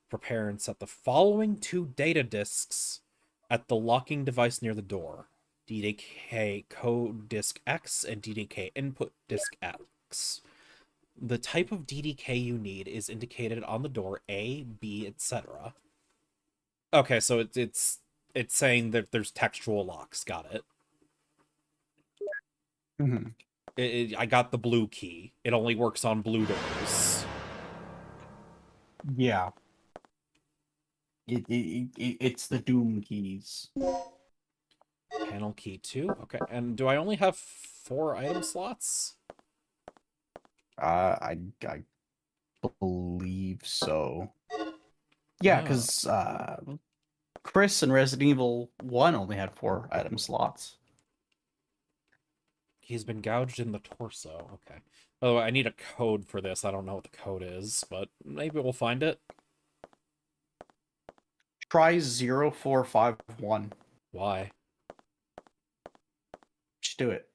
prepare and set the following 2 data disks at the locking device near the door. DDK code disk X and DDK input disk X. The type of DDK you need is indicated on the door A, B, etc. Okay, so it's saying that there's textual locks. Got it. I got the blue key. It only works on blue doors. Yeah. It's the Doom keys. Panel key 2. Okay, and do I only have 4 item slots? I believe so. Yeah, because Chris and Resident Evil 1 only had 4 item slots. He's been gouged in the torso. Okay. By the way, I need a code for this. I don't know what the code is, but maybe we'll find it. Try 0451. Why? Just do it.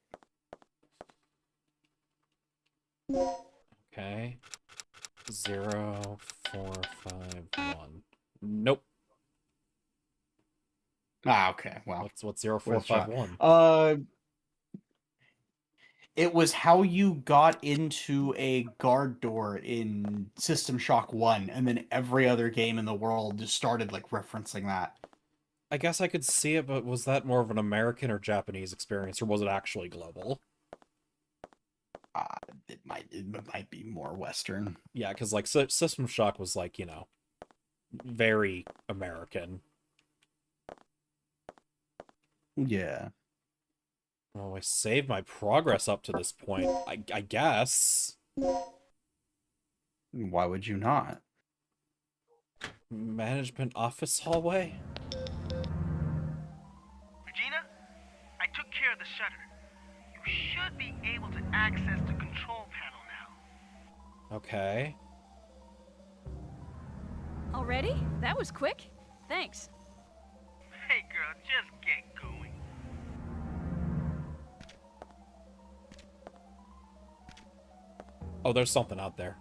Okay. 0451. Nope. Ah, okay. Well, what's 0451? It was how you got into a guard door in System Shock 1, and then every other game in the world just started like referencing that. I guess I could see it, but was that more of an American or Japanese experience, or was it actually global? it might be more Western. Yeah, because like System Shock was like, you know, very American. Yeah. Oh, I saved my progress up to this point. I guess. Why would you not? Management office hallway? Regina, I took care of the shutter. You should be able to access the control panel now. Okay. Already? That was quick. Thanks. Hey girl, just get going. Oh, there's something out there.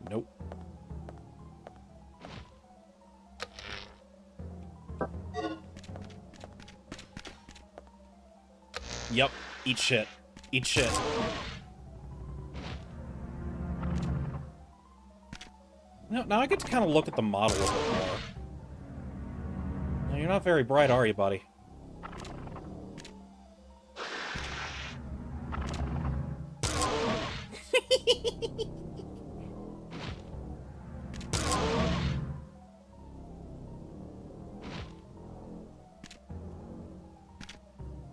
Nope. Yep. Eat shit. Eat shit. Now I get to kind of look at the model a bit more. Now, you're not very bright, are you, buddy?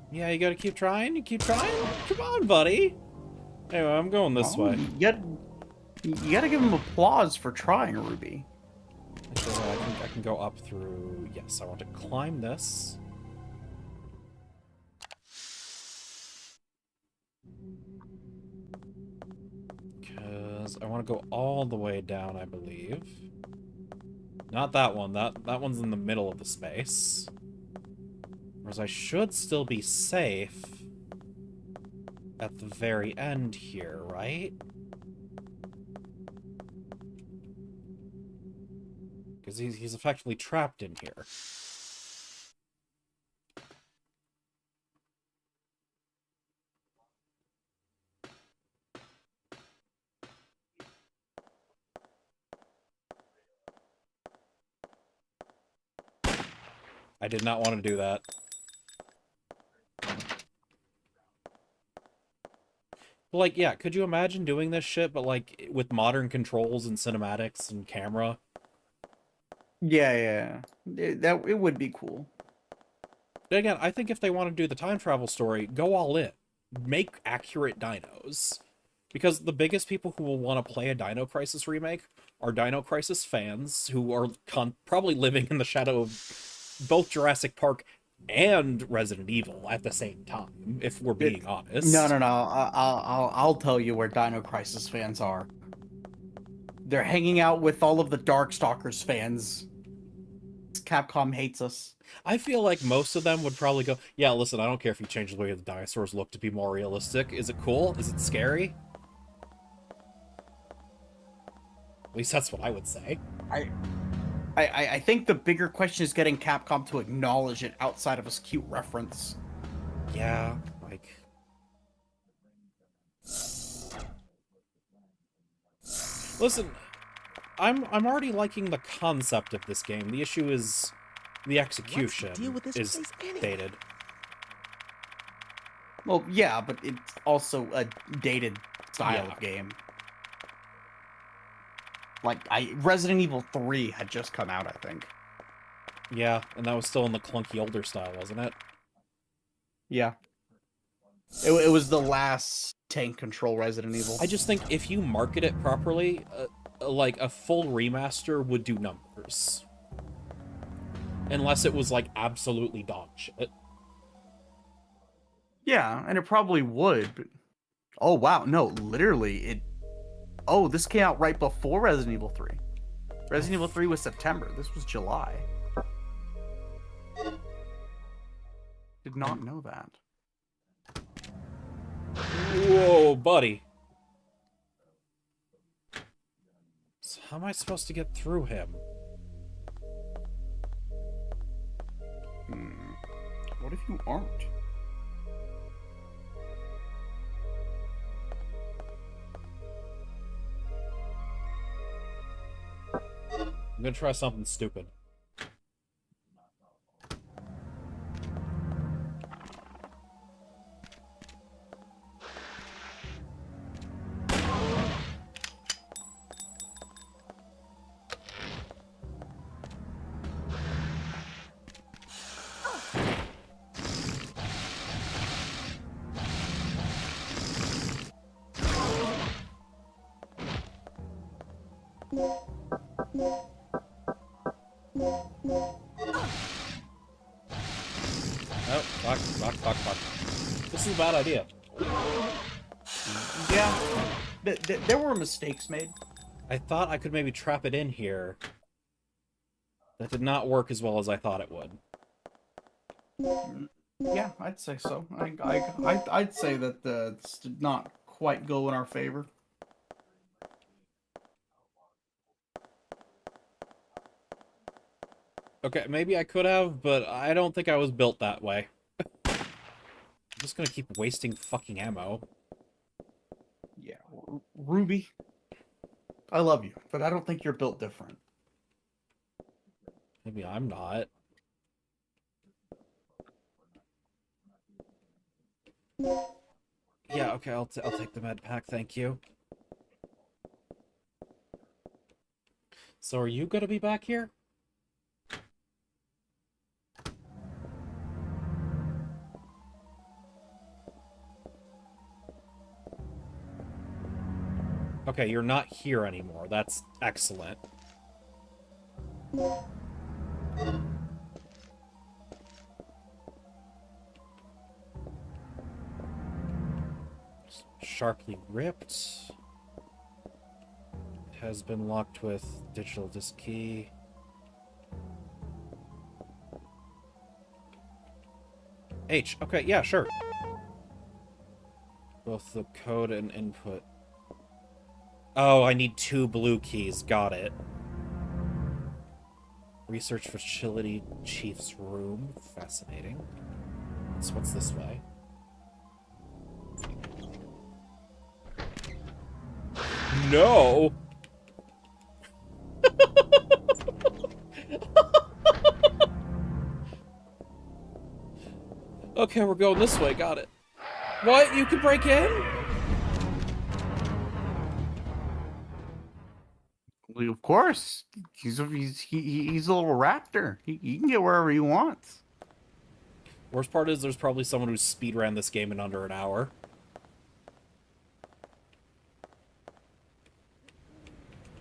Yeah, you gotta keep trying. You keep trying. Come on, buddy. Anyway, I'm going this way. You gotta give him applause for trying, Ruby. Actually, I can go up through... Yes, I want to climb this. Because I want to go all the way down, I believe. Not that one. That one's in the middle of the space. Whereas I should still be safe at the very end here, right? Because he's effectively trapped in here. I did not want to do that. Like, yeah, could you imagine doing this shit, but like with modern controls and cinematics and camera? Yeah. It would be cool. Again, I think if they want to do the time travel story, go all in. Make accurate dinos. Because the biggest people who will want to play a Dino Crisis remake are Dino Crisis fans who are probably living in the shadow of both Jurassic Park and Resident Evil at the same time, if we're being honest. No. I'll tell you where Dino Crisis fans are. They're hanging out with all of the Darkstalkers fans. Capcom hates us. I feel like most of them would probably go, yeah, listen, I don't care if you change the way the dinosaurs look to be more realistic. Is it cool? Is it scary? At least that's what I would say. I think the bigger question is getting Capcom to acknowledge it outside of a cute reference. Yeah, like... Listen, I'm already liking the concept of this game. The issue is the execution is dated. Well, yeah, but it's also a dated style of game. Like, Resident Evil 3 had just come out, I think. Yeah, and that was still in the clunky older style, wasn't it? Yeah. It was the last tank control Resident Evil. I just think if you market it properly, like a full remaster would do numbers. Unless it was like absolutely dog shit. Yeah, and it probably would. But... Oh, wow. No, literally, it... Oh, this came out right before Resident Evil 3. Resident Evil 3 was September. This was July. Did not know that. Whoa, buddy. So how am I supposed to get through him? What if you aren't? I'm gonna try something stupid. Oh, fuck. This is a bad idea. Yeah, there were mistakes made. I thought I could maybe trap it in here. That did not work as well as I thought it would. Yeah, I'd say so. I'd say that this did not quite go in our favor. Okay, maybe I could have, but I don't think I was built that way. I'm just gonna keep wasting fucking ammo. Yeah, Ruby, I love you, but I don't think you're built different. Maybe I'm not. Yeah, okay, I'll take the med pack, thank you. So are you gonna be back here? Okay, you're not here anymore. That's excellent. Sharply ripped. It has been locked with digital disk key. H. Okay, yeah, sure. Both the code and input. Oh, I need 2 blue keys. Got it. Research facility chief's room. Fascinating. So what's this way? No! Okay, we're going this way. Got it. What? You can break in? Well, of course, he's a little raptor. He can get wherever he wants. Worst part is there's probably someone who speedran this game in under an hour.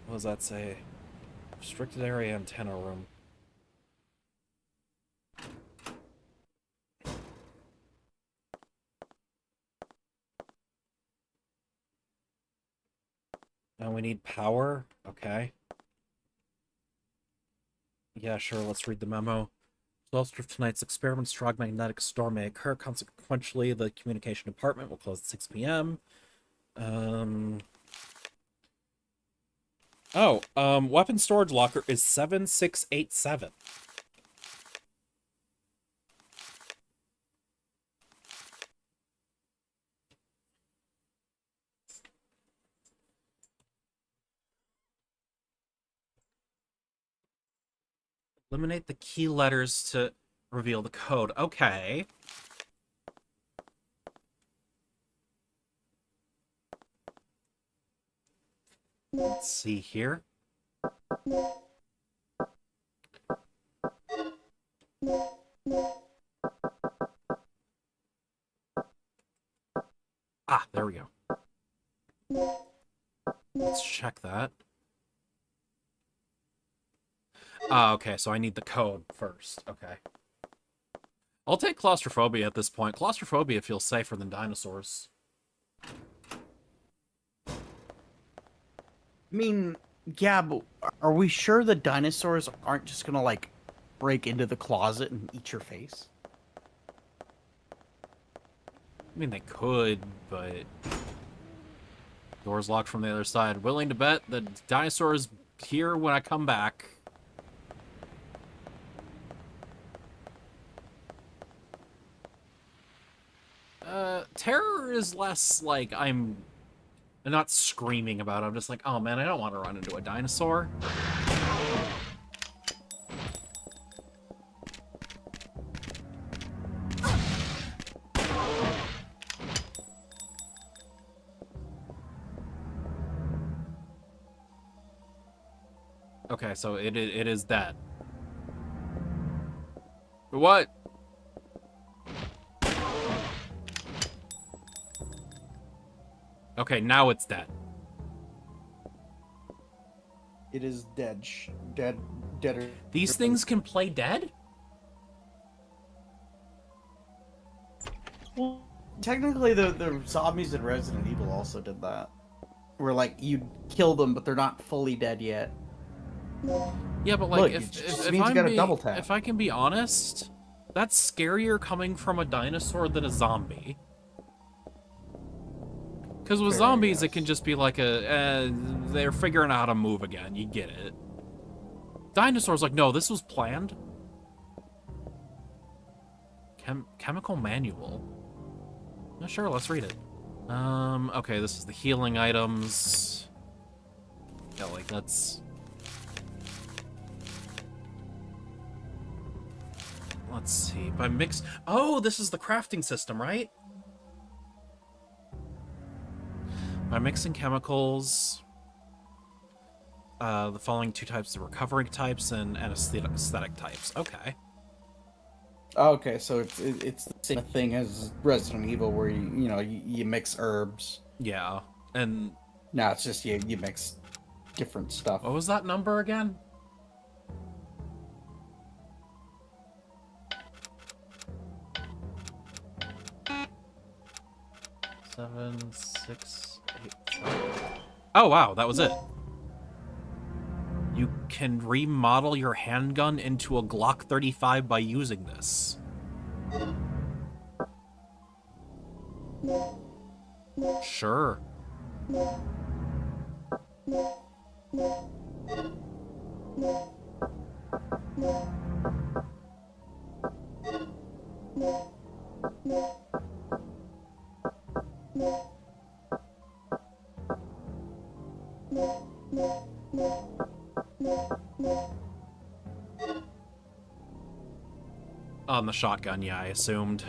What does that say? Restricted area antenna room. And we need power? Okay. Yeah, sure, let's read the memo. Results of tonight's experiment, strong magnetic storm may occur. Consequently, the communication department will close at 6 p.m. Weapon storage locker is 7687. Eliminate the key letters to reveal the code. Okay. Let's see here. Ah, there we go. Let's check that. Okay, so I need the code first. Okay. I'll take claustrophobia at this point. Claustrophobia feels safer than dinosaurs. I mean, yeah, but are we sure the dinosaurs aren't just gonna, like, break into the closet and eat your face? I mean, they could, but... Door's locked from the other side. Willing to bet the dinosaur's here when I come back. Terror is less like I'm not screaming about it. I'm just like, oh man, I don't want to run into a dinosaur. Okay, so it is that. What? Okay, now it's dead. It is dead. Dead. Deader. These things can play dead? Well, technically, the zombies in Resident Evil also did that. Where, like, you kill them, but they're not fully dead yet. Yeah, but, like, Look, if it just if means you I'm gotta being, double tap. if I can be honest, that's scarier coming from a dinosaur than a zombie. Because with Fair, zombies, it yes. can just be like they're figuring out how to move again. You get it. Dinosaurs, like, no, this was planned. Chemical manual. Yeah, sure, let's read it. Okay, this is the healing items. Yeah, like, let's see. By mix... Oh, this is the crafting system, right? By mixing chemicals, the following two types of recovering types and aesthetic types. Okay. Okay, so it's the same thing as Resident Evil, where you mix herbs. Yeah, and... No, it's just you mix different stuff. What was that number again? Seven, 6, 8, 7. Oh wow, that was it. You can remodel your handgun into a Glock 35 by using this. Sure. On the shotgun, yeah, I assumed.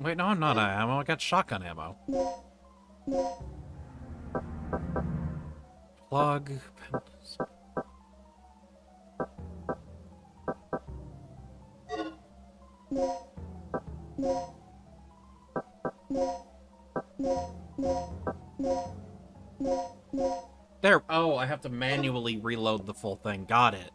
Wait, no, I'm not out of ammo. I got shotgun ammo. Plug. There. Oh, I have to manually reload the full thing. Got it.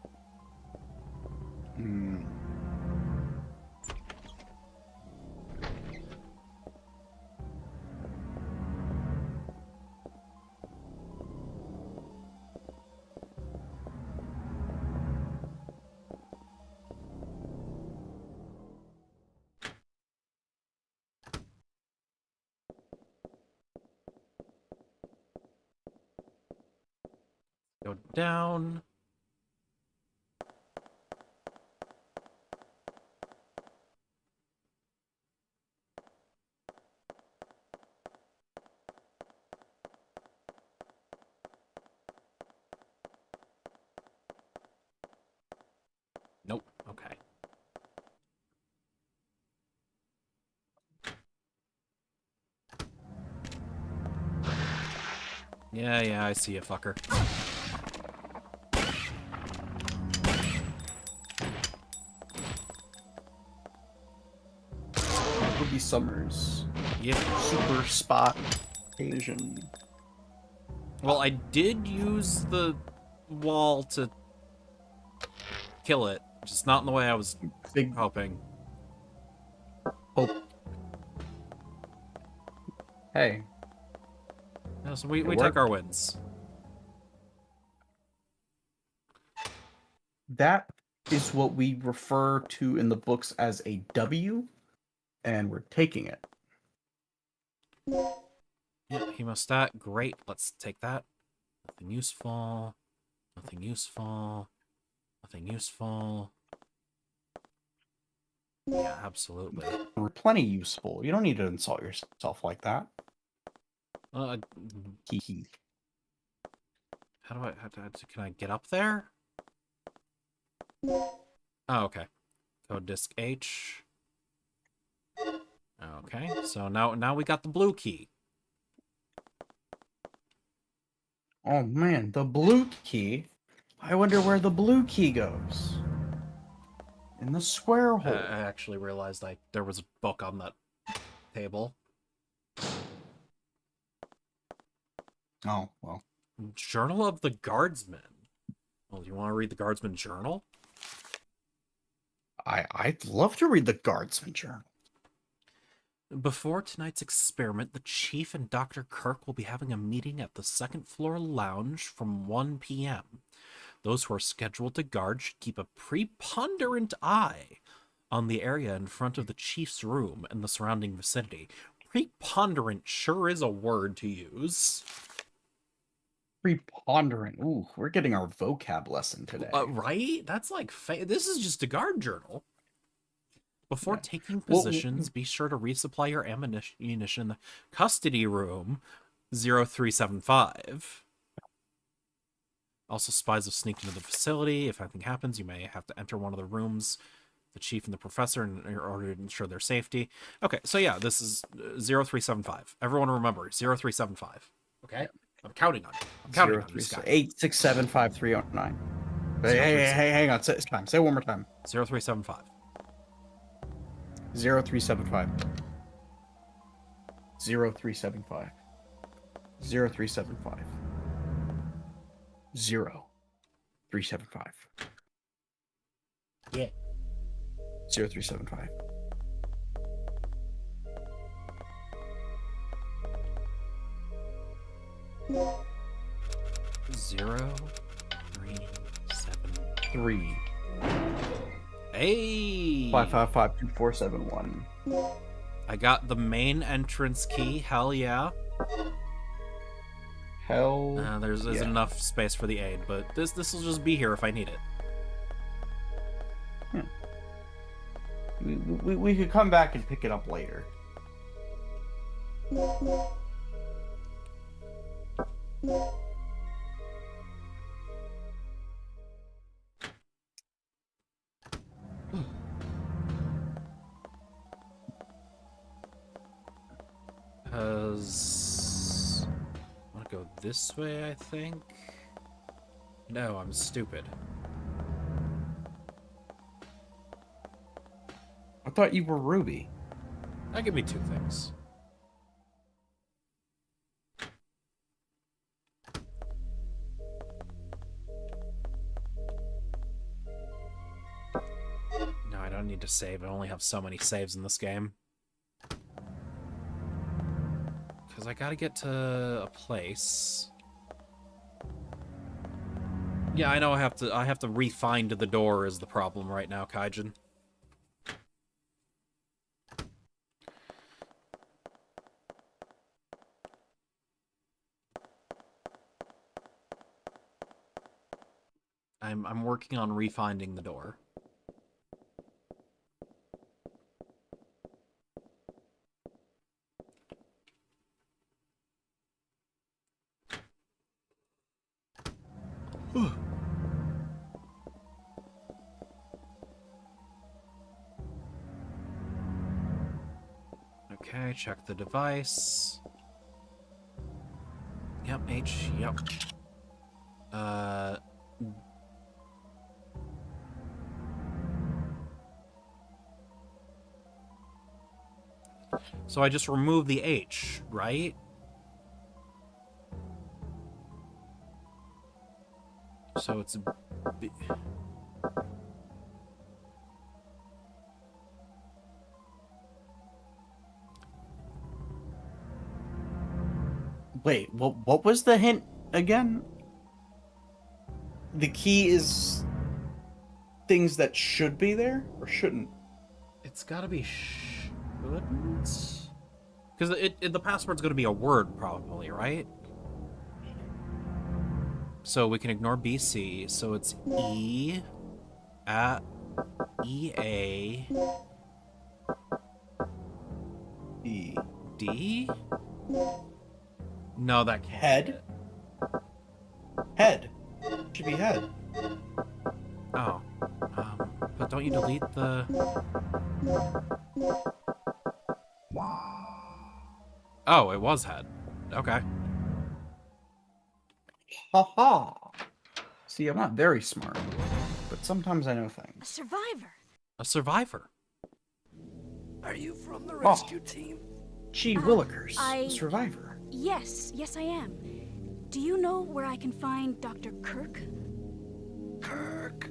Go down. Nope. Okay. Yeah, I see you, fucker. Ruby Summers. Yeah. Super spot Asian. Well, I did use the wall to kill it, just not in the way I was hoping. Hey. Yeah, so we worked. take our wins. That is what we refer to in the books as a W, and we're taking it. Yeah, hemostat, great. Let's take that. Nothing useful. Nothing useful. Nothing useful. Yeah, absolutely. We're plenty useful. You don't need to insult yourself like that. Hee. How do I... can I get up there? Oh, okay. Code disk H. Okay, so now we got the blue key. Oh man, the blue key. I wonder where the blue key goes. In the square hole. I actually realized there was a book on that table. Oh, well. Journal of the Guardsman. Well, you want to read the Guardsman Journal? I'd love to read the Guardsman Journal. Before tonight's experiment, the Chief and Dr. Kirk will be having a meeting at the second floor lounge from 1 p.m. Those who are scheduled to guard should keep a preponderant eye on the area in front of the Chief's room and the surrounding vicinity. Preponderant sure is a word to use. Preponderant. Ooh, we're getting our vocab lesson today. Right? That's like... This is just a guard journal. Before taking positions, be sure to resupply your ammunition in the custody room 0375. Also, spies have sneaked into the facility. If anything happens, you may have to enter one of the rooms, the chief and the professor, in order to ensure their safety. Okay, so yeah, this is 0375. Everyone remember, 0375. Okay? I'm counting on you. I'm counting on you, Scott. 8675309. Hey, hang on. Say it one more time. 0375. 0375. 0375. 0375. 0375. Yeah. 0375. Zero, 3, 7, 3. Hey! 5552471. I got the main entrance key. Hell yeah. Hell. There's yeah. enough space for the aid, but this will just be here if I need it. We could come back and pick it up later. Because I want to go this way, I think. No, I'm stupid. I thought you were Ruby. That could be two things. No, I don't need to save. I only have so many saves in this game. Because I gotta get to a place. Yeah, I know I have to re-find the door is the problem right now, Kaijin. I'm working on re-finding the door. Okay, check the device. Yep, H, yep. So I just remove the H, right? So it's B. Wait, what was the hint again? The key is things that should be there or shouldn't? It's gotta be shouldn't? Because the password's gonna be a word, probably, right? So we can ignore BC. So it's E at EA E D. No, that can't. Head. Head should be head. Oh, but don't you delete the? Oh, it was head. Okay. Ha ha. See, I'm not very smart, but sometimes I know A things. survivor. A survivor. Are you from the rescue team? Gee Willikers, I- survivor. Yes, I am. Do you know where I can find Dr. Kirk? Kirk.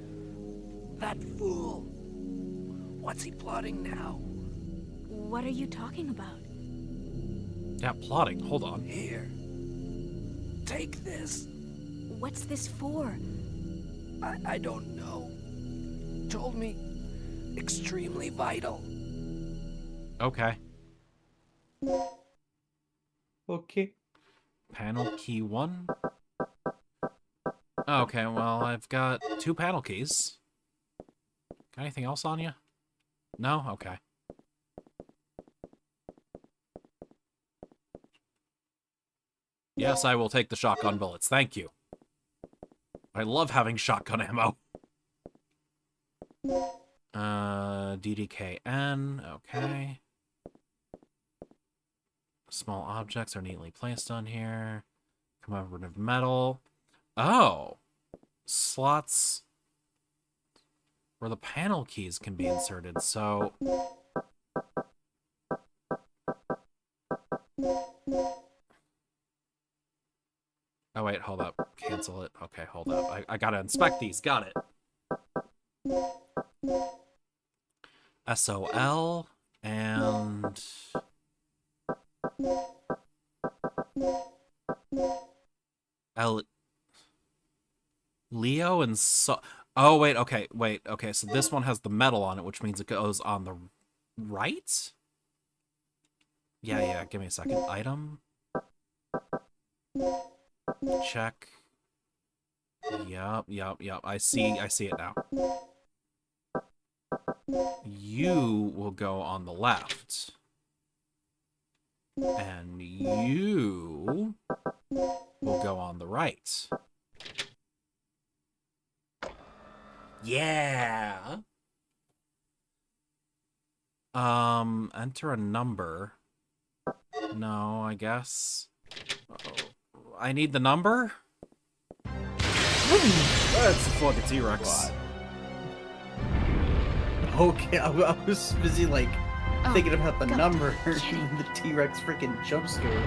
That fool. What's he plotting now? What are you talking about? Yeah, plotting. Hold on. Here. Take this. What's this for? I don't know. Told me. Extremely vital. Okay. Okay. Panel key 1. Okay, well, I've got 2 panel keys. Got anything else on you? No? Okay. Yes, I will take the shotgun bullets. Thank you. I love having shotgun ammo. DDKN. Okay. Small objects are neatly placed on here. Commemorative metal. Oh! Slots where the panel keys can be inserted, so... Oh, wait, hold up. Cancel it. Okay, hold up. I gotta inspect these. Got it. SOL and... Leo and so... Oh, wait, okay, so this one has the metal on it, which means it goes on the right? Yeah, give me a second. Item. Check. Yup. I see it now. You will go on the left. And you will go on the right. Yeah. Enter a number. No, I guess. I need the number? That's a fucking T-Rex. Okay, I was busy, like, thinking about the God, number. kidding. The T-Rex freaking jump scare.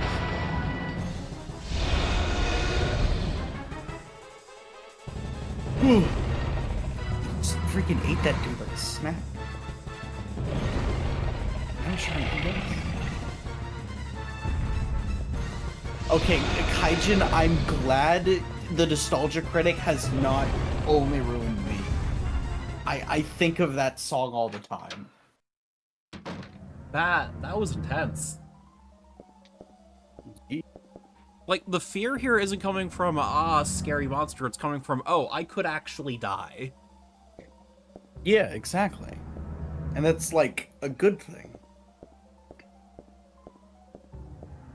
Just freaking ate that dude like a snack. I'm trying to do this. Okay, Kaijin, I'm glad the nostalgia critic has not only ruined me. I think of that song all the time. That was intense. Like, the fear here isn't coming from, scary monster, it's coming from, oh, I could actually die. Yeah, exactly. And that's, like, a good thing.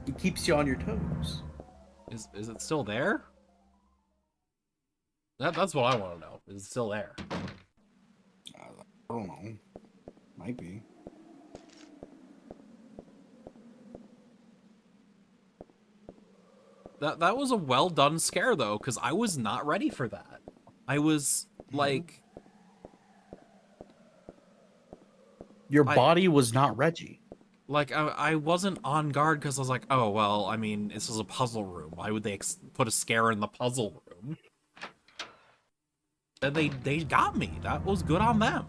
It keeps you on your toes. Is it still there? That's what I want to know. Is it still there? I don't know. Might be. That was a well done scare though, because I was not ready for that. I was like, your body was not Reggie. Like I wasn't on guard because I was like, oh well, I mean, this is a puzzle room. Why would they put a scare in the puzzle room? And they got me. That was good on them.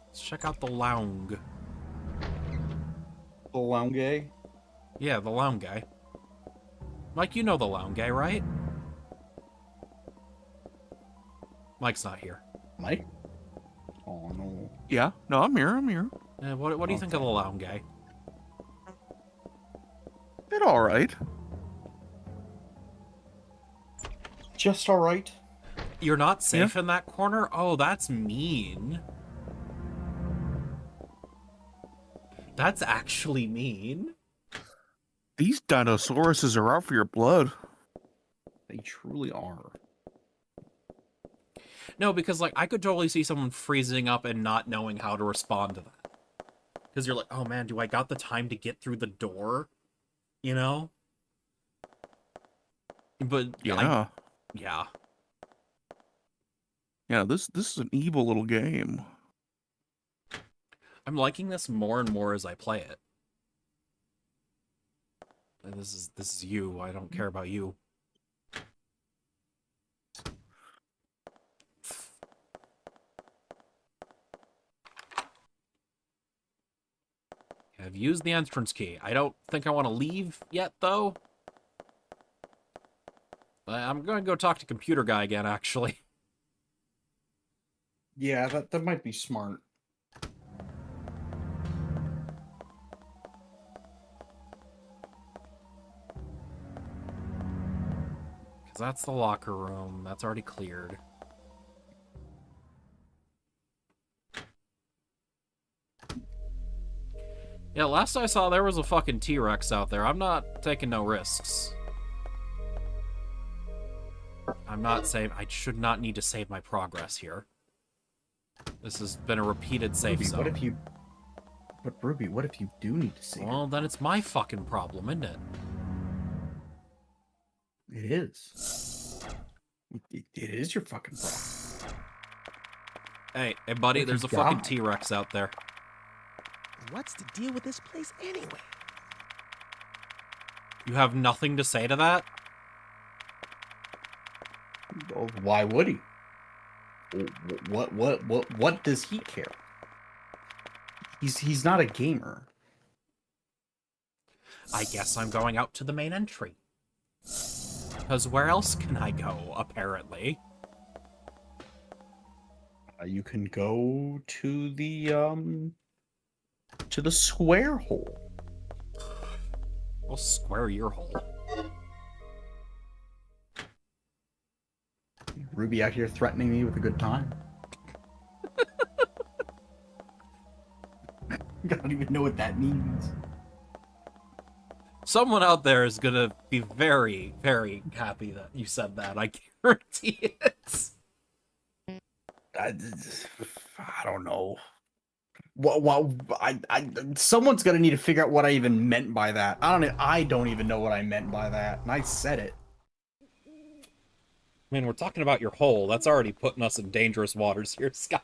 Let's check out the lounge. The lounge? Yeah, the lounge guy. Mike, you know the lounge guy, right? Mike's not here. Mike? Oh no. Yeah, no, I'm here. What do you think of the lounge guy? Bit all right. Just all right. You're not safe in that corner? Oh, that's mean. That's actually mean. These dinosauruses are out for your blood. They truly are. No, because like I could totally see someone freezing up and not knowing how to respond to that. Because you're like, oh man, do I got the time to get through the door? You know? But Yeah. yeah. Yeah, this is an evil little game. I'm liking this more and more as I play it. And this is you. I don't care about you. I've used the entrance key. I don't think I want to leave yet, though. I'm going to go talk to Computer Guy again, actually. Yeah, that might be smart. Because that's the locker room. That's already cleared. Yeah, last I saw, there was a fucking T-Rex out there. I'm not taking no risks. I'm not saying... I should not need to save my progress here. This has been a repeated safe zone. What if you... But Ruby, what if you do need to save? Well, then it's my fucking problem, isn't it? It is. It is your fucking problem. Hey, buddy, there's a fucking T-Rex out there. What's the deal with this place anyway? You have nothing to say to that? Well, why would he? What does he care? He's not a gamer. I guess I'm going out to the main entry. Because where else can I go, apparently? You can go to the square hole. Well, square your hole. Ruby out here threatening me with a good time. I don't even know what that means. Someone out there is gonna be very, very happy that you said that. I guarantee it. I don't know. Someone's gonna need to figure out what I even meant by that. I don't even know what I meant by that, and I said it. I mean, we're talking about your hole. That's already putting us in dangerous waters here, Sky.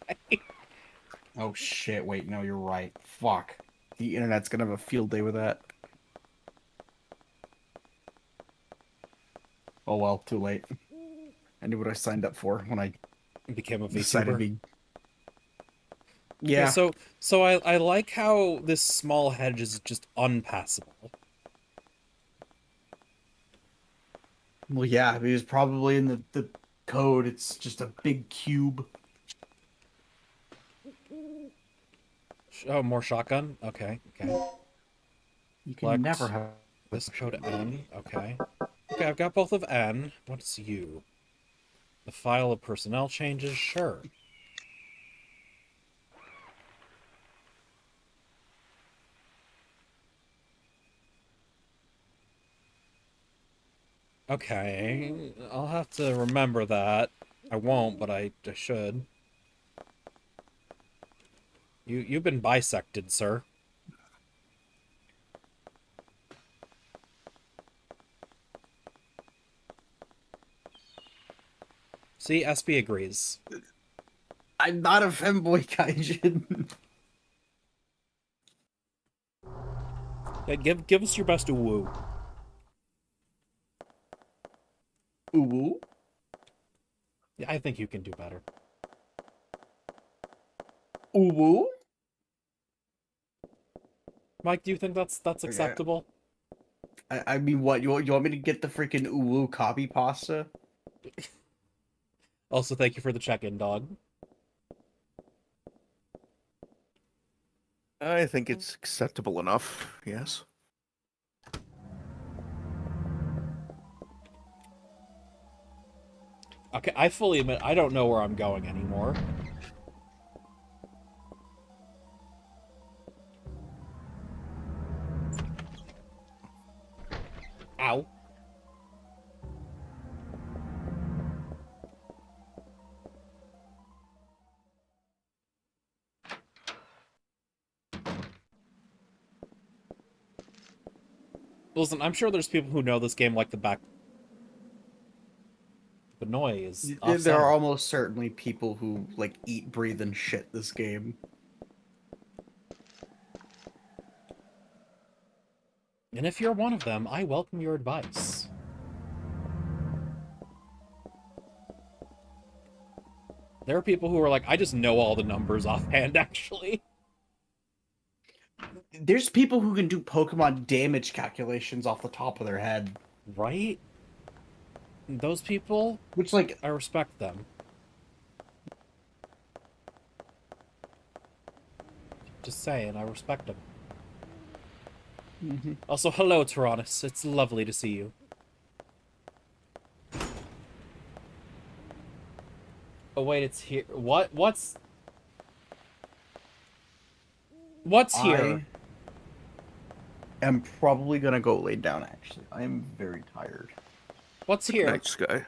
Oh shit! Wait, no, you're right. Fuck. The internet's gonna have a field day with that. Oh well, too late. I knew what I signed up for when I became a decided VTuber. Yeah. So I like how this small hedge is just unpassable. Well, yeah, because probably in the code, it's just a big cube. Oh, more shotgun? Okay, okay. You can never have this code N. Okay. Okay, I've got both of N. What's U? The file of personnel changes? Sure. Okay, I'll have to remember that. I won't, but I should. You've been bisected, sir. See, SB agrees. I'm not a femboy kaijin. Yeah, give us your best woo. Ooh. Yeah, I think you can do better. Ooh. Mike, do you think that's acceptable? I mean, what you want me to get the freaking ooh copy pasta? Also, thank you for the check-in, dog. I think it's acceptable enough, yes. Okay, I fully admit I don't know where I'm going anymore. Ow. Listen, I'm sure there's people who know this game like the back. The noise. There are almost certainly people who like eat, breathe, and shit this game. And if you're one of them, I welcome your advice. There are people who are like, I just know all the numbers offhand, actually. There's people who can do Pokemon damage calculations off the top of their head. Right? Those people, which, like, I respect them. Just saying, I respect them. Mm-hmm. Also, hello, Tyrannus. It's lovely to see you. Oh, wait, it's here. What's here? I am probably gonna go lay down, actually. I am very tired. What's here? Night Sky.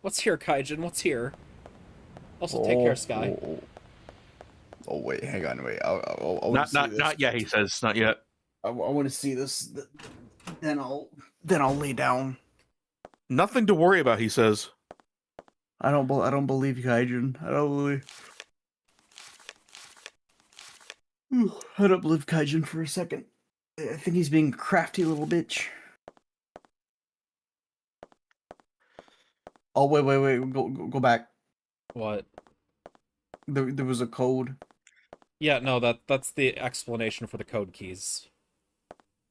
What's here, Kaijin? What's here? Also, take care, Sky. Oh, wait, hang on, wait. I Not yet. He says not yet. I want to see this. Then I'll lay down. Nothing to worry about. He says. I don't believe Kaijin. I don't believe Kaijin for a second. I think he's being a crafty little bitch. Oh, wait. Go back. What? There was a code. Yeah, no, that's the explanation for the code keys.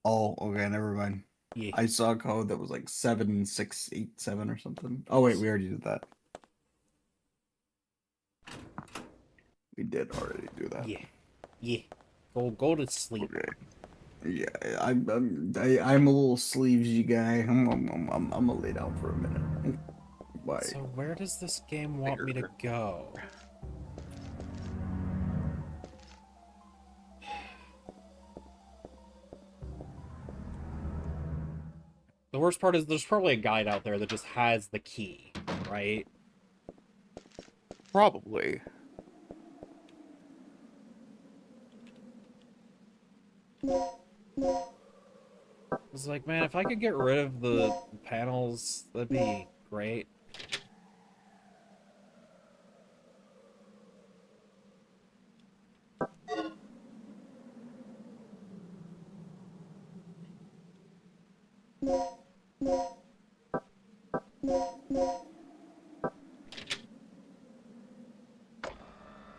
Oh, okay, never mind. Yeah. I saw a code that was like 7687 or something. Oh wait, we already did that. We did already do that. Yeah. Go to sleep. Okay. Yeah, I'm a little sleevesy guy. I'm gonna lay down for a minute. Bye. So where does this game want me to go? The worst part is there's probably a guide out there that just has the key, right? Probably. It's like, man, if I could get rid of the panels, that'd be great.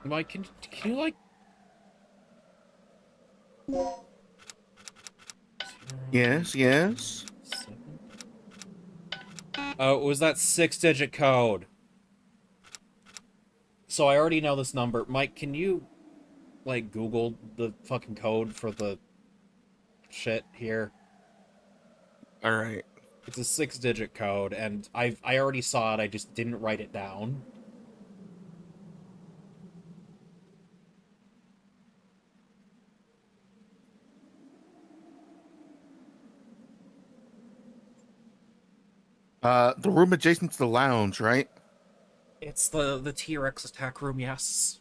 Mike, can you like... Yes. Oh, it was that 6-digit code. So I already know this number. Mike, can you, like, Google the fucking code for the shit here? Alright. It's a 6-digit code, and I already saw it, I just didn't write it down. The room adjacent to the lounge, right? It's the T-Rex attack room, yes.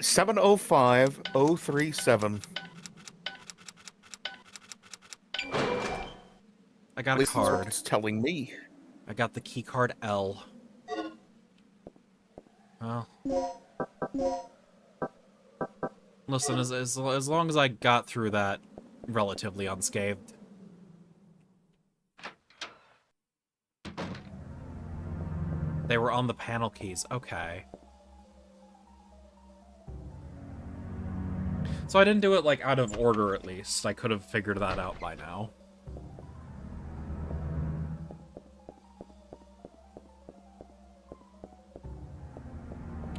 705037. I got a card. It's telling me. I got the key card L. Well. Listen, as long as I got through that relatively unscathed. They were on the panel keys. Okay. So I didn't do it, like, out of order, at least. I could have figured that out by now.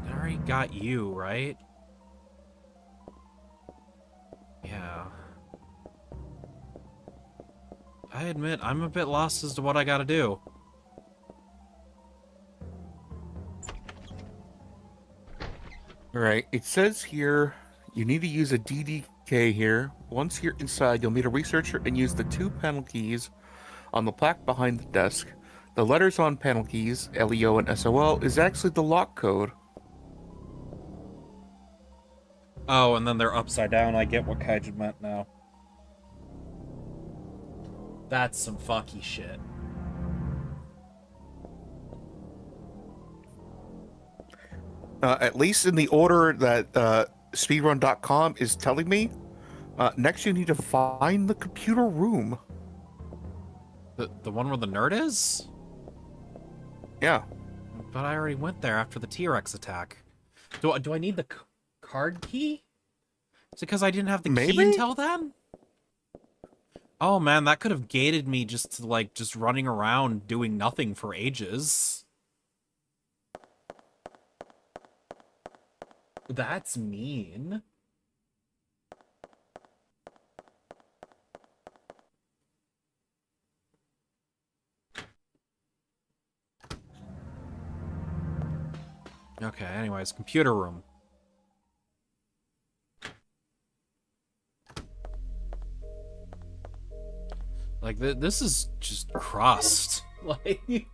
I already got you, right? Yeah. I admit, I'm a bit lost as to what I gotta do. Alright, it says here you need to use a DDK here. Once you're inside, you'll meet a researcher and use the 2 panel keys on the plaque behind the desk. The letters on panel keys, LEO and SOL, is actually the lock code. Oh, and then they're upside down. I get what Kaijin meant now. That's some fucky shit. At least in the order that speedrun.com is telling me, next you need to find the computer room. The one where the nerd is? Yeah. But I already went there after the T-Rex attack. Do I need the card key? Is it because I didn't have the key Maybe? until then? Oh man, that could have gated me just to, like, just running around doing nothing for ages. That's mean. Okay, anyways, computer room. Like, this is just crust. Like...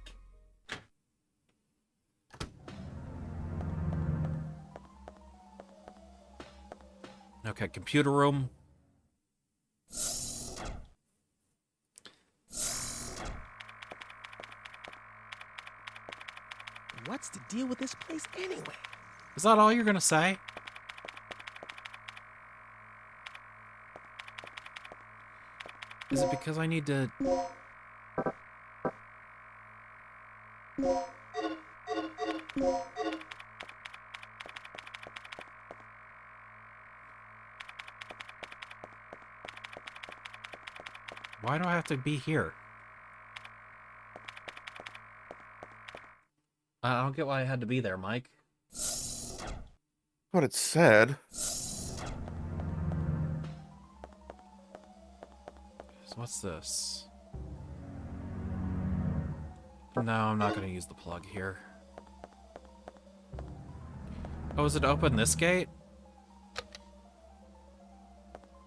Okay, computer room. What's the deal with this place anyway? Is that all you're gonna say? Is it because I need to... Why do I have to be here? I don't get why I had to be there, Mike. What it said. So what's this? No, I'm not gonna use the plug here. Oh, is it open this gate?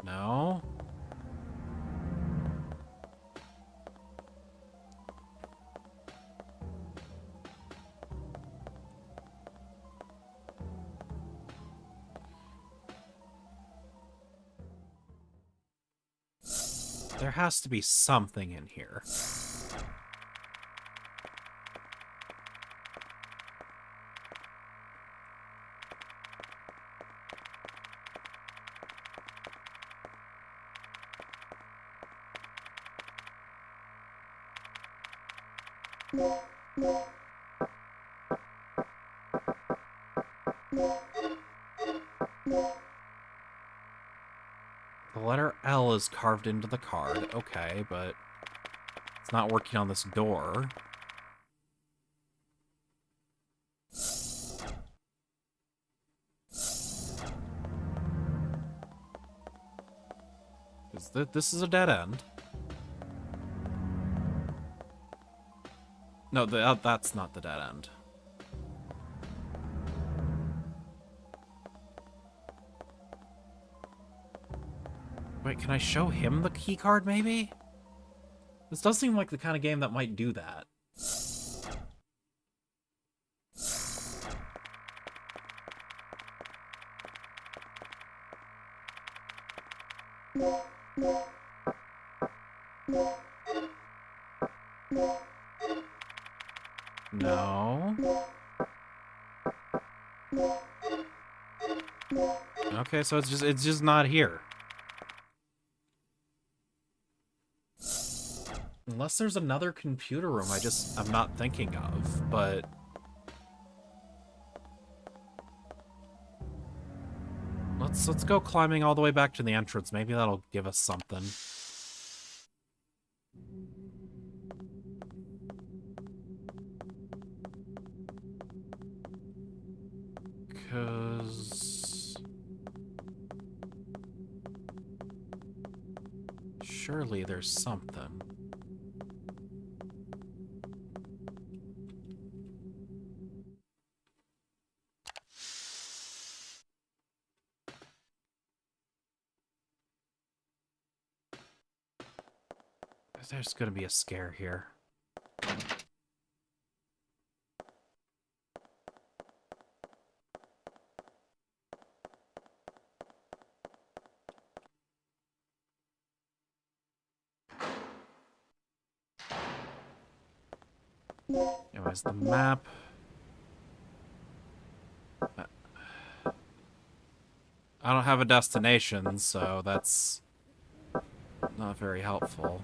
No. There has to be something in here. The letter L is carved into the card. Okay, but it's not working on this door. This is a dead end. No, that's not the dead end. Wait, can I show him the key card, maybe? This does seem like the kind of game that might do that. No. Okay, so it's just not here. Unless there's another computer room I'm not thinking of, but let's go climbing all the way back to the entrance. Maybe that'll give us something. Because surely there's something. There's gonna be a scare here. Anyways, the map. I don't have a destination, so that's not very helpful.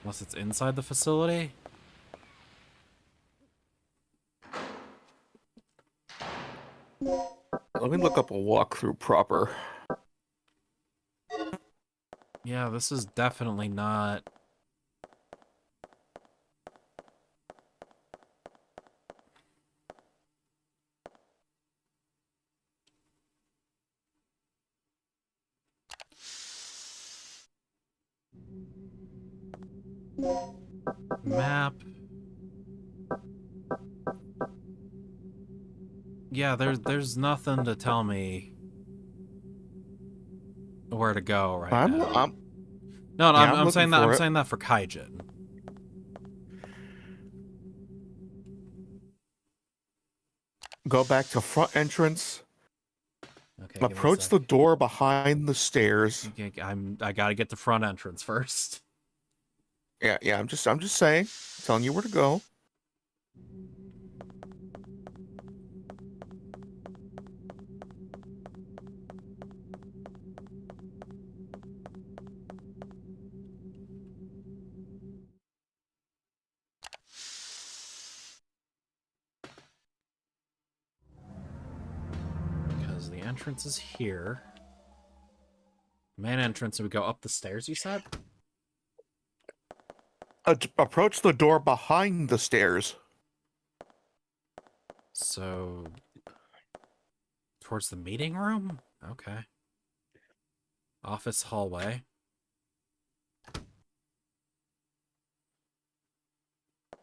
Unless it's inside the facility? Let me look up a walkthrough proper. Yeah, this is definitely not... Map. Yeah, there's nothing to tell me where to go right now. No, I'm saying that. I'm saying that for Kaijin. Go back to front entrance. Okay. Approach the door behind the stairs. Okay, I gotta get the front entrance first. Yeah. I'm just saying, telling you where to go. Because the entrance is here. Main entrance, and we go up the stairs, you said? Approach the door behind the stairs. So... towards the meeting room? Okay. Office hallway.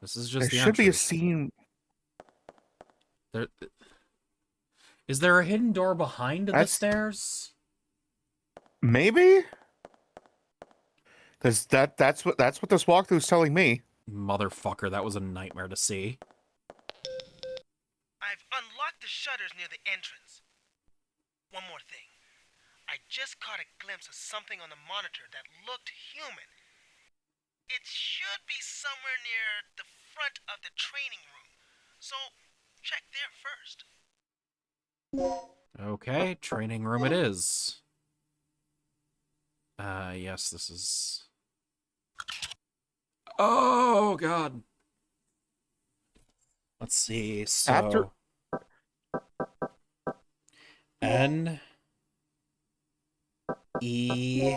This is just There the should be a entrance. scene. Is there a hidden door behind the stairs? Maybe? Because that's what this walkthrough is telling me. Motherfucker, that was a nightmare to see. I've unlocked the shutters near the entrance. One more thing. I just caught a glimpse of something on the monitor that looked human. It should be somewhere near the front of the training room. So, check there first. Okay, training room it is. Yes, this is... Oh, God. Let's see, so... N... E...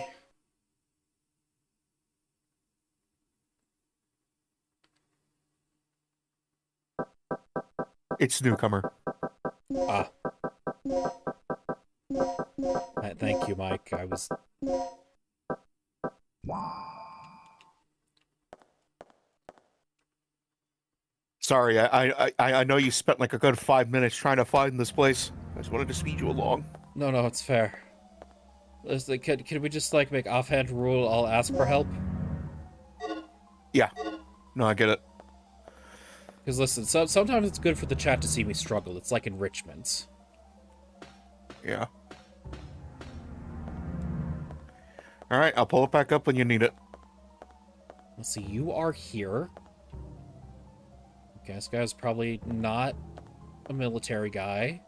It's newcomer. Ah. Thank you, Mike. I was... Sorry, I know you spent like a good 5 minutes trying to find this place. I just wanted to speed you along. No, it's fair. Listen, can we just, like, make offhand rule I'll ask for help? Yeah. No, I get it. Because, listen, sometimes it's good for the chat to see me struggle. It's like enrichment. Yeah. Alright, I'll pull it back up when you need it. Let's see, you are here. Okay, this guy's probably not a military guy.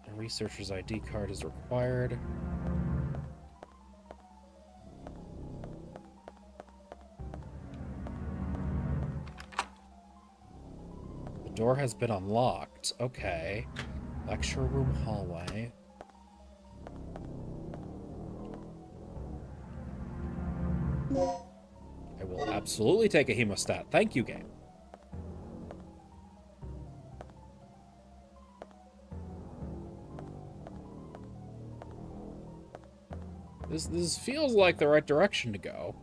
A researcher's ID card is required. The door has been unlocked. Okay. Lecture room hallway. I will absolutely take a hemostat. Thank you, game. This feels like the right direction to go.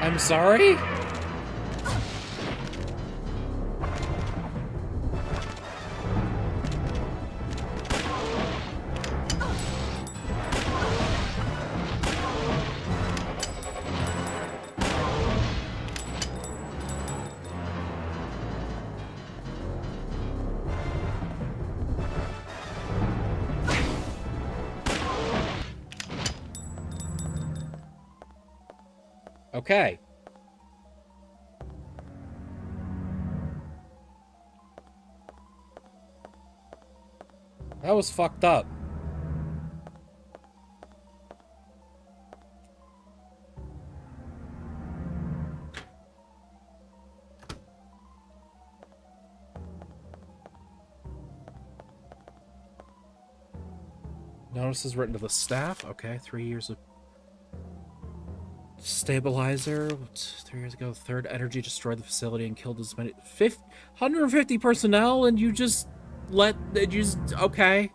I'm sorry? Okay. That was fucked up. Notices written to the staff. Okay, 3 years of stabilizer. 3 years ago, third energy destroyed the facility and killed as many 150 personnel, and you just okay.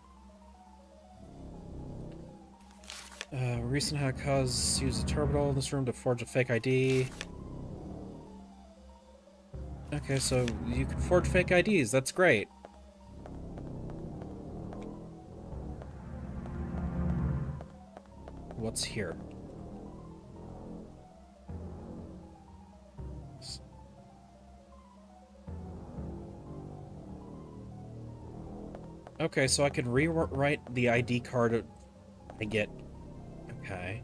Recent hack cause use a terminal in this room to forge a fake ID. Okay, so you can forge fake IDs. That's great. What's here? Okay, so I can rewrite the ID card I get. Okay.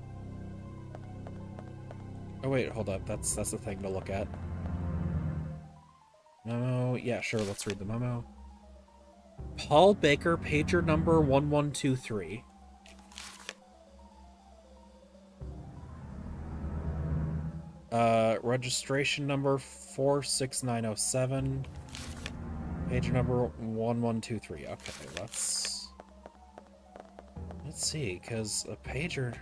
Oh wait, hold up. That's the thing to look at. Memo. Yeah, sure. Let's read the memo. Paul Baker, pager number 1123. Registration number 46907. Pager number 1123. Okay, let's see, because a pager.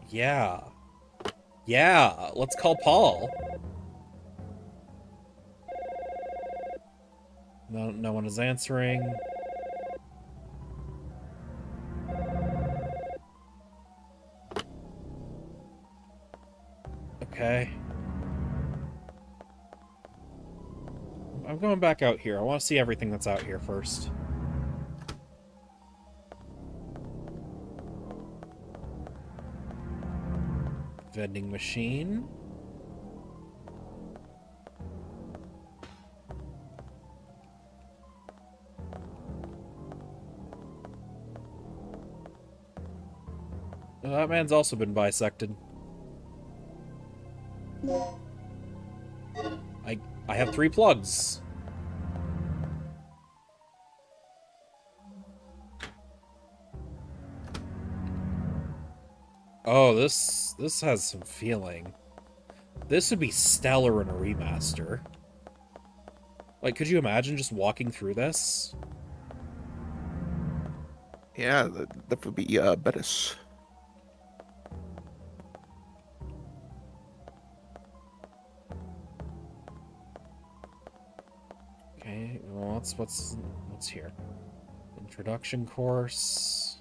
Yeah. Yeah, let's call Paul. No one is answering. Okay. I'm going back out here. I want to see everything that's out here first. Vending machine. Well, that man's also been bisected. I have 3 plugs. Oh, this has some feeling. This would be stellar in a remaster. Like, could you imagine just walking through this? Yeah, that would be better. Okay, well, what's here? Introduction course.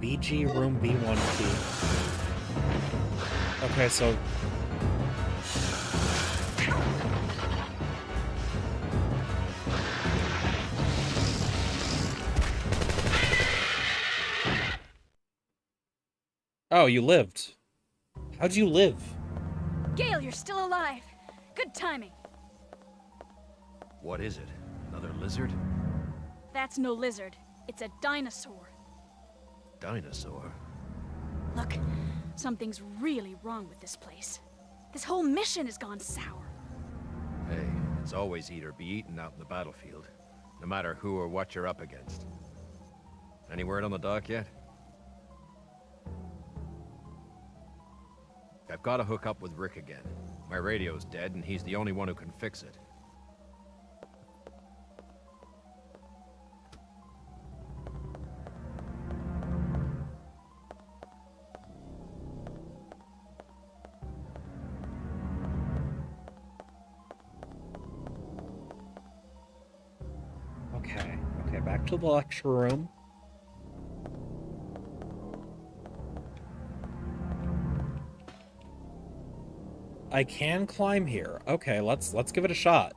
BG room B1T. Okay, so oh, you lived. How'd you live? Gale, you're still alive. Good timing. What is it? Another lizard? That's no lizard. It's a dinosaur. Dinosaur? Look, something's really wrong with this place. This whole mission has gone sour. Hey, it's always eat or be eaten out in the battlefield. No matter who or what you're up against. Any word on the dock yet? I've got to hook up with Rick again. My radio's dead, and he's the only one who can fix it. Okay, back to the lecture room. I can climb here. Okay, let's give it a shot.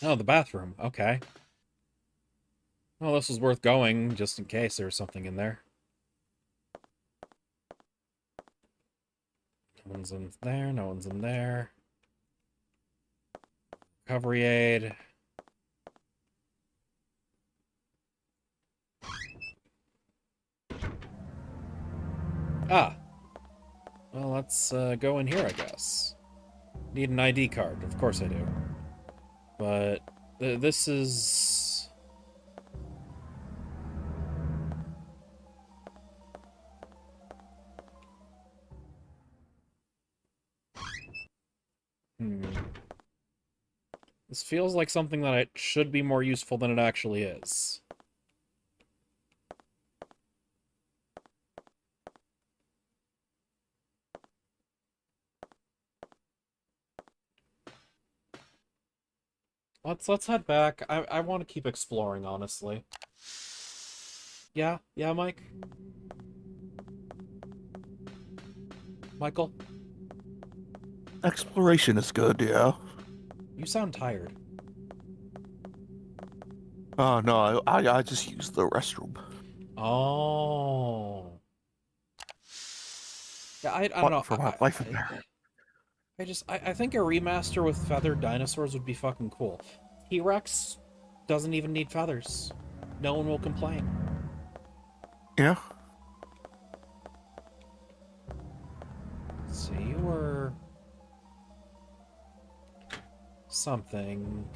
Oh, the bathroom. Okay. Well, this was worth going, just in case there was something in there. No one's in there, no one's in there. Recovery aid. Ah! Well, let's go in here, I guess. Need an ID card. Of course I do. But this is... This feels like something that it should be more useful than it actually is. Let's head back. I want to keep exploring, honestly. Yeah, Mike? Michael? Exploration is good, yeah. You sound tired. Oh, no, I just used the restroom. Oh. Yeah, I don't know. For my life in there. I think a remaster with feathered dinosaurs would be fucking cool. T-Rex doesn't even need feathers. No one will complain. Yeah. So you were... something.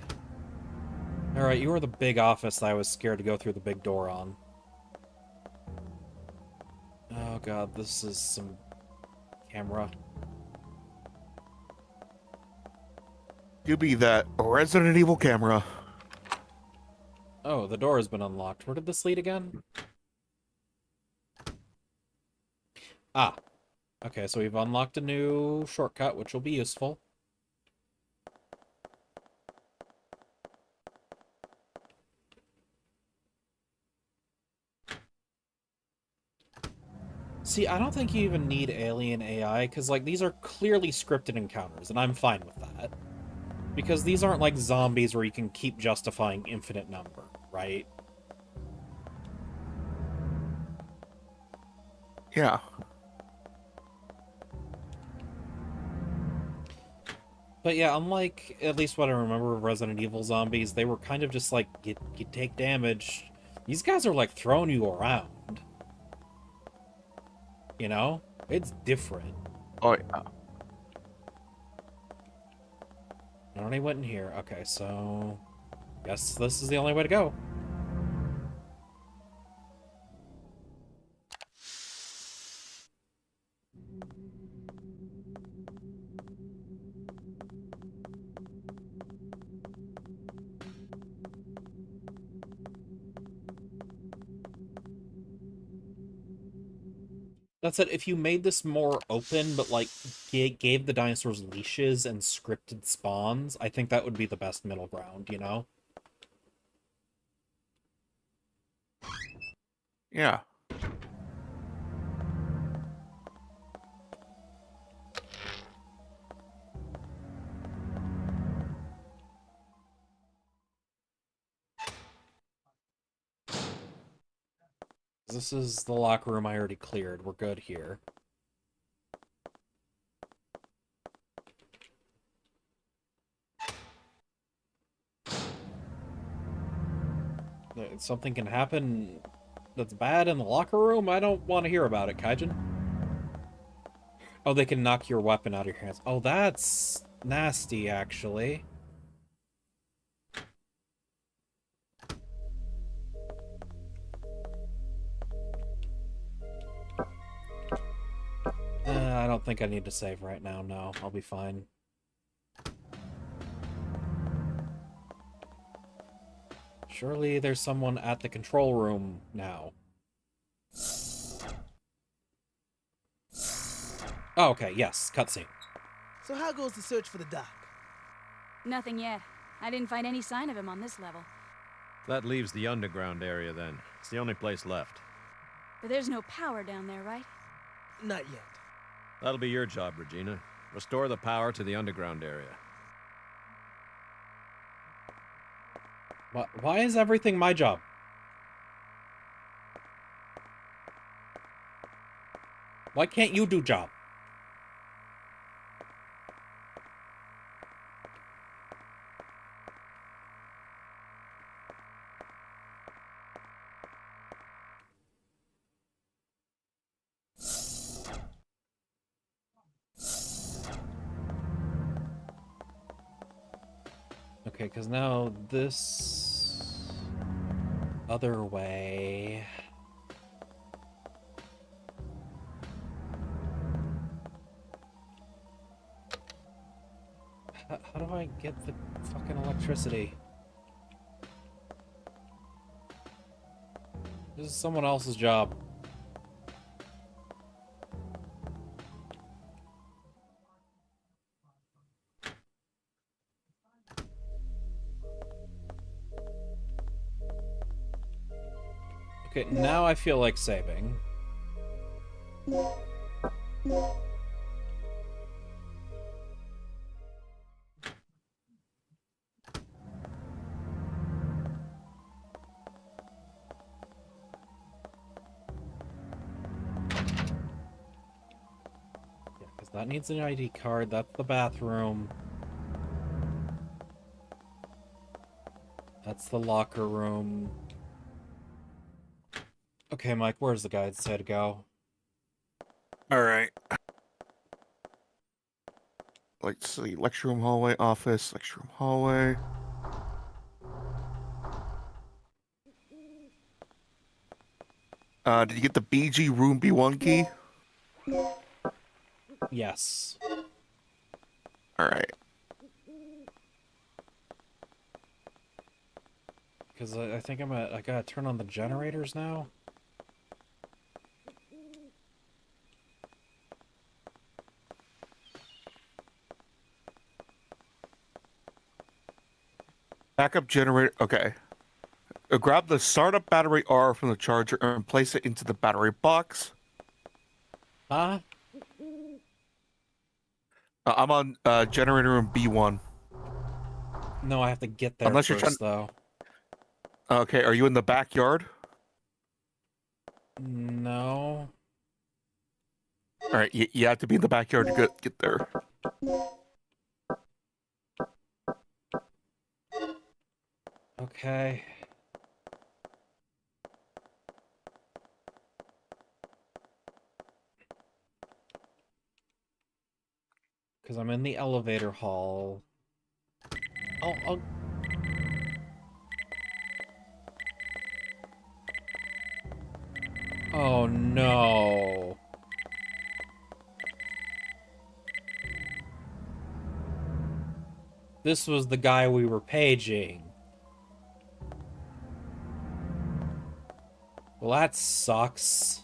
Alright, you were the big office that I was scared to go through the big door on. Oh god, this is some... camera. You be that Resident Evil camera. Oh, the door has been unlocked. Where did this lead again? Ah. Okay, so we've unlocked a new shortcut, which will be useful. See, I don't think you even need alien AI, because, like, these are clearly scripted encounters, and I'm fine with that. Because these aren't like zombies where you can keep justifying infinite number, right? Yeah. But yeah, unlike at least what I remember of Resident Evil zombies, they were kind of just like, you take damage. These guys are like throwing you around. You know? It's different. Oh, yeah. I already went in here. Okay, so... guess this is the only way to go. That said, if you made this more open, but, like, gave the dinosaurs leashes and scripted spawns, I think that would be the best middle ground, you know? Yeah. This is the locker room I already cleared. We're good here. Something can happen that's bad in the locker room? I don't want to hear about it, Kaijin. Oh, they can knock your weapon out of your hands. Oh, that's nasty, actually. I don't think I need to save right now. No, I'll be fine. Surely there's someone at the control room now. Oh, okay, yes, cutscene. So how goes the search for the doc? Nothing yet. I didn't find any sign of him on this level. That leaves the underground area then. It's the only place left. But there's no power down there, right? Not yet. That'll be your job, Regina. Restore the power to the underground area. Why is everything my job? Why can't you do job? Okay, because now this other way. How do I get the fucking electricity? This is someone else's job. Okay, now I feel like saving. Yeah, because that needs an ID card. That's the bathroom. That's the locker room. Okay, Mike, where's the guide say to go? Alright. Let's see. Lecture room, hallway, office, lecture room, hallway. Did you get the BG room B1 key? Yes. Alright. Because I think I gotta turn on the generators now. Backup generator. Okay. Grab the startup battery R from the charger and place it into the battery box. Huh? I'm on generator room B1. No, I have to get there Unless you're first, though. Okay, are you in the backyard? No. Alright, you have to be in the backyard to get there. Okay. Because I'm in the elevator hall. I'll... Oh, no. This was the guy we were paging. Well, that sucks.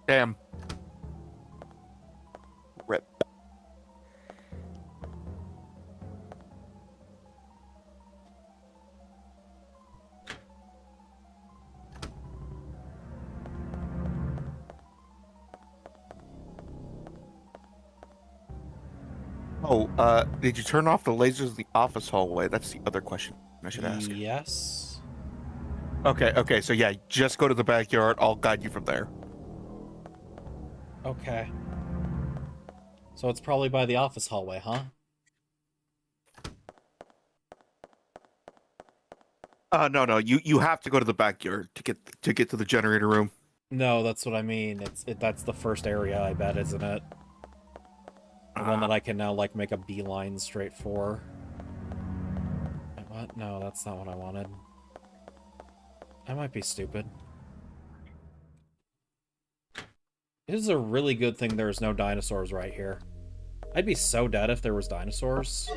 Damn. Rip. Oh, did you turn off the lasers in the office hallway? That's the other question I should ask. Yes. Okay, so yeah, just go to the backyard. I'll guide you from there. Okay. So it's probably by the office hallway, huh? No, you have to go to the backyard to get to the generator room. No, that's what I mean. That's the first area, I bet, isn't it? The one that I can now, like, make a beeline straight for. Wait, what? No, that's not what I wanted. I might be stupid. It is a really good thing there's no dinosaurs right here. I'd be so dead if there was dinosaurs.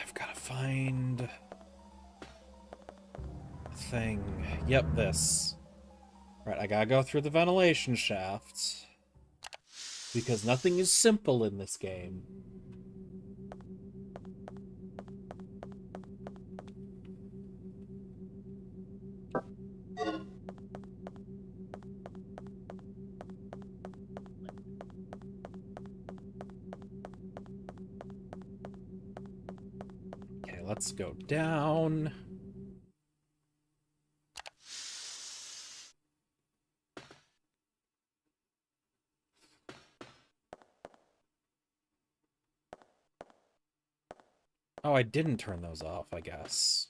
I've got to find a thing. Yep, this. Right, I gotta go through the ventilation shaft. Because nothing is simple in this game. let's go down. Oh, I didn't turn those off, I guess.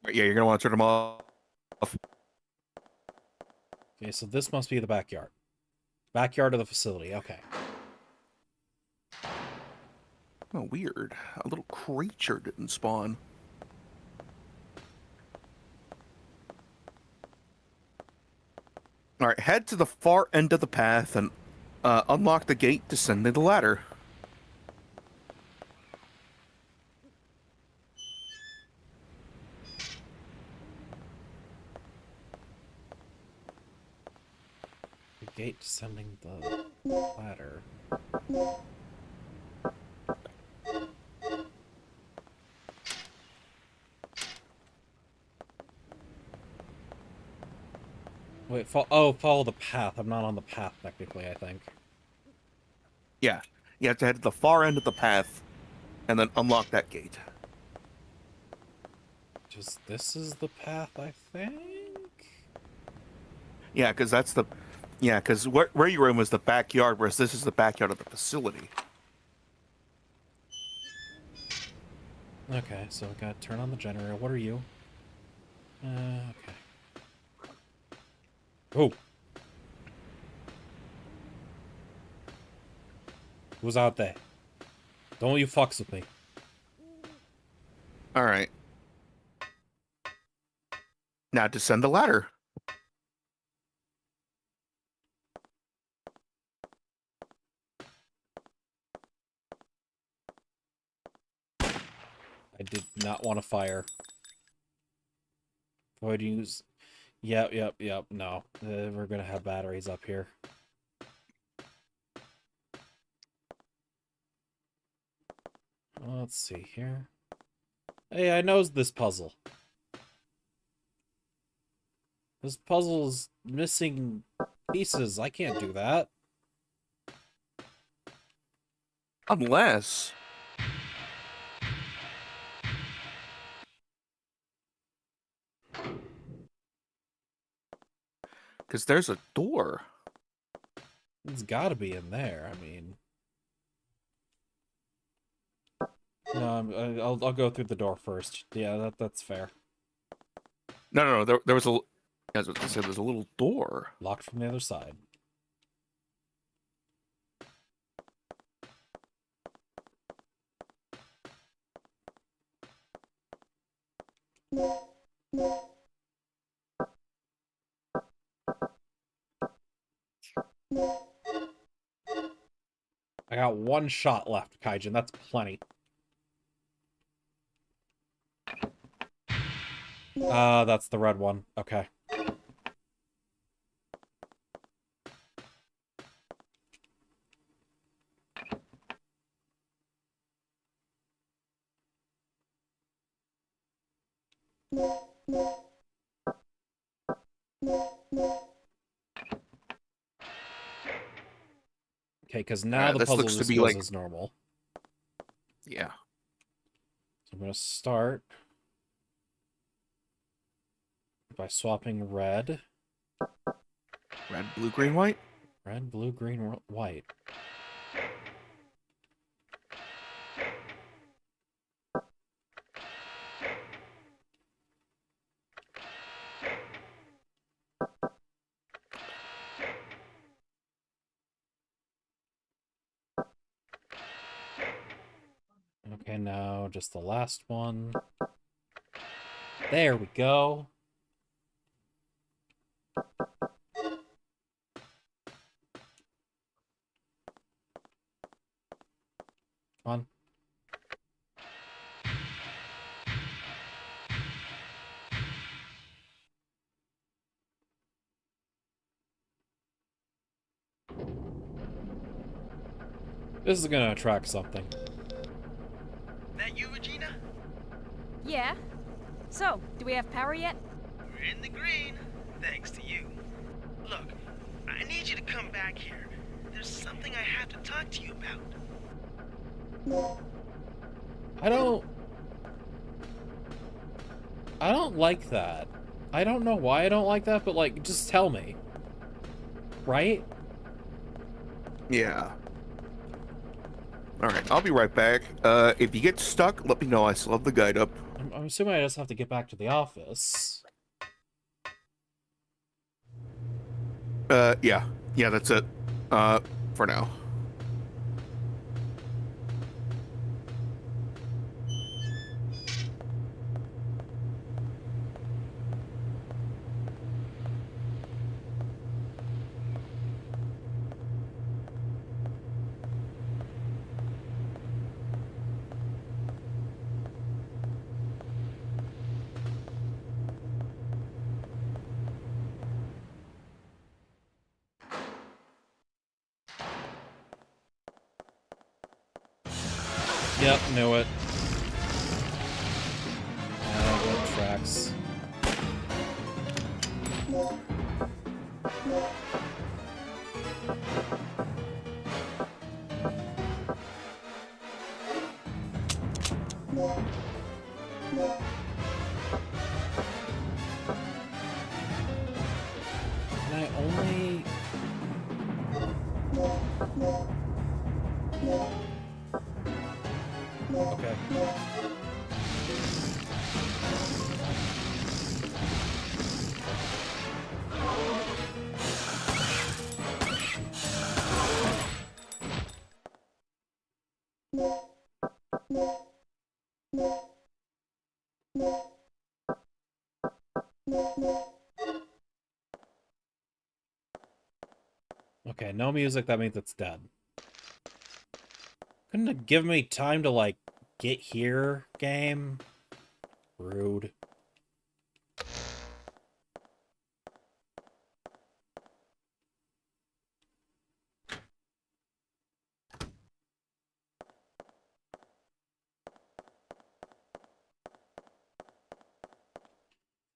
Yeah, you're gonna want to turn them off. Okay, so this must be the backyard. Backyard of the facility, okay. Oh, weird. A little creature didn't spawn. All right, head to the far end of the path and unlock the gate descending the ladder. The gate descending the ladder. Wait, follow the path. I'm not on the path, technically, I think. Yeah, you have to head to the far end of the path and then unlock that gate. Just, this is the path, I think? Yeah, because that's the... Yeah, because where you were in was the backyard, whereas this is the backyard of the facility. Okay, so I gotta turn on the generator. What are you? Okay. Oh! Who's out there? Don't you fucks with me. Alright. Now descend the ladder. I did not want to fire. Avoid use... Yep, no. We're gonna have batteries up here. Let's see here. Hey, I knows this puzzle. This puzzle's missing pieces. I can't do that. Unless... Because there's a door. It's gotta be in there, I mean... No, I'll go through the door first. Yeah, that's fair. No, there was a... As I said, there's a little door. Locked from the other side. I got one shot left, Kaijin. That's plenty. That's the red one. Okay. Okay, because now the puzzle just goes as normal. Yeah. So I'm going to start by swapping red. Red, blue, green, white? Red, blue, green, white. Okay, now just the last one. There we go. Come on. This is gonna attract something. That you, Regina? Yeah? So, do we have power yet? We're in the green, thanks to you. Look, I need you to come back here. There's something I have to talk to you about. I don't like that. I don't know why I don't like that, but, like, just tell me. Right? Yeah. Alright, I'll be right back. If you get stuck, let me know. I still have the guide up. I'm assuming I just have to get back to the office. Yeah. Yeah, that's it. For now. Yep, knew it. That tracks. Can I only... Okay. Okay, no music, that means it's dead. Couldn't it give me time to, like, get here, game? Rude.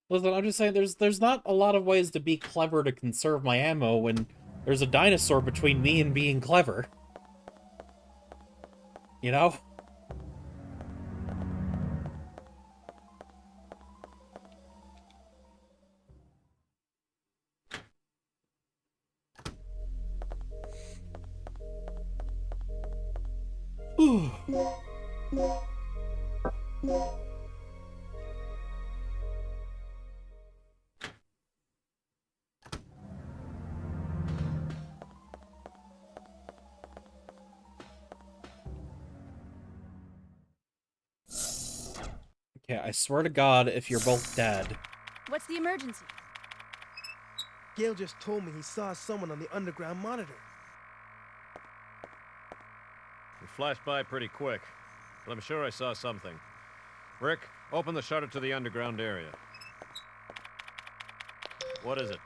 Listen, I'm just saying there's not a lot of ways to be clever to conserve my ammo when there's a dinosaur between me and being clever. You know? Okay, I swear to God, if you're both dead. What's the emergency? Gale just told me he saw someone on the underground monitor. It flashed by pretty quick, but I'm sure I saw something. Rick, open the shutter to the underground area. What is it?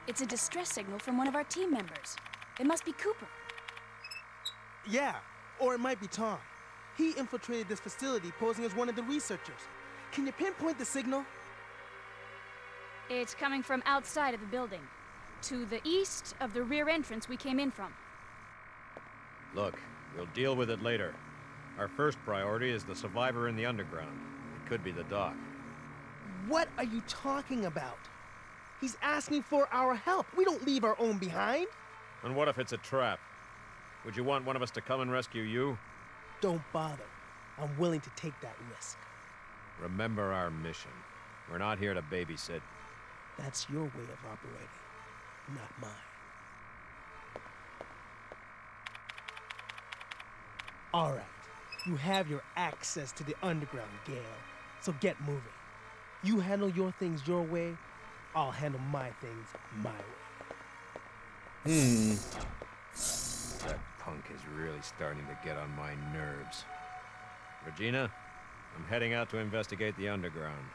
It's a distress signal from one of our team members. It must be Cooper. Yeah, or it might be Tom. He infiltrated this facility posing as one of the researchers. Can you pinpoint the signal? It's coming from outside of the building, to the east of the rear entrance we came in from. Look, we'll deal with it later. Our first priority is the survivor in the underground. It could be the doc. What are you talking about? He's asking for our help. We don't leave our own behind. And what if it's a trap? Would you want one of us to come and rescue you? Don't bother. I'm willing to take that risk. Remember our mission. We're not here to babysit. That's your way of operating, not mine. All right. You have your access to the underground, Gale. So get moving. You handle your things your way, I'll handle my things my way. That punk is really starting to get on my nerves. Regina, I'm heading out to investigate the underground.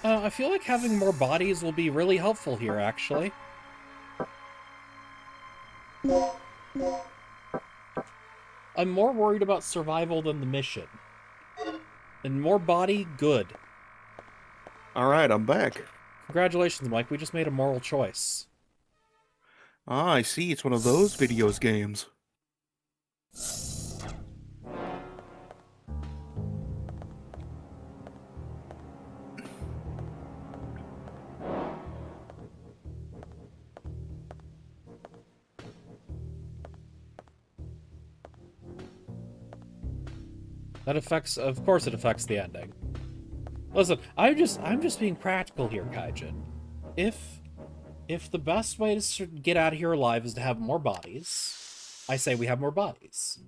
I feel like having more bodies will be really helpful here, actually. I'm more worried about survival than the mission. And more body, good. Alright, I'm back. Congratulations, Mike. We just made a moral choice. Ah, I see. It's one of those videos games. That affects, of course it affects the ending. Listen, I'm just being practical here, Kaijin. If the best way to get out of here alive is to have more bodies, I say we have more bodies.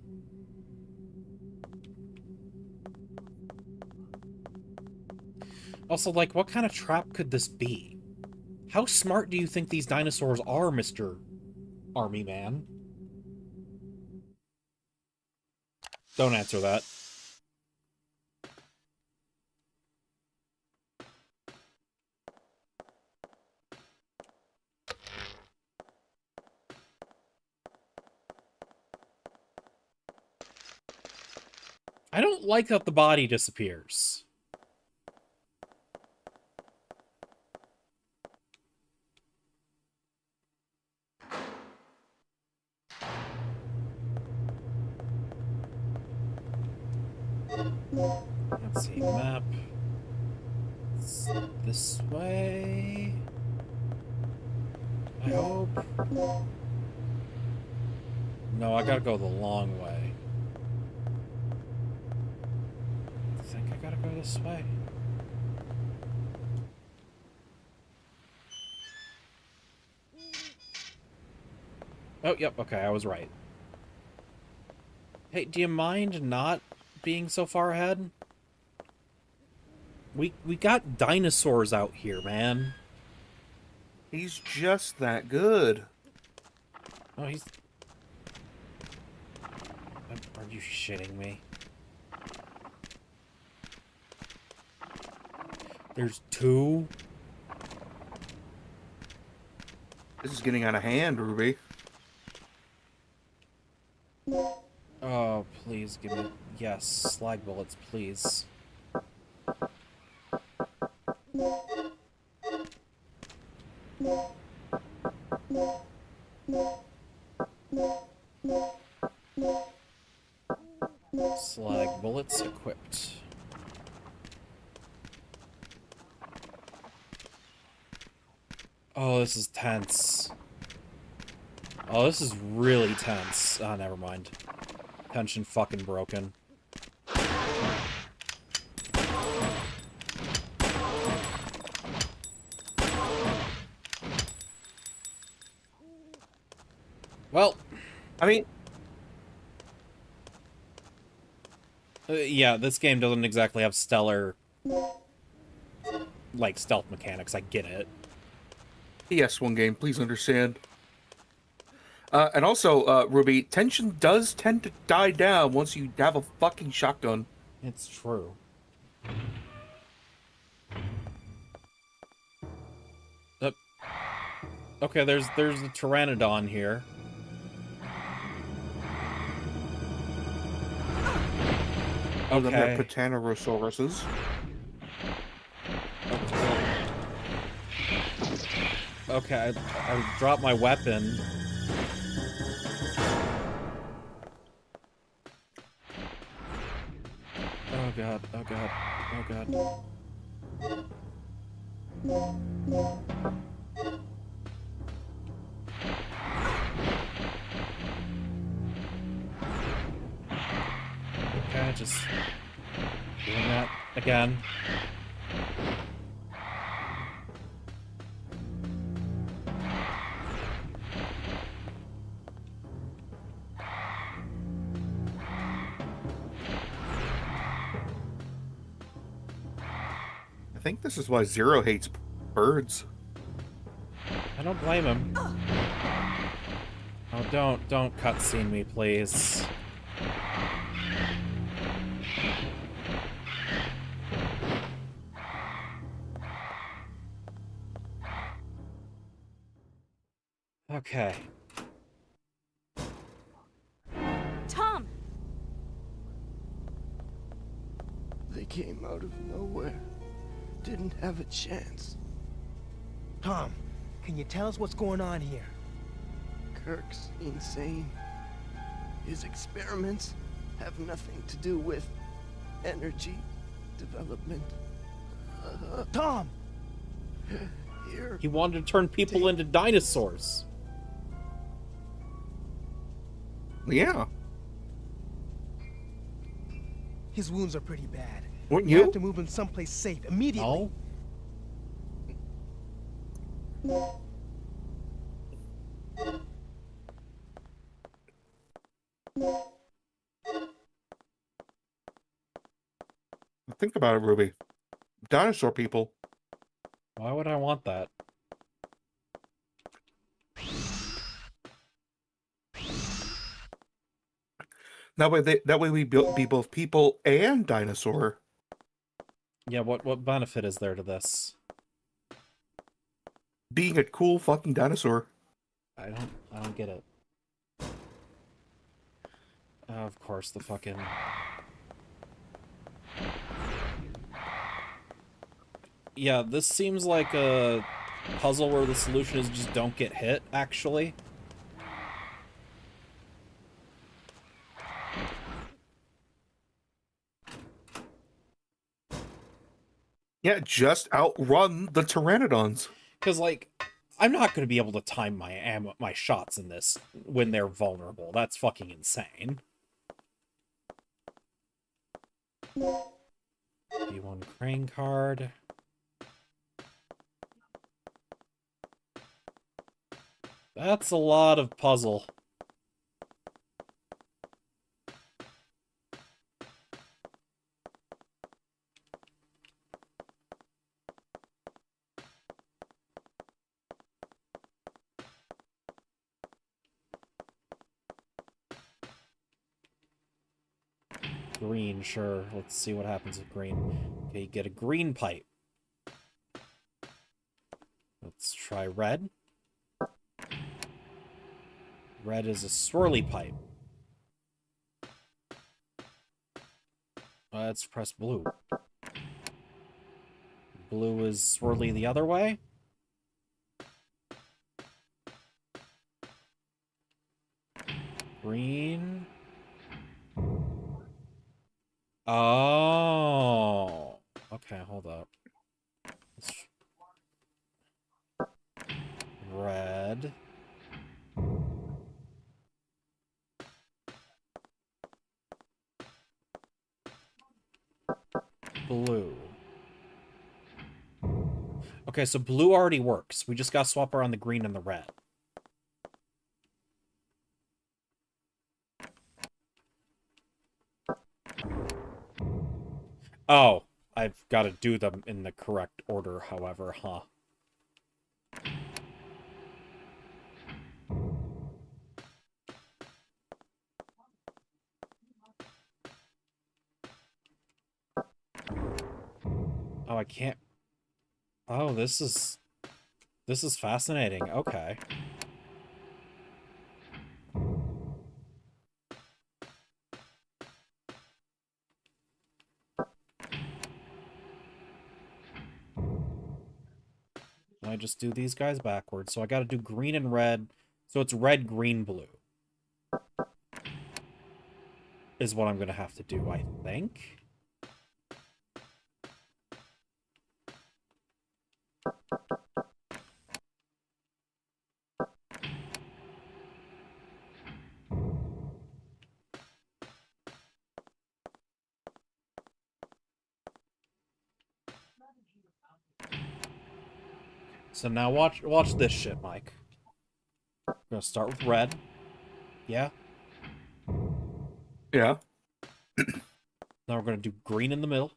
Also, like, what kind of trap could this be? How smart do you think these dinosaurs are, Mr. Army Man? Don't answer that. I don't like that the body disappears. Let's see, map. It's this way. I hope. No, I gotta go the long way. I think I gotta go this way. Oh, yep, okay, I was right. Hey, do you mind not being so far ahead? We got dinosaurs out here, man. He's just that good. Oh, he's... Are you shitting me? There's two? This is getting out of hand, Ruby. Oh, please give me... Yes, slag bullets, please. Slag bullets equipped. Oh, this is tense. Oh, this is really tense. Oh, never mind. Tension fucking broken. Well, I mean... yeah, this game doesn't exactly have stellar, like, stealth mechanics. I get it. PS1 game, please understand. And also, Ruby, tension does tend to die down once you have a fucking shotgun. It's true. Okay, there's the Pteranodon here. Other than Okay. their Pteranodonsauruses. Okay, I dropped my weapon. Oh god, oh god, oh god. Okay, just doing that again. I think this is why Zero hates birds. I don't blame him. Oh, don't cutscene me, please. Okay. Tom! They came out of nowhere. Didn't have a chance. Tom, can you tell us what's going on here? Kirk's insane. His experiments have nothing to do with energy development. Tom! Here. He wanted to turn people into dinosaurs. Yeah. His wounds are pretty bad. Wouldn't You you? have to move him someplace safe immediately. No. Think about it, Ruby. Dinosaur people. Why would I want that? That way we be both people and dinosaur. Yeah, what benefit is there to this? Being a cool fucking dinosaur. I don't get it. Of course, the fucking... Yeah, this seems like a puzzle where the solution is just don't get hit, actually. Yeah, just outrun the pteranodons. Because, like, I'm not going to be able to time my shots in this when they're vulnerable. That's fucking insane. B1 crane card. That's a lot of puzzle. Green, sure. Let's see what happens with green. Okay, you get a green pipe. Let's try red. Red is a swirly pipe. Let's press blue. Blue is swirly the other way. Green. Oh. Okay, hold up. Red. Blue. Okay, so blue already works. We just gotta swap around the green and the red. Oh, I've got to do them in the correct order, however, huh? Oh, I can't... Oh, this is fascinating. Okay. I just do these guys backwards. So I got to do green and red. So it's red, green, blue. Is what I'm going to have to do, I think. So now watch this shit, Mike. We're gonna start with red. Yeah? Yeah. Now we're gonna do green in the middle.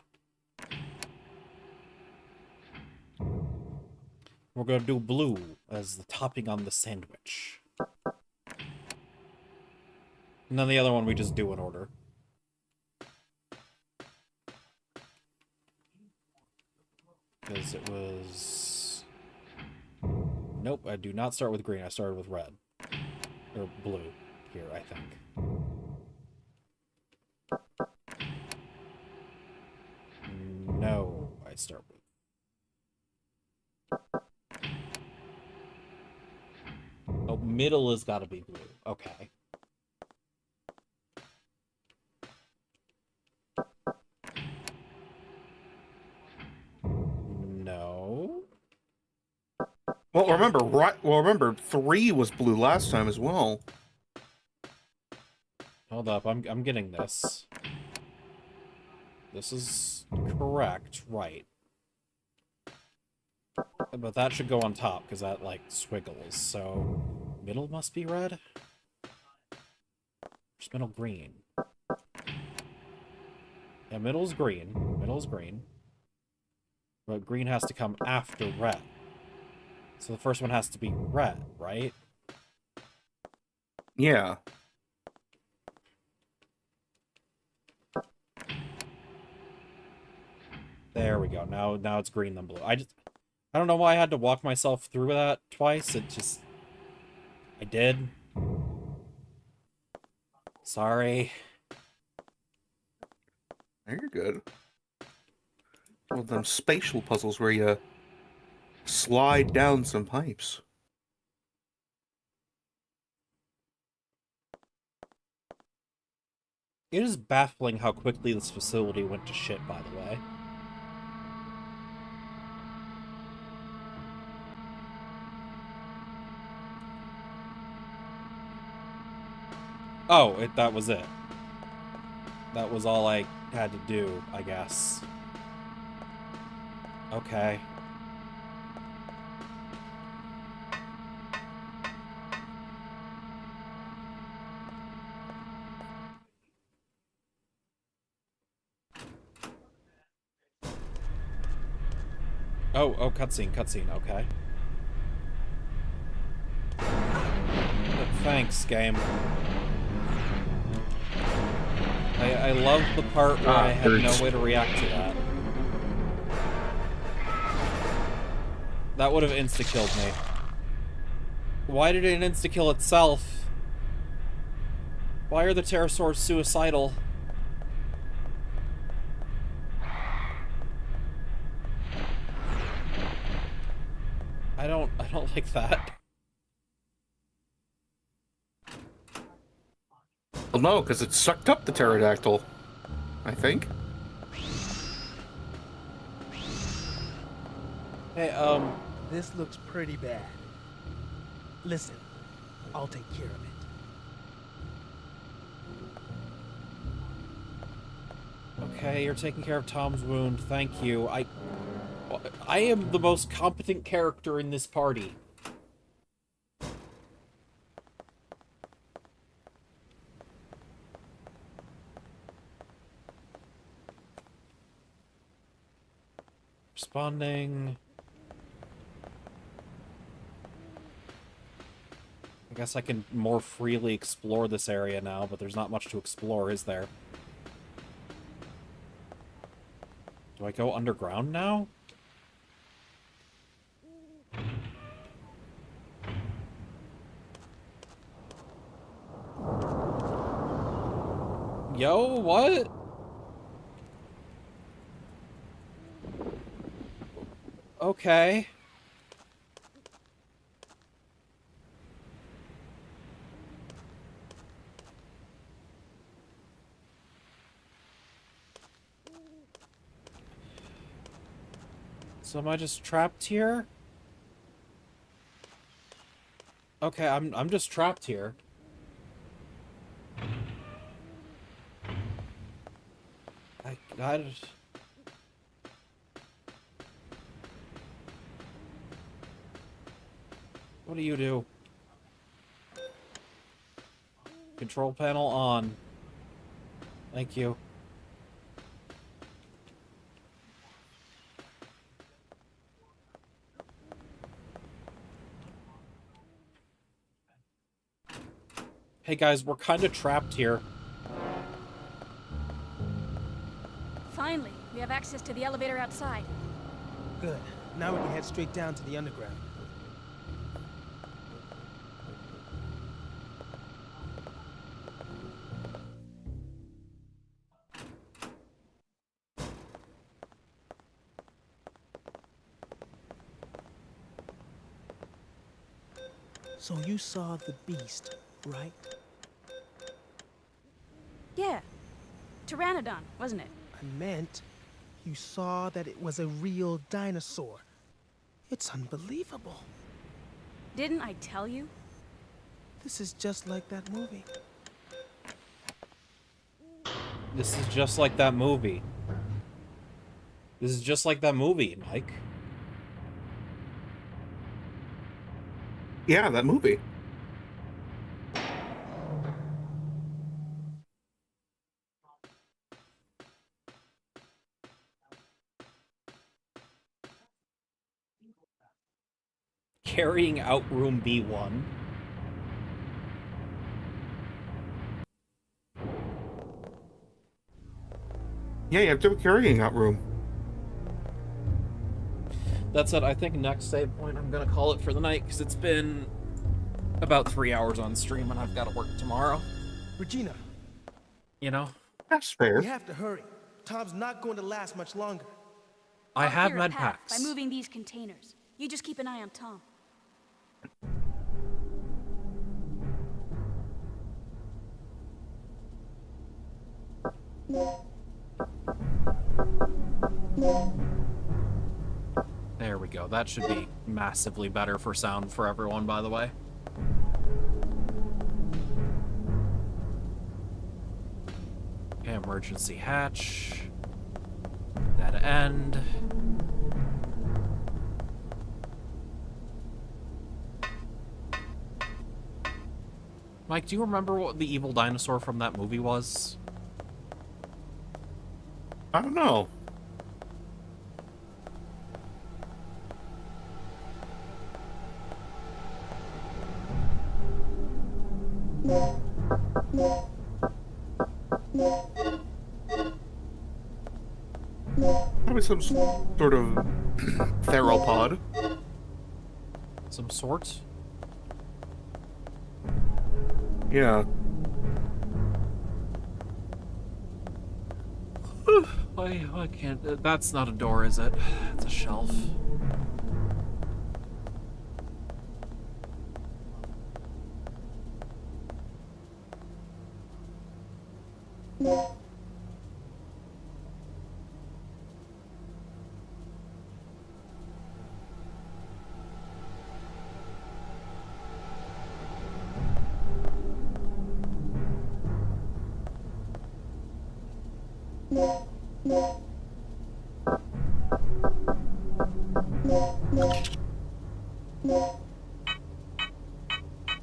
We're gonna do blue as the topping on the sandwich. And then the other one we just do in order. Because it was... Nope, I do not start with green. I started with red. Or blue here, I think. No, I start with... So middle has got to be blue. Okay. No. Well, remember, 3 was blue last time as well. Hold up, I'm getting this. This is correct, right. But that should go on top, because that, like, squiggles, so... Middle must be red? Just middle green. Yeah, middle's green. Middle's green. But green has to come after red. So the first one has to be red, right? Yeah. There we go. Now it's green then blue. I don't know why I had to walk myself through that twice. It just... I did. Sorry. You're good. Well, them spatial puzzles where you slide down some pipes. It is baffling how quickly this facility went to shit, by the way. Oh, that was it. That was all I had to do, I guess. Okay. Oh, cutscene, okay. Thanks, game. I love the part where I had no way to react to that. That would have insta-killed me. Why did it insta-kill itself? Why are the pterosaurs suicidal? I don't like that. Well, no, because it sucked up the pterodactyl, I think. Hey, This looks pretty bad. Listen, I'll take care of it. Okay, you're taking care of Tom's wound. Thank you. I am the most competent character in this party. Responding. I guess I can more freely explore this area now, but there's not much to explore, is there? Do I go underground now? Yo, what? Okay. So am I just trapped here? Okay, I'm just trapped here. I just... What do you do? Control panel on. Thank you. Hey guys, we're kind of trapped here. Finally, we have access to the elevator outside. Good. Now we can head straight down to the underground. So you saw the beast, right? Yeah. Pteranodon, wasn't it? I meant you saw that it was a real dinosaur. It's unbelievable. Didn't I tell you? This is just like that movie. This is just like that movie. This is just like that movie, Mike. Yeah, that movie. Carrying out room B1. Yeah, you have to have a carrying out room. That's it. I think next save point I'm gonna call it for the night because it's been about 3 hours on stream and I've got to work tomorrow. Regina, You know, That's fair. we have to hurry. Tom's not going to last much longer. I I'll have clear a med path packs. by moving these containers. You just keep an eye on Tom. There we go. That should be massively better for sound for everyone, by the way. Okay, emergency hatch. Dead end. Mike, do you remember what the evil dinosaur from that movie was? I don't know. Probably some sort of theropod. Some sort? Yeah. I can't. That's not a door, is it? It's a shelf.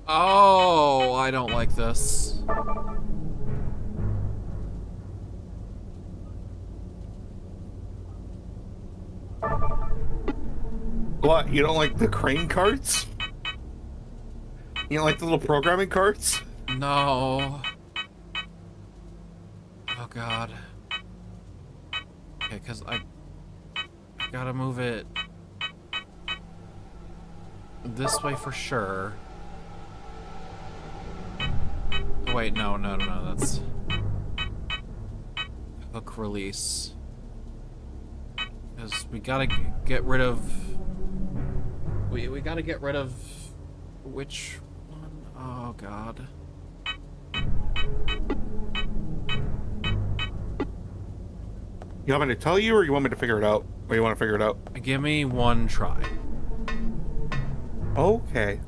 Oh, I don't like this. What? You don't like the crane carts? You don't like the little programming carts? No. Oh god. Okay, because I gotta move it this way for sure. Wait, no, that's hook release. Because we gotta get rid of... We gotta get rid of... Which one? Oh god. You want me to tell you, or you want me to figure it out? Or you want to figure it out? Give me one try. Okay.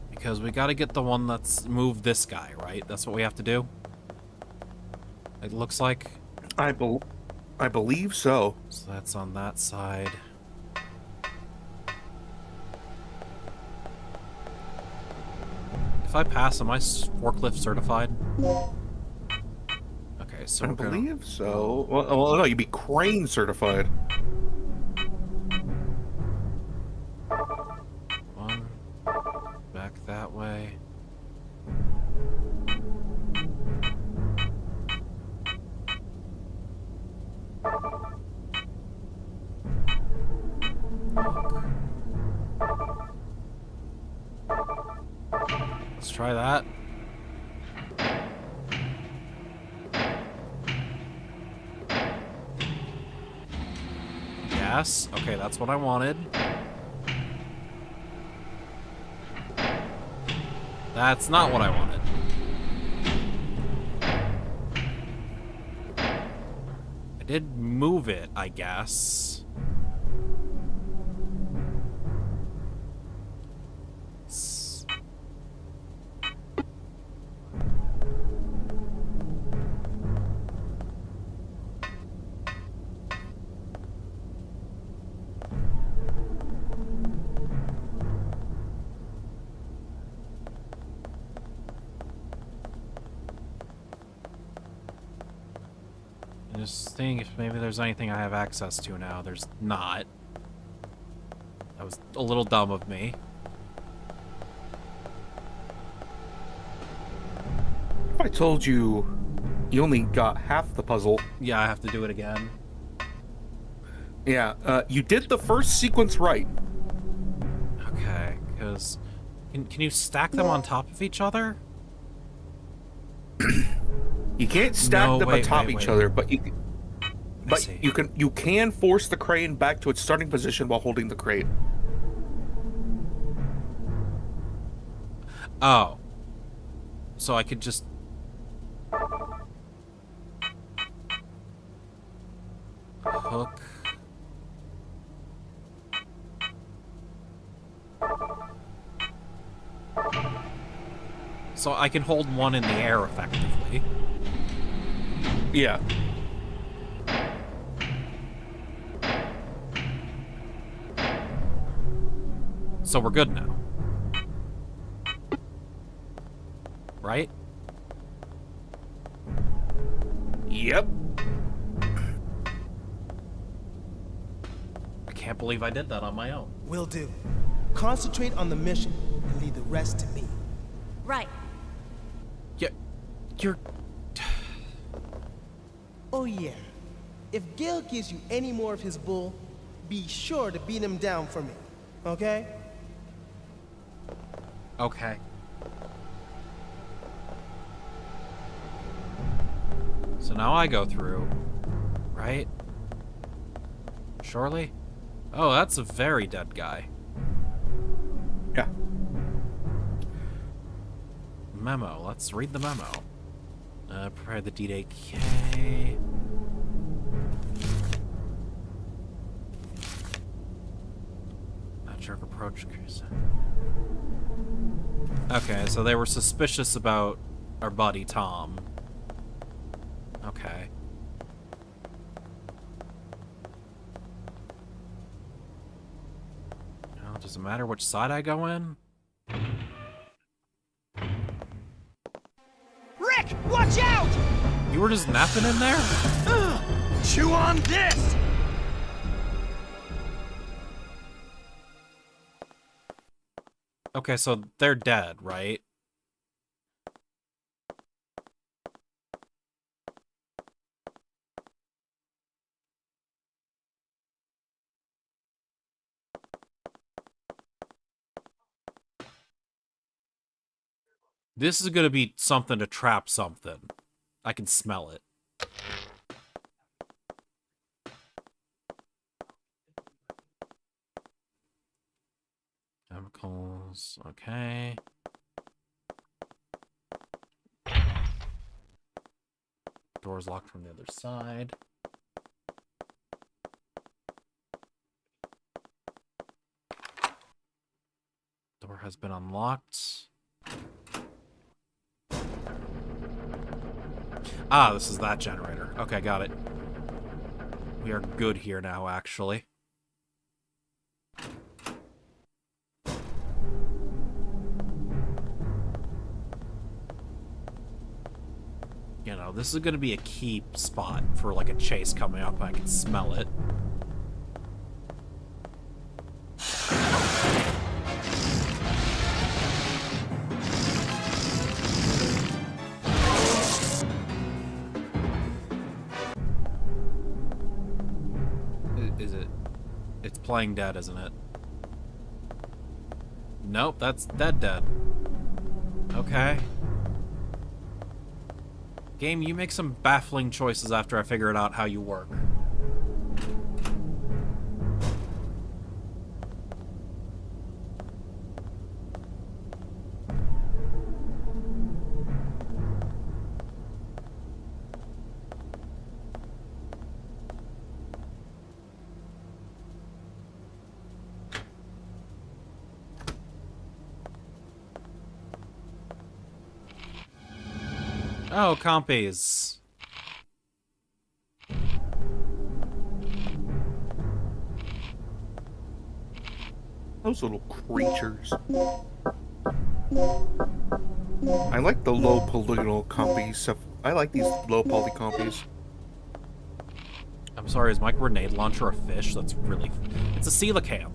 Because we gotta get the one that's moved this guy, right? That's what we have to do? It looks like. I believe so. So that's on that side. If I pass, am I forklift certified? Okay, so I we're gonna... believe so. Well, no, you'd be crane certified. One. Back that way. Let's try that. Yes. Okay, that's what I wanted. That's not what I wanted. I did move it, I guess. Just think if maybe there's anything I have access to now. There's not. That was a little dumb of me. If I told you you only got half the puzzle. Yeah, I have to do it again. Yeah, you did the first sequence right. Okay, because... Can you stack them on top of each other? You can't stack them wait, atop wait, each wait. other, but you can force the crane back to its starting position while holding the crate. Oh. So I could just... hook... So I can hold one in the air effectively. Yeah. So we're good now. Right? Yep. I can't believe I did that on my own. Will do. Concentrate on the mission and leave the rest to me. Right. Yeah, you're... Oh yeah. If Gale gives you any more of his bull, be sure to beat him down for me. Okay? Okay. So now I go through, right? Surely? Oh, that's a very dead guy. Yeah. Memo. Let's read the memo. Prepare the D-Day-K. Not jerk approach. Okay, so they were suspicious about our buddy Tom. Okay. Well, does it matter which side I go in? Rick, watch out! You were just napping in there? Chew on this! Okay, so they're dead, right? This is gonna be something to trap something. I can smell it. Chemicals, okay. Door's locked from the other side. Door has been unlocked. Ah, this is that generator. Okay, got it. We are good here now, actually. You know, this is going to be a key spot for, like, a chase coming up. I can smell it. Is it? It's playing dead, isn't it? Nope, that's dead. Okay. Game, you make some baffling choices after I figured out how you work. Oh, compies. Those little creatures. I like the low polygonal compies. I like these low poly compies. I'm sorry, is my grenade launcher a fish? That's really... It's a coelacanth.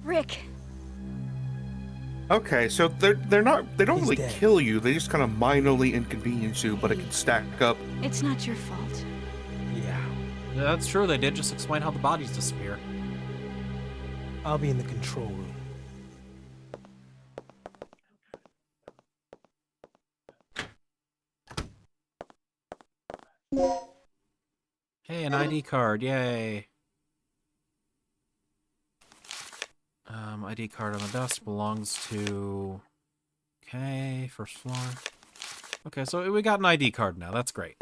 Rick. Okay, so they don't He's really dead. kill you. They just kind of minorly inconvenience you, but it can stack up. It's not your fault. Yeah. Yeah, that's true. They did just explain how the bodies disappear. I'll be in the control room. Hey, an ID card. Yay. ID card on the desk belongs to... Okay, first floor. Okay, so we got an ID card now. That's great.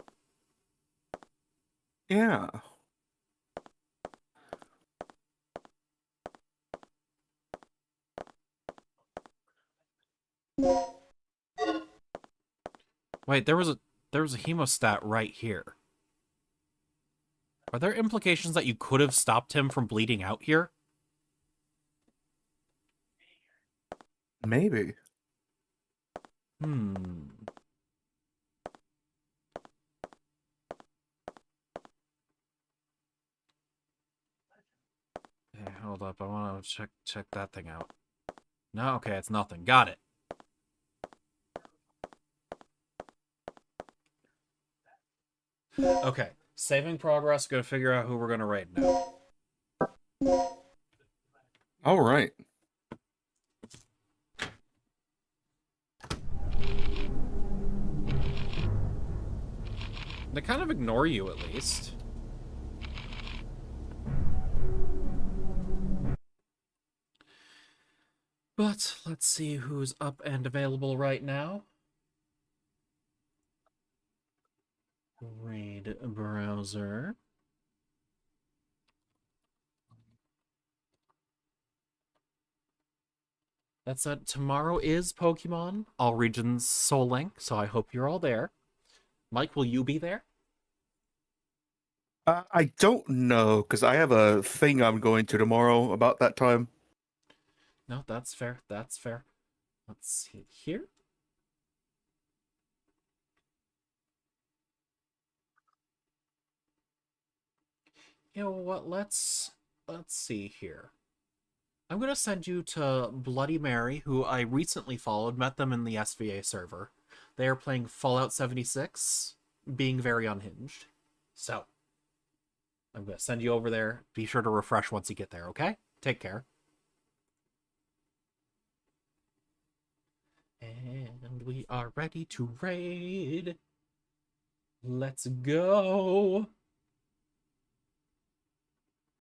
Yeah. Wait, there was a hemostat right here. Are there implications that you could have stopped him from bleeding out here? Maybe. Hmm. Okay, hold up. I want to check that thing out. No, okay, it's nothing. Got it. Okay, saving progress. Gonna figure out who we're gonna raid now. All right. They kind of ignore you, at least. But let's see who's up and available right now. Raid browser. That said, tomorrow is Pokemon All Regions Soul Link, so I hope you're all there. Mike, will you be there? I don't know, because I have a thing I'm going to tomorrow about that time. No, that's fair. That's fair. Let's see here. You know what? Let's see here. I'm gonna send you to Bloody Mary, who I recently followed. Met them in the SVA server. They are playing Fallout 76, being very unhinged. So, I'm gonna send you over there. Be sure to refresh once you get there, okay? Take care. And we are ready to raid. Let's go.